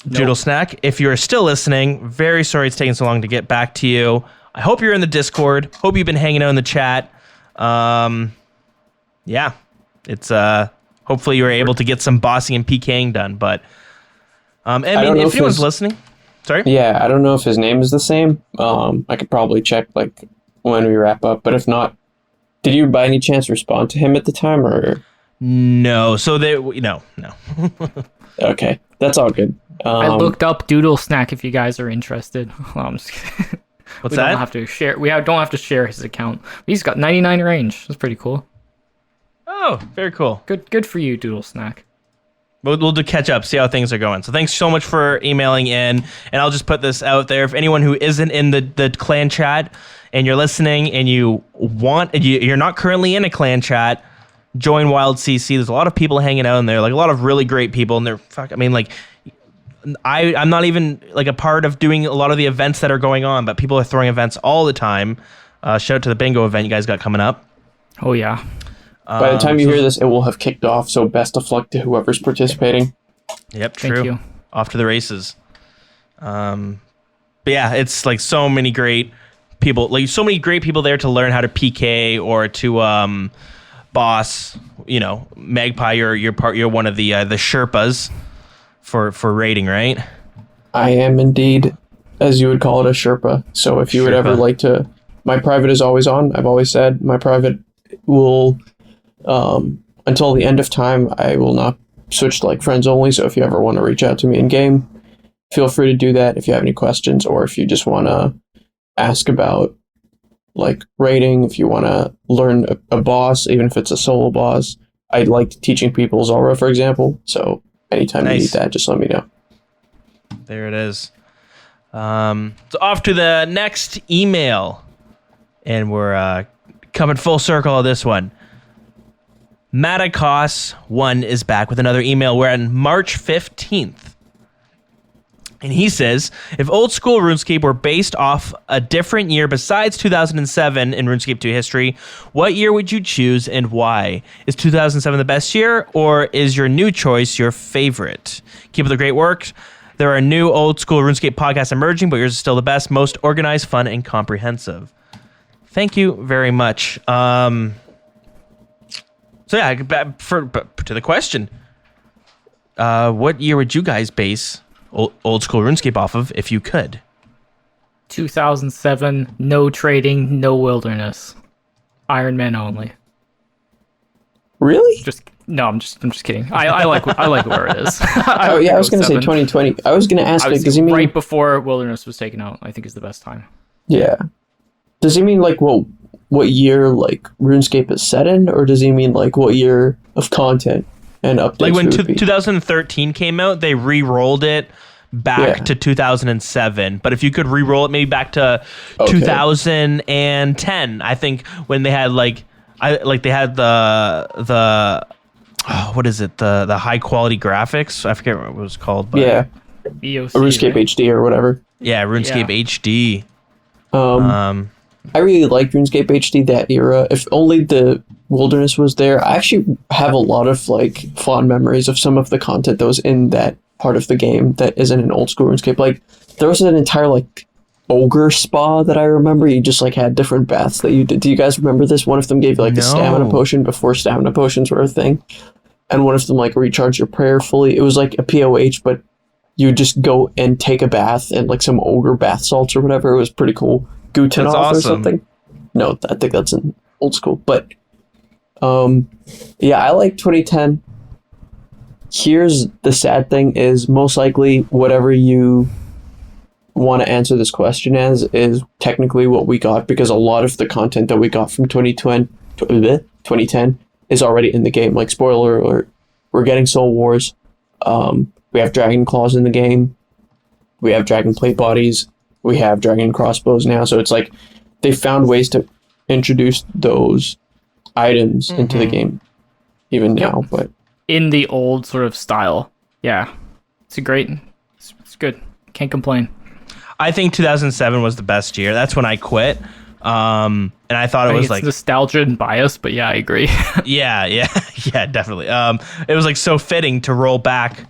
Nope. Doodle Snack, if you're still listening, very sorry it's taking so long to get back to you. I hope you're in the Discord. Hope you've been hanging out in the chat. Yeah, it's hopefully you were able to get some bossing and PKing done. But I mean, if anyone's listening, sorry. Yeah, I don't know if his name is the same. I could probably check like when we wrap up. But if not, did you by any chance respond to him at the time or? No. So no. Okay, that's all good. I looked up Doodle Snack if you guys are interested. Well, I'm just kidding. What's that? Don't have to share. Don't have to share his account. He's got 99 range. That's pretty cool. Oh, very cool. Good for you, Doodle Snack. We'll do catch up, see how things are going. So thanks so much for emailing in, and I'll just put this out there. If anyone who isn't in the clan chat and you're listening and you're not currently in a clan chat, join Wild CC. There's a lot of people hanging out in there, like a lot of really great people, and I'm not even like a part of doing a lot of the events that are going on, but people are throwing events all the time. Shout out to the bingo event you guys got coming up. Oh yeah. By the time you hear this, it will have kicked off, so best of luck to whoever's participating. Yep, true. Thank you. Off to the races. But yeah, it's like so many great people, there to learn how to PK or to boss. You know, Magpie, you're one of the Sherpas for raiding, right? I am indeed, as you would call it, a Sherpa. So if you would ever Sherpa. like to, my private is always on. I've always said my private will, until the end of time, I will not switch to like friends only. So if you ever want to reach out to me in game, feel free to do that if you have any questions, or if you just want to ask about like raiding, if you want to learn a boss, even if it's a solo boss. I like teaching people Zulrah, for example. So anytime you need that, just let me know. There it is. So off to the next email, and we're coming full circle of this one. Matakos1 is back with another email. We're on March 15th. And he says, if old school RuneScape were based off a different year besides 2007 in RuneScape 2 history, what year would you choose and why? Is 2007 the best year, or is your new choice your favorite? Keep up the great work. There are new old school RuneScape podcasts emerging, but yours is still the best, most organized, fun, and comprehensive. Thank you very much. So yeah, to the question, what year would you guys base old school RuneScape off of if you could? 2007, no trading, no wilderness. Iron Man only. Really? I'm just kidding. I like where it is. I was going to say 2020. I was going to ask it because you mean right before wilderness was taken out. I think is the best time. Yeah. Does he mean like what year like RuneScape is set in, or does he mean like what year of content and updates? Like when would be? 2013 came out, they re-rolled it back to 2007. But if you could re-roll it maybe back to 2010, I think when they had the what is it, the high quality graphics? I forget what it was called. But EOC, RuneScape HD or whatever. Yeah, RuneScape HD. I really liked RuneScape HD that era. If only the wilderness was there. I actually have a lot of like fond memories of some of the content that was in that part of the game that isn't in old school RuneScape. Like there was an entire like ogre spa that I remember. You just like had different baths that you did. Do you guys remember this? One of them gave you like a stamina potion before stamina potions were a thing, and one of them like recharged your prayer fully. It was like a POH, but you just go and take a bath and like some ogre bath salts or whatever. It was pretty cool. Gutenov or something. No, I think that's in old school. But yeah, I like 2010. Here's the sad thing is most likely whatever you want to answer this question as is technically what we got, because a lot of the content that we got from 2010 is already in the game. Like spoiler alert, we're getting Soul Wars. We have Dragon Claws in the game. We have Dragon Plate Bodies. We have Dragon Crossbows now. So it's like they found ways to introduce those items into the game even now. But in the old sort of style. Yeah. It's good. Can't complain. I think 2007 was the best year. That's when I quit. And I thought it was like nostalgia and bias, but yeah, I agree. yeah, definitely. It was like so fitting to roll back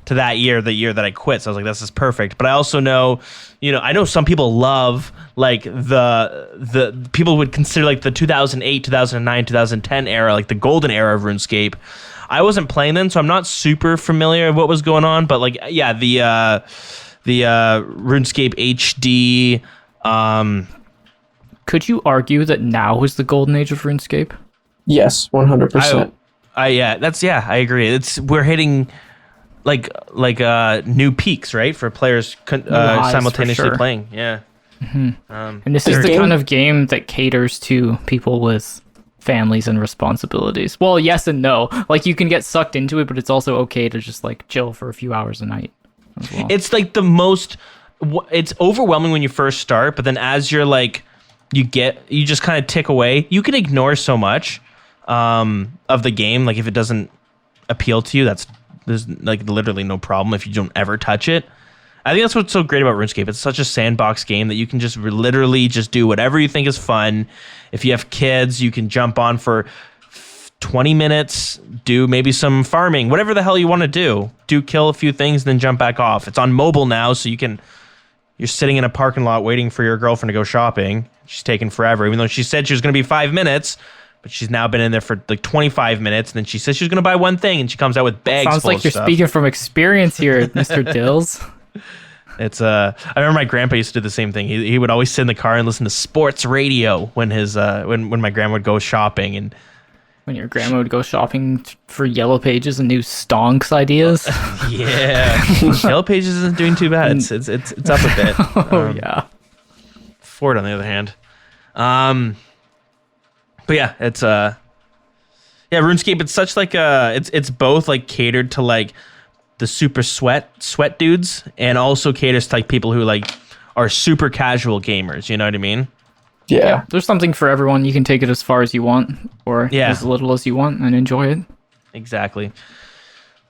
to that year, the year that I quit. So I was like, this is perfect. But I also know, I know some people love like the people would consider like the 2008, 2009, 2010 era, like the golden era of RuneScape. I wasn't playing then, so I'm not super familiar with what was going on. But like, yeah, the RuneScape HD. Could you argue that now is the golden age of RuneScape? yes, 100%. I agree. We're hitting like new peaks, right, for players simultaneously playing. Yeah. And this is the kind of game that caters to people with families and responsibilities. Well, yes and no. Like you can get sucked into it, but it's also okay to just like chill for a few hours a night as well. It's like it's overwhelming when you first start, but then as you're like you just kind of tick away. You can ignore so much of the game. Like if it doesn't appeal to you, there's like literally no problem if you don't ever touch it. I think that's what's so great about RuneScape. It's such a sandbox game that you can just literally just do whatever you think is fun. If you have kids, you can jump on for 20 minutes, do maybe some farming, whatever the hell you want to do. Do kill a few things, then jump back off. It's on mobile now, so you're sitting in a parking lot waiting for your girlfriend to go shopping. She's taking forever, even though she said she was going to be 5 minutes, but she's now been in there for like 25 minutes, and then she says she's going to buy one thing, and she comes out with bags Sounds full like of you're stuff. speaking from experience here, Mr. Dills. It's I remember my grandpa used to do the same thing. He would always sit in the car and listen to sports radio when his when my grandma would go shopping. And When your grandma would go shopping for Yellow Pages and new stonks ideas. yeah, Yellow Pages isn't doing too bad. It's up a bit. Oh yeah. Ford on the other hand. But yeah, it's RuneScape, it's such like it's both like catered to like the super sweat dudes, and also caters to like people who like are super casual gamers, you know what I mean? Yeah. There's something for everyone. You can take it as far as you want or as little as you want and enjoy it. Exactly.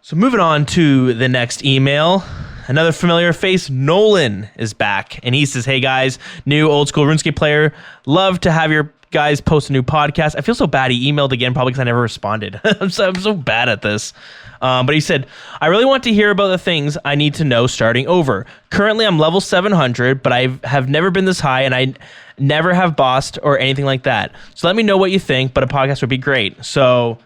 So moving on to the next email. Another familiar face, Nolan, is back. And he says, hey guys, new old school RuneScape player. Love to have your guys post a new podcast. I feel so bad. He emailed again, probably because I never responded. I'm so bad at this. But he said, I really want to hear about the things I need to know starting over. Currently, I'm level 700, but I have never been this high, and I never have bossed or anything like that. So let me know what you think, but a podcast would be great. So,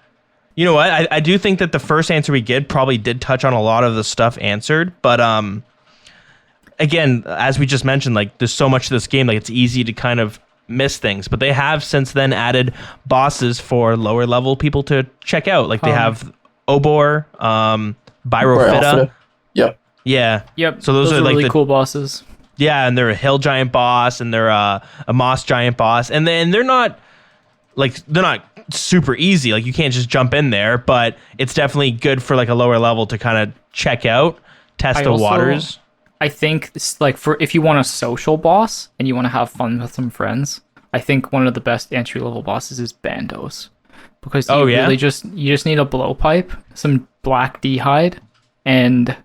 you know what? I do think that the first answer we get probably did touch on a lot of the stuff answered, but again, as we just mentioned, like there's so much to this game, like it's easy to kind of miss things, but they have since then added bosses for lower level people to check out. Like they have Obor, Byrofita. Yep. Yeah. Yep. So those are like really the cool bosses. Yeah, and they're a hill giant boss, and they're a moss giant boss, and then they're not super easy. Like you can't just jump in there, but it's definitely good for like a lower level to kind of check out, test the waters. I think it's like for if you want a social boss and you want to have fun with some friends, I think one of the best entry level bosses is Bandos. Because you just need a blowpipe, some black d'hide, and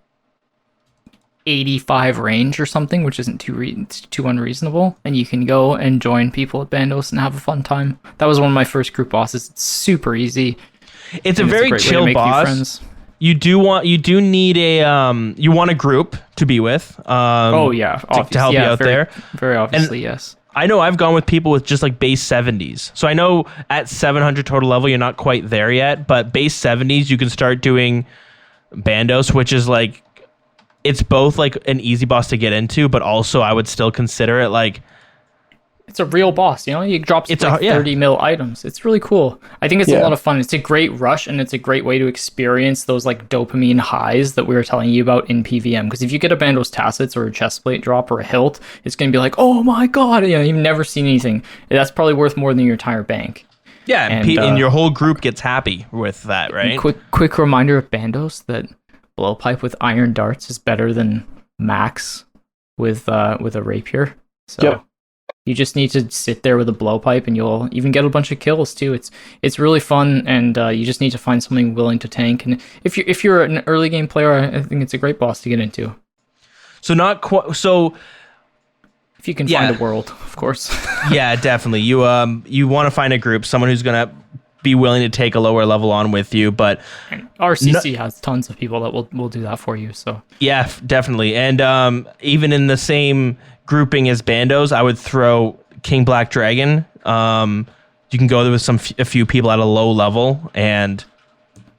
85 range or something, which isn't too unreasonable, and you can go and join people at Bandos and have a fun time. That was one of my first group bosses. It's super easy. It's a very chill boss. You do need you want a group to be with. To help you out there. Very obviously, yes. I know I've gone with people with just like base 70s. So I know at 700 total level, you're not quite there yet, but base 70s, you can start doing Bandos, which is like, it's both like an easy boss to get into, but also I would still consider it like, it's a real boss, you know? It drops 30 mil items. It's really cool. I think it's a lot of fun. It's a great rush, and it's a great way to experience those like dopamine highs that we were telling you about in PVM. Because if you get a Bandos Tassets or a chestplate drop or a hilt, it's going to be like, oh my god, you know, you've never seen anything. That's probably worth more than your entire bank. Yeah, and your whole group gets happy with that, right? Quick reminder of Bandos that blowpipe with iron darts is better than max with a rapier. So you just need to sit there with a blowpipe, and you'll even get a bunch of kills too. It's really fun, and you just need to find something willing to tank. And if you're an early game player, I think it's a great boss to get into. So if you can find a world, of course. Yeah, definitely. You want to find a group, someone who's gonna be willing to take a lower level on with you, but RCC has tons of people that will do that for you. So yeah, definitely. And even in the same grouping as Bandos, I would throw King Black Dragon. You can go there with a few people at a low level, and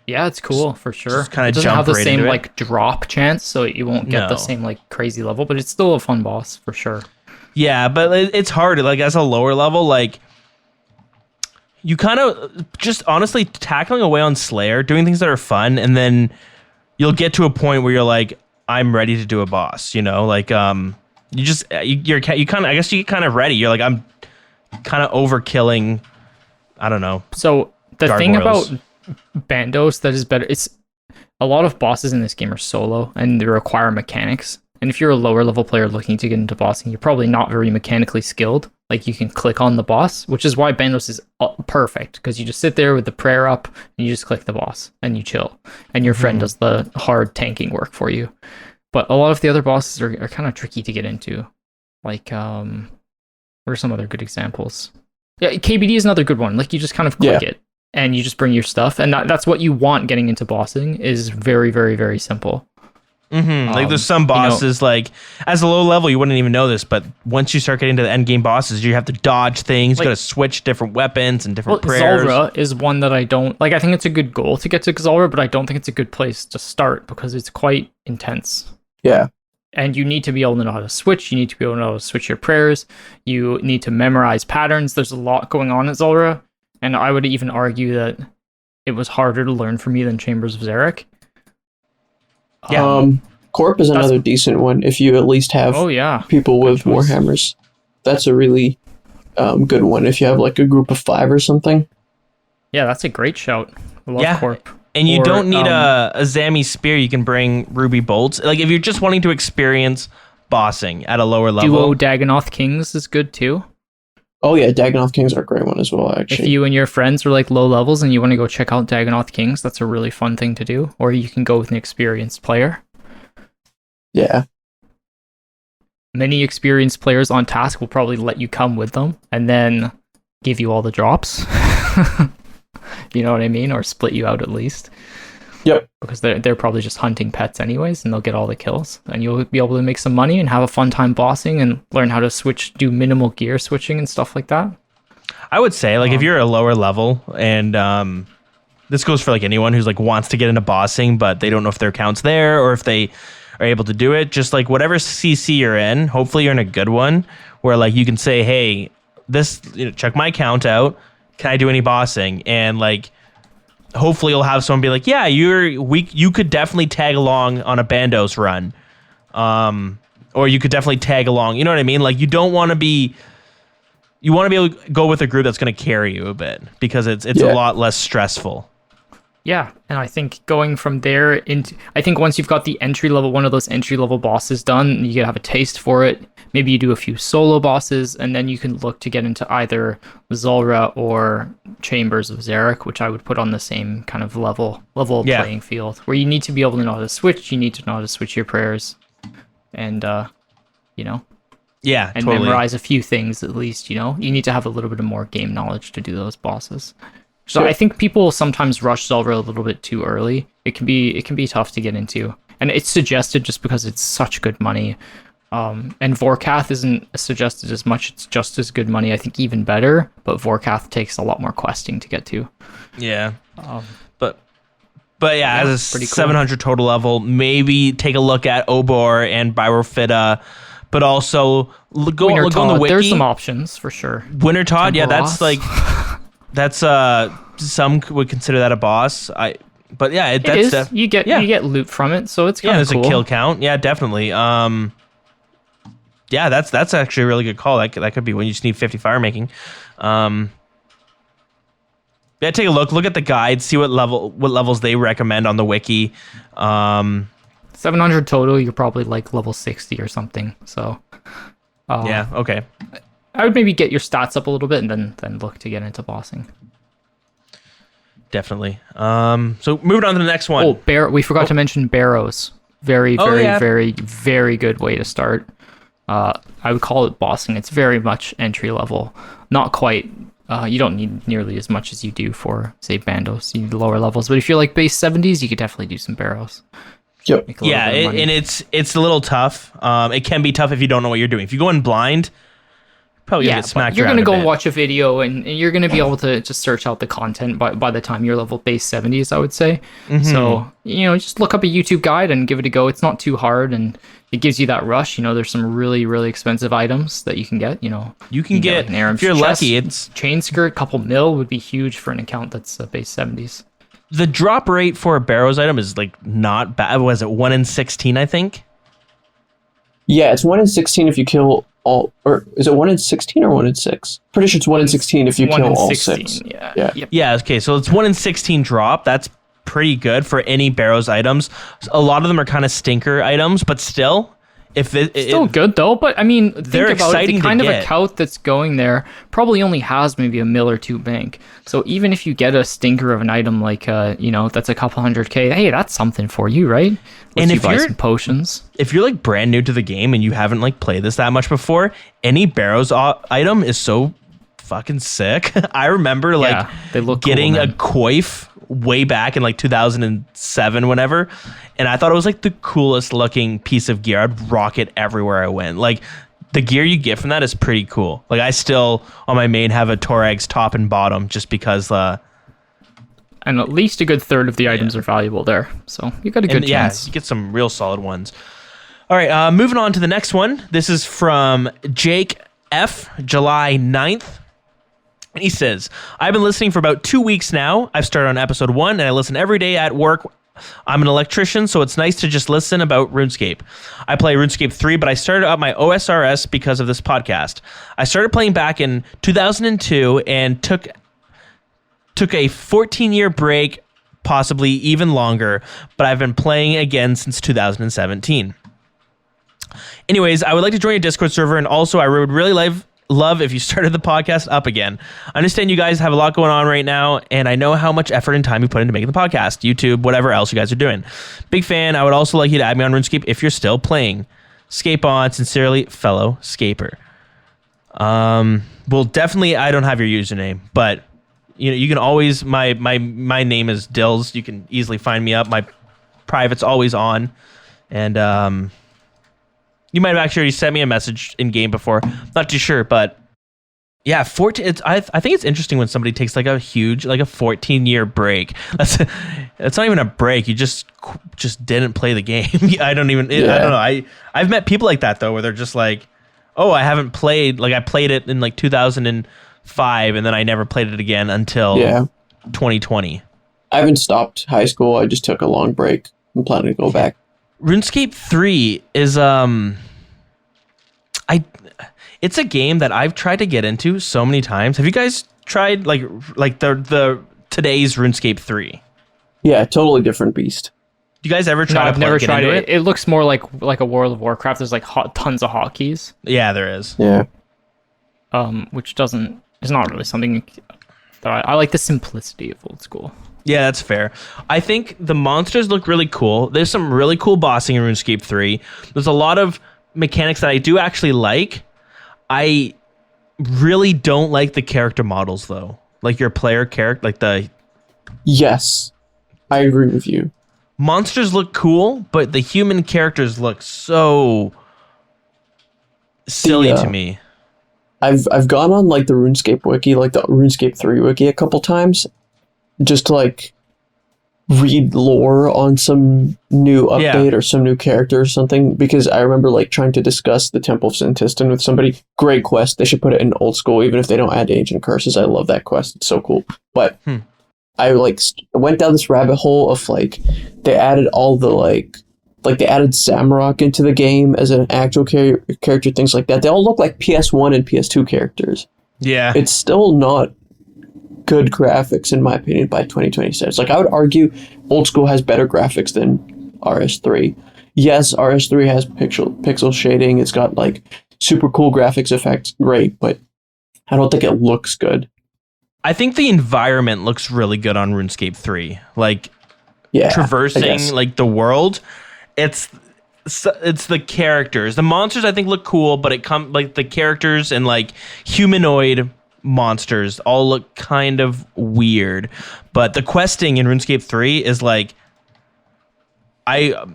yeah, it's cool for sure. Kind of doesn't jump have the right same into like drop chance, so you won't get the same like crazy level, but it's still a fun boss for sure. Yeah, but it's hard. Like as a lower level, like you kind of just honestly tackling away on Slayer, doing things that are fun, and then you'll get to a point where you're like, I'm ready to do a boss. You know, like you kind of, I guess you get kind of ready. You're like, I'm kind of overkilling. I don't know. So the Gargoyles. thing about Bandos that is better, it's a lot of bosses in this game are solo and they require mechanics. And if you're a lower level player looking to get into bossing, you're probably not very mechanically skilled. Like you can click on the boss, which is why Bandos is perfect, because you just sit there with the prayer up and you just click the boss and you chill, and your friend does the hard tanking work for you. But a lot of the other bosses are kind of tricky to get into. Like, what are some other good examples? Yeah, KBD is another good one. Like you just kind of click it and you just bring your stuff, and that's what you want getting into bossing. Is very, very, very simple. Like there's some bosses, like as a low level, you wouldn't even know this, but once you start getting to the end game bosses, you have to dodge things, you got to switch different weapons and different prayers. Zulrah is one that I don't like. I think it's a good goal to get to Zulrah, but I don't think it's a good place to start because it's quite intense. Yeah. And you need to be able to know how to switch. You need to be able to know how to switch your prayers. You need to memorize patterns. There's a lot going on at Zulrah, and I would even argue that it was harder to learn for me than Chambers of Xeric. Yeah. Corp is another decent one if you at least have people with Warhammers. That's a really good one if you have like a group of 5 or something. Yeah, that's a great shout. I love Corp. And you don't need a Zami spear. You can bring Ruby bolts. Like if you're just wanting to experience bossing at a lower level. Duo Dagonoth Kings is good too. Oh yeah, Dagonoth Kings are a great one as well, actually. If you and your friends are like low levels and you want to go check out Dagonoth Kings, that's a really fun thing to do. Or you can go with an experienced player. Yeah. Many experienced players on task will probably let you come with them and then give you all the drops. You know what I mean? Or split you out at least. Yep. Because they're probably just hunting pets anyways, and they'll get all the kills. And you'll be able to make some money and have a fun time bossing and learn how to do minimal gear switching and stuff like that. I would say, like, if you're a lower level, and this goes for like anyone who's like wants to get into bossing, but they don't know if their account's there or if they are able to do it. Just like whatever CC you're in, hopefully you're in a good one where like you can say, hey, this, check my account out. Can I do any bossing? And like, hopefully you'll have someone be like, yeah, you're weak. You could definitely tag along on a Bandos run. Or you could definitely tag along. You know what I mean? Like you want to be able to go with a group that's going to carry you a bit because it's a lot less stressful. Yeah, and I think going from there into, I think once you've got the one of those entry level bosses done, you can have a taste for it. Maybe you do a few solo bosses, and then you can look to get into either Zulrah or Chambers of Xeric, which I would put on the same kind of level playing field, where you need to be able to know how to switch. You need to know how to switch your prayers, and memorize a few things at least. You need to have a little bit of more game knowledge to do those bosses. So I think people sometimes rush Zulrah a little bit too early. It can be tough to get into, and it's suggested just because it's such good money. And Vorkath isn't suggested as much. It's just as good money, I think, even better. But Vorkath takes a lot more questing to get to. Yeah, but yeah, as a 700 total level, maybe take a look at Obor and Byrofita, but also go on the wiki. There's some options for sure. Wintertodt, yeah, that's like. That's some would consider that a boss. But yeah, it is. You get loot from it, so it's kind of cool. There's a kill count. Yeah, definitely. Yeah, that's actually a really good call. That could be when you just need 50 fire making. Yeah, take a look at the guide, see what levels they recommend on the wiki. 700 total. You're probably like level 60 or something. So. Yeah. Okay. I would maybe get your stats up a little bit and then look to get into bossing. Definitely. So moving on to the next one. Oh, we forgot to mention Barrows. Very, very, very good way to start. I would call it bossing. It's very much entry level. Not quite. You don't need nearly as much as you do for, say, Bandos. You need lower levels. But if you're like base 70s, you could definitely do some Barrows. Yep. Yeah, and it's a little tough. It can be tough if you don't know what you're doing. If you go in blind, probably get smacked. You're going to go and watch a video, and you're going to be able to just search out the content by the time you're level base 70s, I would say. Mm-hmm. So, just look up a YouTube guide and give it a go. It's not too hard, and it gives you that rush. There's some really, really expensive items that you can get. You can get like an Aram's if you're chest, lucky, it's chain skirt, couple mil would be huge for an account that's base 70s. The drop rate for a Barrows item is like not bad. Was it 1 in 16, I think? Yeah, it's 1 in 16 if you kill all, or is it 1 in 16 or 1 in 6? Pretty sure it's 1 in 16 if you kill all 6. Yeah. Yep. Yeah. Okay, so it's 1 in 16 drop. That's pretty good for any Barrows items. A lot of them are kind of stinker items, but still, if still good though. But I mean, they're think about exciting it, the kind to of get. account that's going there probably only has maybe a mil or two bank. So even if you get a stinker of an item like that's a couple 100K, hey, that's something for you, right? And if you buy you're some potions, if you're like brand new to the game and you haven't like played this that much before, any Barrows item is so fucking sick. I remember like they look getting cool, a man. coif way back in like 2007, whenever, and I thought it was like the coolest looking piece of gear. I'd rock it everywhere I went. Like the gear you get from that is pretty cool. Like I still on my main have a Torag's top and bottom just because and at least a good third of the items are valuable there. So you got a good chance. Yeah, you get some real solid ones. All right, moving on to the next one. This is from Jake F, July 9th. And he says, I've been listening for about 2 weeks now. I've started on episode 1, and I listen every day at work. I'm an electrician, so it's nice to just listen about RuneScape. I play RuneScape 3, but I started up my OSRS because of this podcast. I started playing back in 2002 and took a 14-year break, possibly even longer, but I've been playing again since 2017. Anyways, I would like to join your Discord server, and also I would really love if you started the podcast up again. I understand you guys have a lot going on right now, and I know how much effort and time you put into making the podcast, YouTube, whatever else you guys are doing. Big fan. I would also like you to add me on RuneScape if you're still playing. Scape on. Sincerely, fellow Scaper. Well, definitely I don't have your username, but you can always, my name is Dills. You can easily find me up. My private's always on, and you might have actually already sent me a message in game before. Not too sure, but yeah, 14. I think it's interesting when somebody takes like a 14-year break. That's not even a break. You just didn't play the game. I don't know. I've met people like that though, where they're just like, oh, I haven't played. Like I played it in like 2005, and then I never played it again until 2020. I haven't stopped high school. I just took a long break. I'm planning to go back. RuneScape 3 is it's a game that I've tried to get into so many times. Have you guys tried like the today's RuneScape 3? Yeah, totally different beast. Do you guys ever try to I've never get tried into it. It looks more like a World of Warcraft. There's like tons of hotkeys. Yeah, there is. Yeah. Which is not really something that I like the simplicity of old school. Yeah, that's fair. I think the monsters look really cool. There's some really cool bossing in RuneScape 3. There's a lot of mechanics that I do actually like. I really don't like the character models, though. Like your player character, like the... Yes, I agree with you. Monsters look cool, but the human characters look so silly to me. I've gone on like the RuneScape wiki, like the RuneScape 3 wiki a couple times, just to like read lore on some new update or some new character or something, because I remember like trying to discuss the Temple of Sintistan with somebody. Great quest. They should put it in old school, even if they don't add ancient curses. I love that quest. It's so cool. But I like went down this rabbit hole of like, they added all the like they added Samrock into the game as an actual character, things like that. They all look like PS1 and PS2 characters. Yeah. It's still not good graphics, in my opinion, by 2026. Like, I would argue old school has better graphics than RS3. Yes, RS3 has pixel shading. It's got, like, super cool graphics effects. Great, but I don't think it looks good. I think the environment looks really good on RuneScape 3. Like, traversing, like, the world. It's the characters. The monsters, I think, look cool, but like, the characters and, like, humanoid monsters all look kind of weird. But the questing in RuneScape 3 is like, I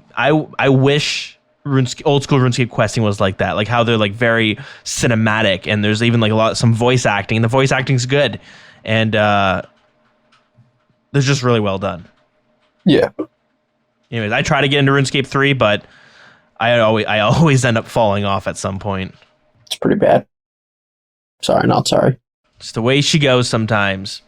wish old school RuneScape questing was like that, like how they're like very cinematic, and there's even like some voice acting, and the voice acting's good, and they're just really well done. Yeah. Anyways, I try to get into RuneScape 3, but I always end up falling off at some point. It's pretty bad. Sorry, not sorry. It's the way she goes sometimes.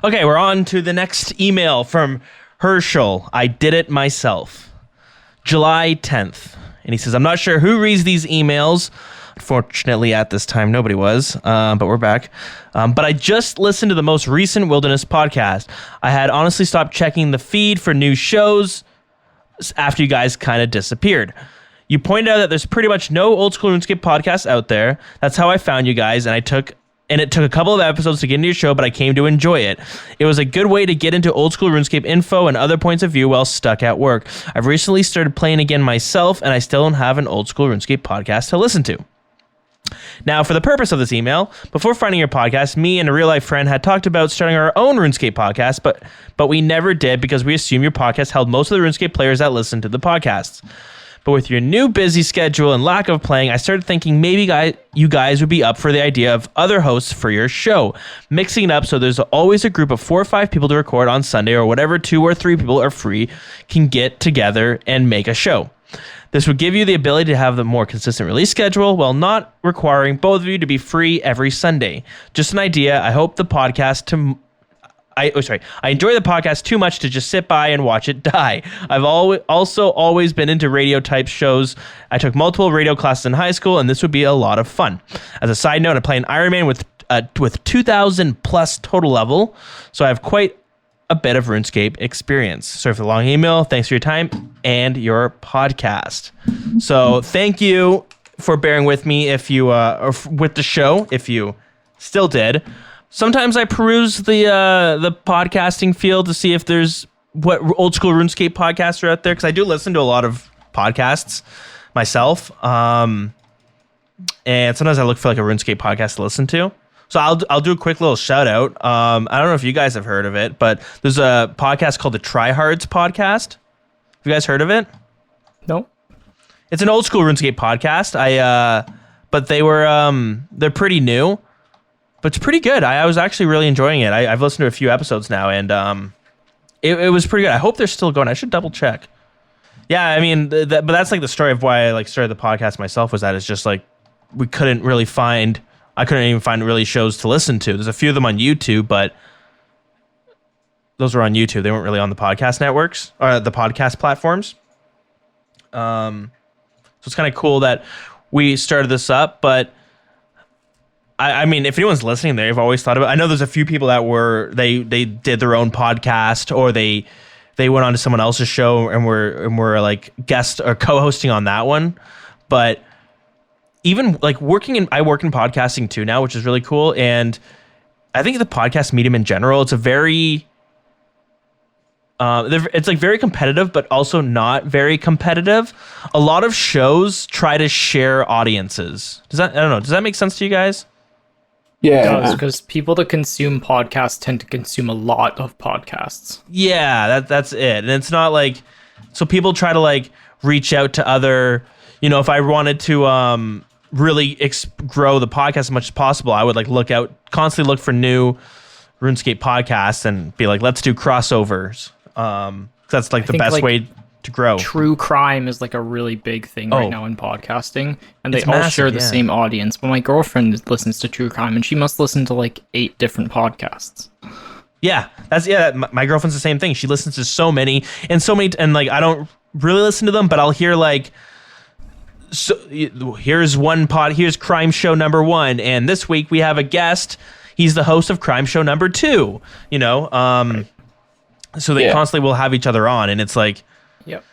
Okay, we're on to the next email from Herschel. I did it myself. July 10th. And he says, I'm not sure who reads these emails. Unfortunately, at this time, nobody was, but we're back. But I just listened to the most recent Wilderness podcast. I had honestly stopped checking the feed for new shows after you guys kind of disappeared. You pointed out that there's pretty much no old school RuneScape podcasts out there. That's how I found you guys, and it took a couple of episodes to get into your show, but I came to enjoy it. It was a good way to get into old school RuneScape info and other points of view while stuck at work. I've recently started playing again myself, and I still don't have an old school RuneScape podcast to listen to. Now, for the purpose of this email, before finding your podcast, me and a real-life friend had talked about starting our own RuneScape podcast, but we never did because we assumed your podcast held most of the RuneScape players that listen to the podcasts. But with your new busy schedule and lack of playing, I started thinking maybe you guys would be up for the idea of other hosts for your show, mixing it up so there's always a group of 4 or 5 people to record on Sunday, or whatever 2 or 3 people are free can get together and make a show. This would give you the ability to have the more consistent release schedule while not requiring both of you to be free every Sunday. Just an idea. I hope the podcast I enjoy the podcast too much to just sit by and watch it die. I've always been into radio type shows. I took multiple radio classes in high school, and this would be a lot of fun. As a side note, I play an Iron Man with 2,000 plus total level, so I have quite a bit of RuneScape experience. Sorry for the long email. Thanks for your time and your podcast. So thank you for bearing with me with the show, if you still did. Sometimes I peruse the podcasting field to see if there's what old school RuneScape podcasts are out there, because I do listen to a lot of podcasts myself. And sometimes I look for like a RuneScape podcast to listen to. So I'll do a quick little shout out. I don't know if you guys have heard of it, but there's a podcast called the Tryhards Podcast. Have you guys heard of it? No. It's an old school RuneScape podcast. But they're pretty new, but it's pretty good. I was actually really enjoying it. I've listened to a few episodes now, and it was pretty good. I hope they're still going. I should double check. Yeah, I mean, but that's like the story of why I like started the podcast myself. Was that it's just like I couldn't even find really shows to listen to. There's a few of them on YouTube, but those were on YouTube. They weren't really on the podcast networks or the podcast platforms. So it's kind of cool that we started this up, but I mean, if anyone's listening, they've always thought about. I know there's a few people that they did their own podcast, or they went on to someone else's show and were like guest or co-hosting on that one, but. Even like I work in podcasting too now, which is really cool. And I think the podcast medium in general, it's a very, it's like very competitive, but also not very competitive. A lot of shows try to share audiences. I don't know. Does that make sense to you guys? Yeah. It does, because people that consume podcasts tend to consume a lot of podcasts. Yeah, that's it. And it's not like, so people try to like reach out to other, if I wanted to, really grow the podcast as much as possible, I would like constantly look for new RuneScape podcasts and be like, let's do crossovers. That's like the best way to grow. True crime is like a really big thing right now in podcasting, and they all massive, share the same audience. But my girlfriend listens to true crime, and she must listen to like 8 different podcasts. Yeah, my girlfriend's the same thing. She listens to so many, and like I don't really listen to them, but I'll hear like, so here's Crime Show number 1, and this week we have a guest. He's the host of Crime Show number 2. So they constantly will have each other on, and it's like, yep,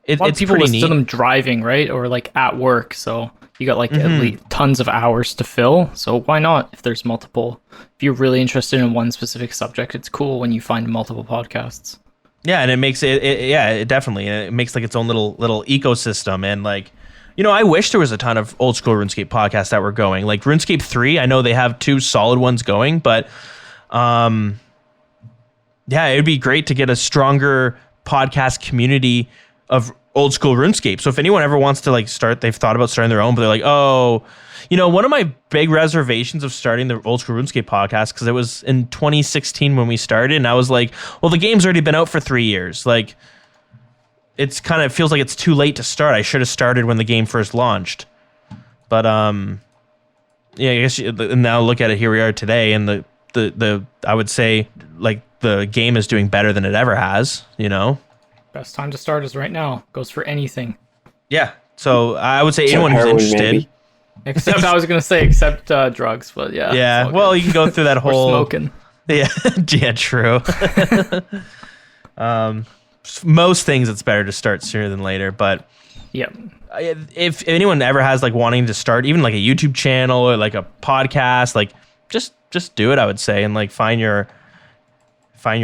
it's people pretty listen neat. to them driving, right, or like at work. So you got like at least tons of hours to fill. So why not? If there's multiple, if you're really interested in one specific subject, it's cool when you find multiple podcasts. Yeah, and it makes it definitely. It makes like its own little ecosystem, and like. I wish there was a ton of old school RuneScape podcasts that were going. Like RuneScape 3, I know they have 2 solid ones going, but yeah, it'd be great to get a stronger podcast community of old school RuneScape. So if anyone ever wants to like they've thought about starting their own, but they're like, one of my big reservations of starting the old school RuneScape podcast, because it was in 2016 when we started, and I was like, well, the game's already been out for 3 years. Like, it's kind of feels like it's too late to start. I should have started when the game first launched. But yeah, I guess now look at it. Here we are today, and the I would say like the game is doing better than it ever has. Best time to start is right now. Goes for anything. Yeah. So I would say anyone who's interested. Maybe. Except I was gonna say except drugs, but yeah. Yeah. Well, you can go through that whole smoking. Yeah. Yeah. True. Most things it's better to start sooner than later, but yeah, if anyone ever has like wanting to start even like a YouTube channel or like a podcast, like just do it, I would say, and like find your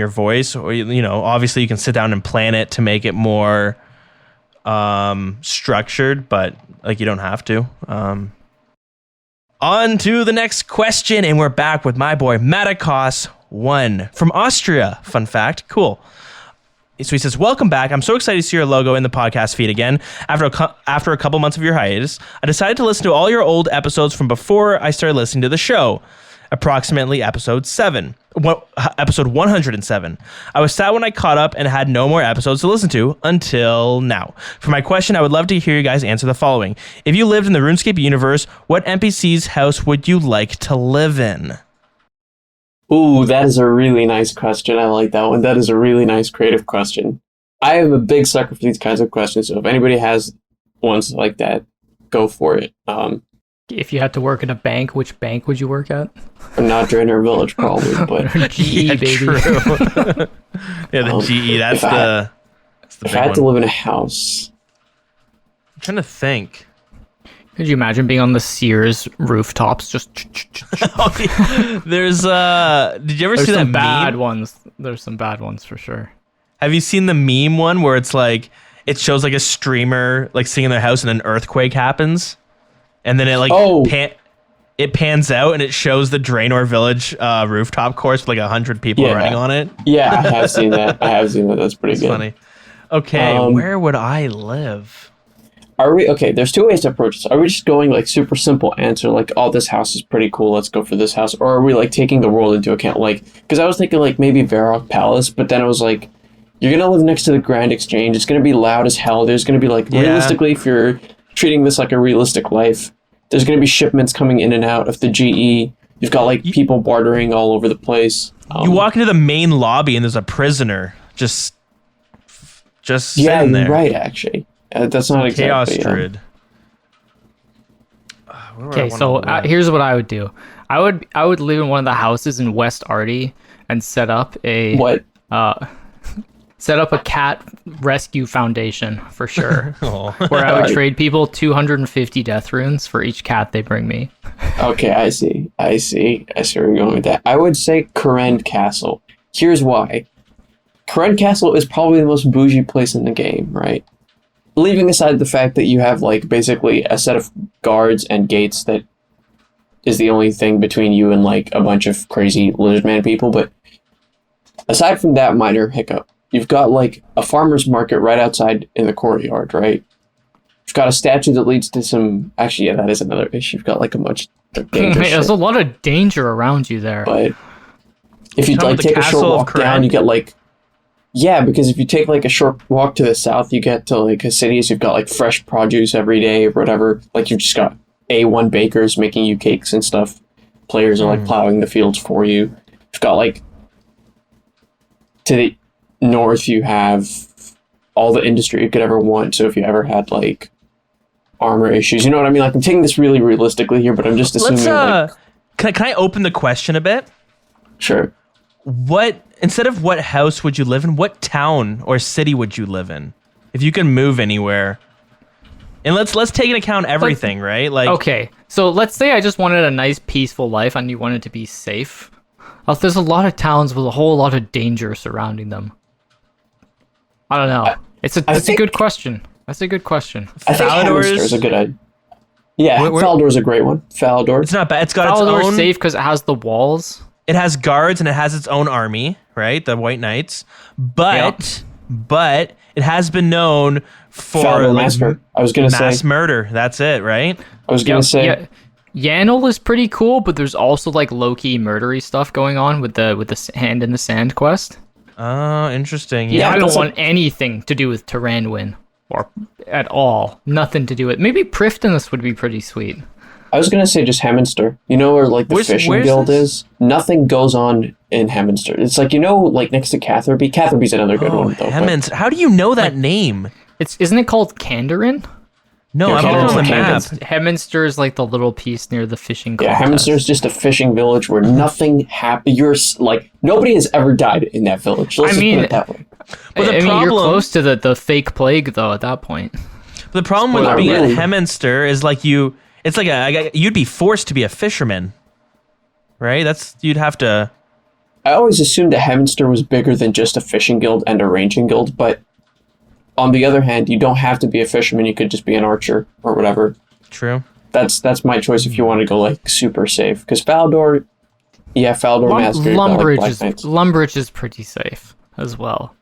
voice, or obviously you can sit down and plan it to make it more structured, but like you don't have to. On to the next question, and we're back with my boy Matakos1 from Austria. Fun fact, cool. So he says, welcome back. I'm so excited to see your logo in the podcast feed again. After a couple months of your hiatus, I decided to listen to all your old episodes from before I started listening to the show. Approximately episode 107. I was sad when I caught up and had no more episodes to listen to until now. For my question, I would love to hear you guys answer the following. If you lived in the RuneScape universe, what NPC's house would you like to live in? Ooh, that is a really nice question. I like that one. That is a really nice creative question. I am a big sucker for these kinds of questions, so if anybody has ones like that, go for it. If you had to work in a bank, which bank would you work at? Not Draenor Village, probably, but GE, baby. True. Yeah, the GE, that's the if big I had to one. live in a house, I'm trying to think. Could you imagine being on the Sears rooftops? Just There's did you ever there's see that some bad meme? ones. There's some bad ones for sure. Have you seen the meme one where it's like it shows like a streamer like sitting in their house and an earthquake happens, and then it like it pans out and it shows the Draenor Village rooftop course with like 100 people Yeah. running on it. yeah, I have seen that. That's pretty It's good. funny. Okay, where would I live? Are we okay? There's two ways to approach this. Are we just going like super simple answer, like, "Oh, this house is pretty cool. Let's go for this house," or are we like taking the world into account? Like, because I was thinking like maybe Varrock Palace, but then I was like, you're gonna live next to the Grand Exchange. It's gonna be loud as hell. There's gonna be like realistically, if you're treating this like a realistic life, there's gonna be shipments coming in and out of the GE. You've got like people bartering all over the place. You walk into the main lobby and there's a prisoner just yeah, sitting there. you're right. Actually, that's not Chaos exactly. Druid. Okay, so here's what I would do. I would live in one of the houses in West Arty and set up a What? set up a cat rescue foundation for sure, Oh. where I would Alright. trade people 250 death runes for each cat they bring me. Okay, I see where you're going with that. I would say Kourend Castle. Here's why. Kourend Castle is probably the most bougie place in the game, right? Leaving aside the fact that you have, like, basically a set of guards and gates that is the only thing between you and, like, a bunch of crazy lizardman people, but aside from that minor hiccup, you've got, like, a farmer's market right outside in the courtyard, right? You've got a statue that leads to some... Actually, yeah, that is another issue. You've got, like, a much dangerous There's shit. a lot of danger around you there. But if you Talking like about the take a Castle short of walk down, Kourend? you get like because if you take like a short walk to the south, you get to like a city. So you've got like fresh produce every day or whatever. Like you've just got A1 bakers making you cakes and stuff. Players are like plowing the fields for you. You've got like to the north, you have all the industry you could ever want. So if you ever had like armor issues, you know what I mean? Like I'm taking this really realistically here, but I'm just assuming Let's like can I open the question a bit? sure. What instead of what house would you live in, what town or city would you live in? If you can move anywhere. And let's take into account everything, right? Like Okay, so let's say I just wanted a nice peaceful life and you wanted to be safe. There's a lot of towns with a whole lot of danger surrounding them. I don't know. It's a think- good question. That's a good question. I think Falador Hamster is- is a good idea. Yeah, Where- Falador's a great one. Falador. it's not bad. It's got its Falador's own safe because it has the walls. it has guards and it has its own army, right? The White Knights. But it has been known for Falador like, Massacre. I was gonna mass say. murder. That's it, right? I was gonna say. Yeah, Yanel is pretty cool, but there's also like low-key murdery stuff going on with the hand in the sand quest. Oh, interesting. Yeah, I don't that's want anything to do with Tyrannwyn or at all. Nothing to do with. Maybe Prifddinas would be pretty sweet. I was gonna say just Hemminster. You know where like the fishing where's guild this? is? Nothing goes on in Hemminster. It's like like next to Catherby. Catherby's another good Oh, one though. but- Hemmons. How do you know that name? Isn't it called Kandarin? No, Yeah, I'm looking on the Candace- map. Hemminster is like the little piece near the fishing Yeah, contest. Hemminster's just a fishing village where nothing happens. Like nobody has ever died in that village. Let's just mean- put it that way. But the I mean, you're problem- close to the fake plague though at that point. The problem with Spoiler being alert. at Hemminster is like it's like you'd be forced to be a fisherman, right? You'd have to. I always assumed that Hemminster was bigger than just a fishing guild and a ranging guild, but on the other hand, you don't have to be a fisherman. You could just be an archer or whatever. True. That's my choice if you want to go like super safe. Because Falador, Falador Massacre. Lumbridge is pretty safe as well.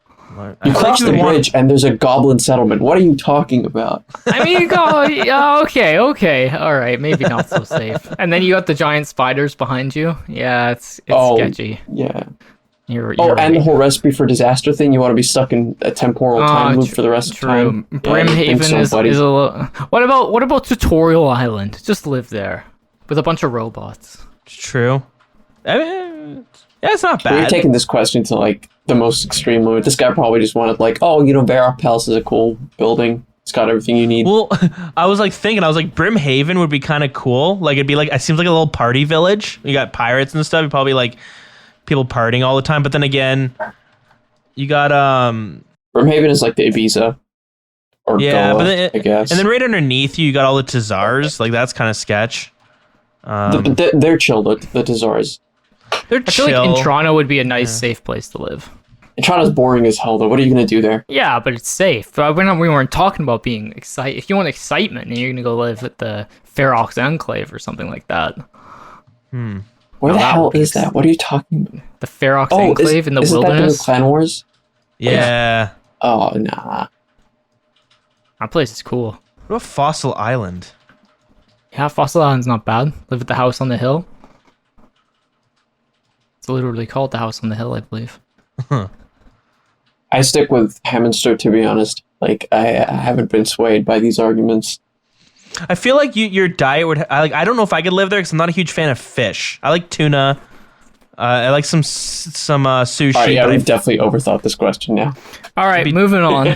You cross the bridge and there's a goblin settlement. What are you talking about? I mean, you go, yeah, okay, all right, maybe not so safe. And then you got the giant spiders behind you. Yeah, it's sketchy. Yeah. You're and right. the whole recipe for disaster thing. You want to be stuck in a temporal time loop for the rest of time. Brimhaven is a little. What about Tutorial Island? Just live there with a bunch of robots. True. I mean, yeah, it's not bad. You're taking this question to like the most extreme limit. This guy probably just wanted like, Varrock Palace is a cool building. It's got everything you need. Well, I was like Brimhaven would be kind of cool. Like it'd be like, it seems like a little party village. You got pirates and stuff. You probably like people partying all the time. But then again, you got Brimhaven is like the Ibiza. Or Goa, but then, I guess. And then right underneath you got all the Tazars. Like that's kind of sketch. They're chill. The Tazars. They're I feel like Intrano would be a nice, safe place to live. Intrano's boring as hell, though. What are you going to do there? Yeah, but it's safe. But we weren't talking about being excited. If you want excitement, then you're going to go live at the Ferox Enclave or something like that. Where the hell is that? What are you talking about? The Ferox Enclave in the wilderness? Is that Clan Wars? Yeah. Oh, nah. That place is cool. What about Fossil Island? Yeah, Fossil Island's not bad. Live at the house on the hill. It's literally called the house on the hill, I believe. I stick with Hammonster, to be honest. Like, I haven't been swayed by these arguments. I feel like your diet would. I don't know if I could live there because I'm not a huge fan of fish. I like tuna. I like some sushi. All right, yeah, we've definitely overthought this question now. All right, moving on.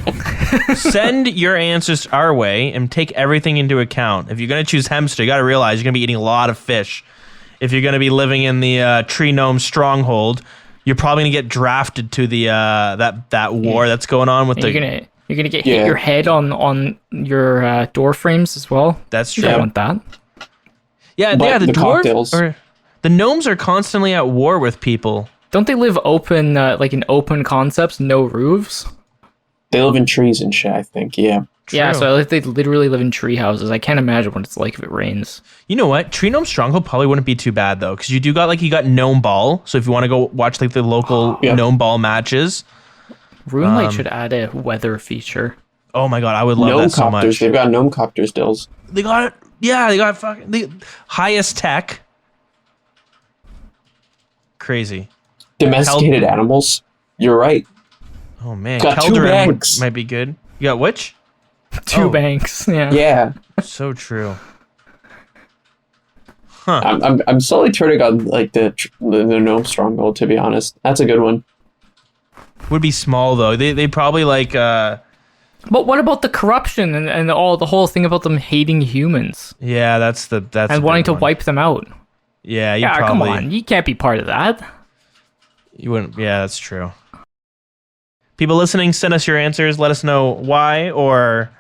Send your answers our way and take everything into account. If you're going to choose Hemster, you got to realize you're going to be eating a lot of fish. If you're going to be living in the Tree Gnome Stronghold, you're probably going to get drafted to the that war that's going on with You're gonna get hit your head on your door frames as well. That's true. You don't want that. Yeah, But the the dwarves cocktails. the gnomes are constantly at war with people. Don't they live open, like in open concepts, no roofs? They live in trees and shit, I think, yeah. Yeah, True. so they literally live in tree houses. I can't imagine what it's like if it rains. You know what? Tree Gnome Stronghold probably wouldn't be too bad though, because you got Gnome Ball. So if you want to go watch like the local Gnome Ball matches, RuneLight should add a weather feature. oh my god, I would love Gnome that so copters. much. They've got gnome copter stills. They got it. Yeah, they got fucking the highest tech. Crazy. Domesticated animals. You're right. Oh man, Got 2 Keldaram banks. might be good. You got which? Two Oh. banks, yeah. Yeah. So true. I'm slowly turning on like the gnome stronghold, to be honest. That's a good one. Would be small though. They probably like But what about the corruption and the whole thing about them hating humans yeah, that's and wanting to wipe them out? Yeah, you Yeah, probably come on, you can't be part of that. you wouldn't. Yeah, that's true. People listening, send us your answers. Let us know why or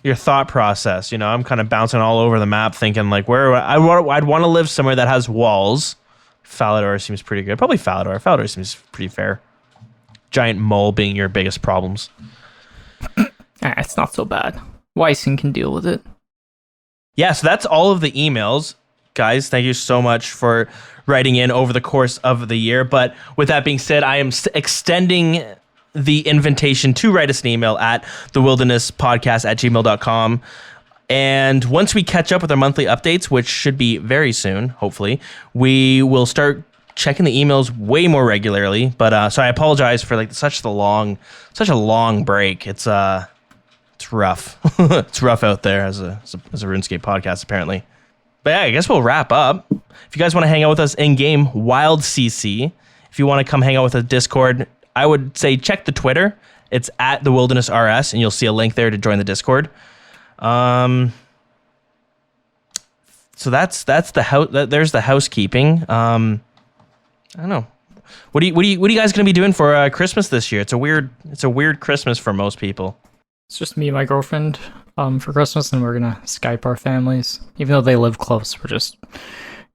your thought process. You know, I'm kind of bouncing all over the map, thinking like where I'd want to live somewhere that has walls. Falador seems pretty good. Probably Falador. Falador seems pretty fair. Giant mole being your biggest problems. It's not so bad. Wyson can deal with it. Yeah, so that's all of the emails. Guys, thank you so much for writing in over the course of the year. But with that being said, I am extending the invitation to write us an email at thewilderness.podcast@gmail.com. And once we catch up with our monthly updates, which should be very soon, hopefully, we will start checking the emails way more regularly. But so I apologize for like such a long break. It's rough. It's rough out there as a RuneScape podcast, apparently. But yeah, I guess we'll wrap up. If you guys want to hang out with us in game, Wild CC. If you want to come hang out with us Discord, I would say check the Twitter. It's at the Wilderness RS, and you'll see a link there to join the Discord. So that's the house. There's the housekeeping. I don't know. What are you guys gonna be doing for Christmas this year? It's a weird Christmas for most people. It's just me and my girlfriend for Christmas, and we're gonna Skype our families. Even though they live close, we're just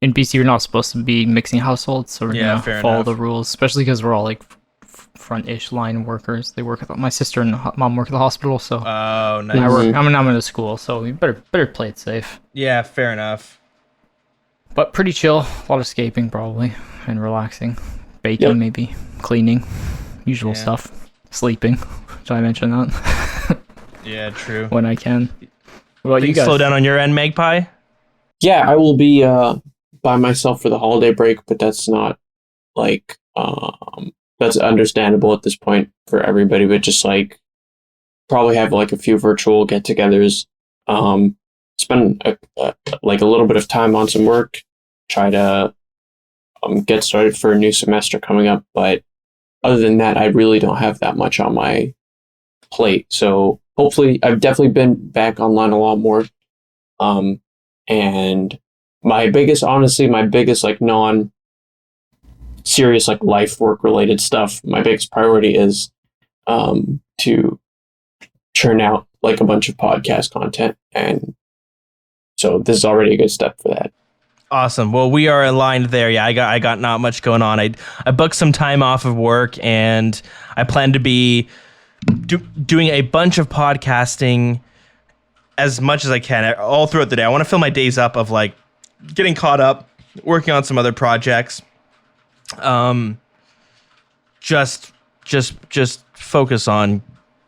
in BC. We're not supposed to be mixing households, so we're gonna fair follow enough. the rules, especially because we're all like front-ish line workers. They work at my sister and mom work at the hospital, so Oh, nice. I work. I'm in a school, so you better play it safe. Yeah, fair enough. But pretty chill. A lot of escaping probably and relaxing, baking maybe, cleaning, usual stuff, sleeping. Should I mention that? Yeah, true. When I can. Well, you Things guys slow down on your end, Magpie? Yeah, I will be by myself for the holiday break, but that's not like that's understandable at this point for everybody. But just like probably have like a few virtual get-togethers. Spend like a little bit of time on some work. Try to get started for a new semester coming up. But other than that, I really don't have that much on my plate. So hopefully, I've definitely been back online a lot more. And my biggest like non-serious like life work related stuff, my biggest priority is to churn out like a bunch of podcast content, and so this is already a good step for that. Awesome. Well, we are aligned there. Yeah, I got not much going on. I booked some time off of work, and I plan to be doing a bunch of podcasting as much as I can all throughout the day. I want to fill my days up of like getting caught up, working on some other projects. Just focus on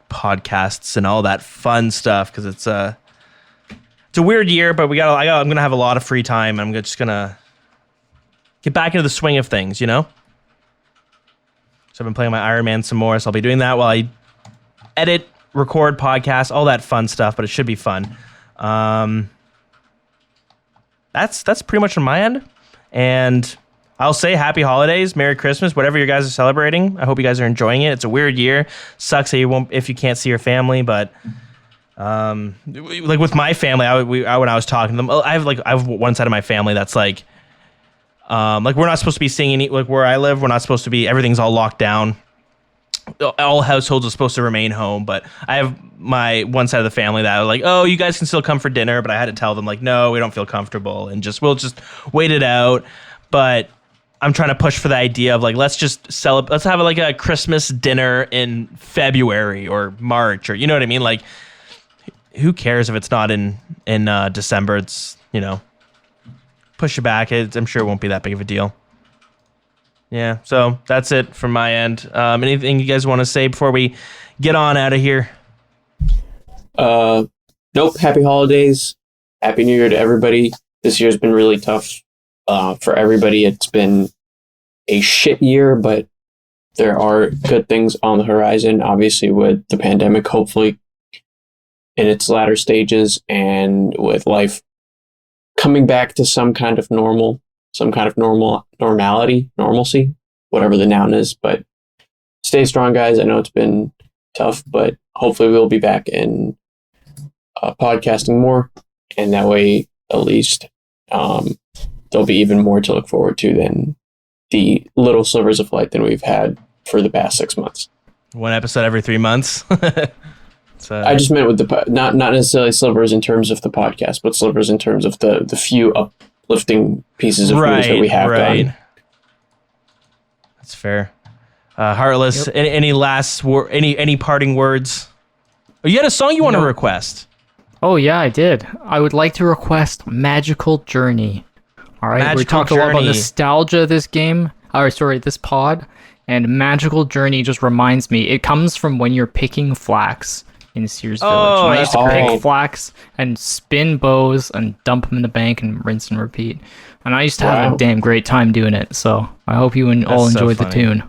podcasts and all that fun stuff, because it's a weird year, but I'm gonna have a lot of free time. I'm just gonna get back into the swing of things, you know. So I've been playing my Iron Man some more, so I'll be doing that while I edit, record podcasts, all that fun stuff. But it should be fun. That's pretty much on my end, and I'll say happy holidays, Merry Christmas, whatever you guys are celebrating. I hope you guys are enjoying it. It's a weird year. Sucks that if you can't see your family, but like with my family, when I was talking to them, I have one side of my family that's like we're not supposed to be seeing any, like where I live, we're not supposed to be, everything's all locked down. All households are supposed to remain home, but I have my one side of the family that are like, oh, you guys can still come for dinner, but I had to tell them like, no, we don't feel comfortable, and we'll just wait it out. But I'm trying to push for the idea of like, let's have like a Christmas dinner in February or March, or you know what I mean? Like, who cares if it's not in December? It's, you know, push it back. I'm sure it won't be that big of a deal. Yeah, so that's it from my end. Anything you guys want to say before we get on out of here? Nope. Happy holidays. Happy New Year to everybody. This year's been really tough for everybody. It's been a shit year, but there are good things on the horizon, obviously, with the pandemic, hopefully in its latter stages, and with life coming back to some kind of normalcy, whatever the noun is. But stay strong, guys. I know it's been tough, but hopefully we'll be back in podcasting more, and that way at least there'll be even more to look forward to than the little slivers of light that we've had for the past 6 months. One episode every 3 months. I just meant with not necessarily slivers in terms of the podcast, but slivers in terms of the few uplifting pieces of news that we have done. That's fair. Heartless, yep. Any last any parting words? Oh, you had a song you want to request? Oh yeah, I did. I would like to request Magical Journey. All right, we talked a lot about nostalgia this game. This pod, and Magical Journey just reminds me. It comes from when you're picking flax in Sears Village. And I used to pick flax and spin bows and dump them in the bank and rinse and repeat. And I used to have a damn great time doing it. So I hope you all enjoyed the tune.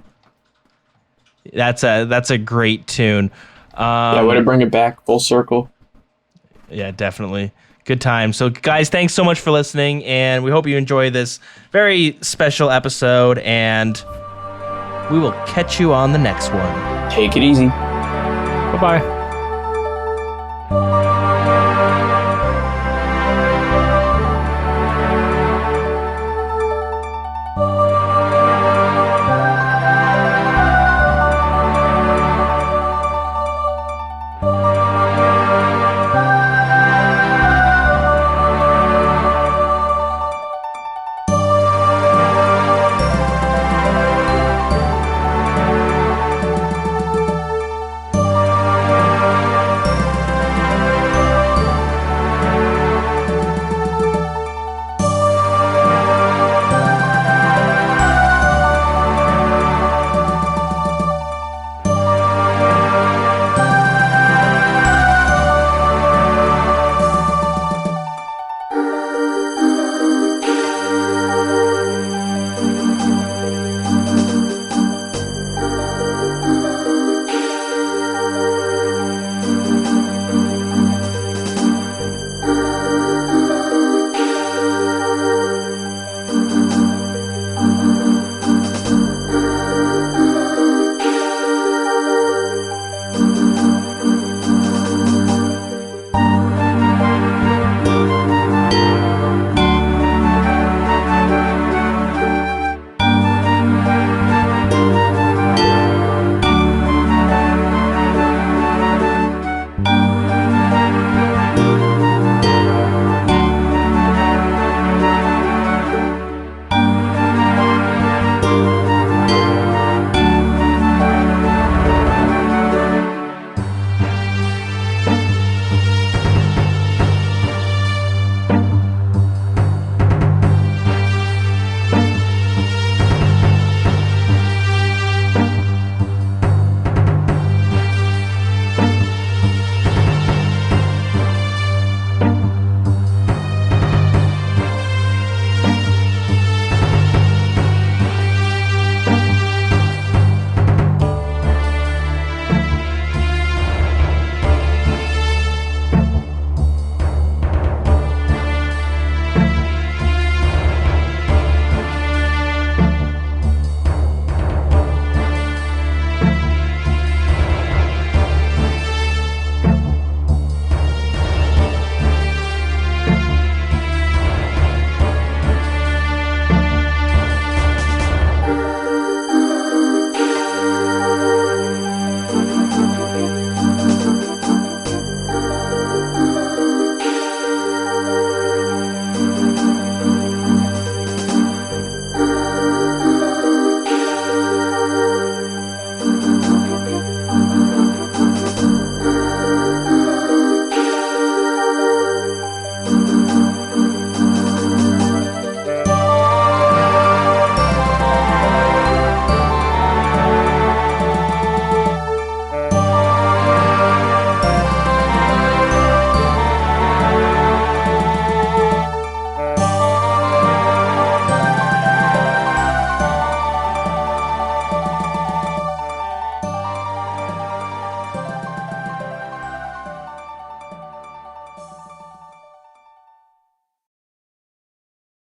That's a great tune. Way to bring it back full circle. Yeah, definitely. Good time. So guys, thanks so much for listening, and we hope you enjoy this very special episode, and we will catch you on the next one. Take it easy. Bye-bye.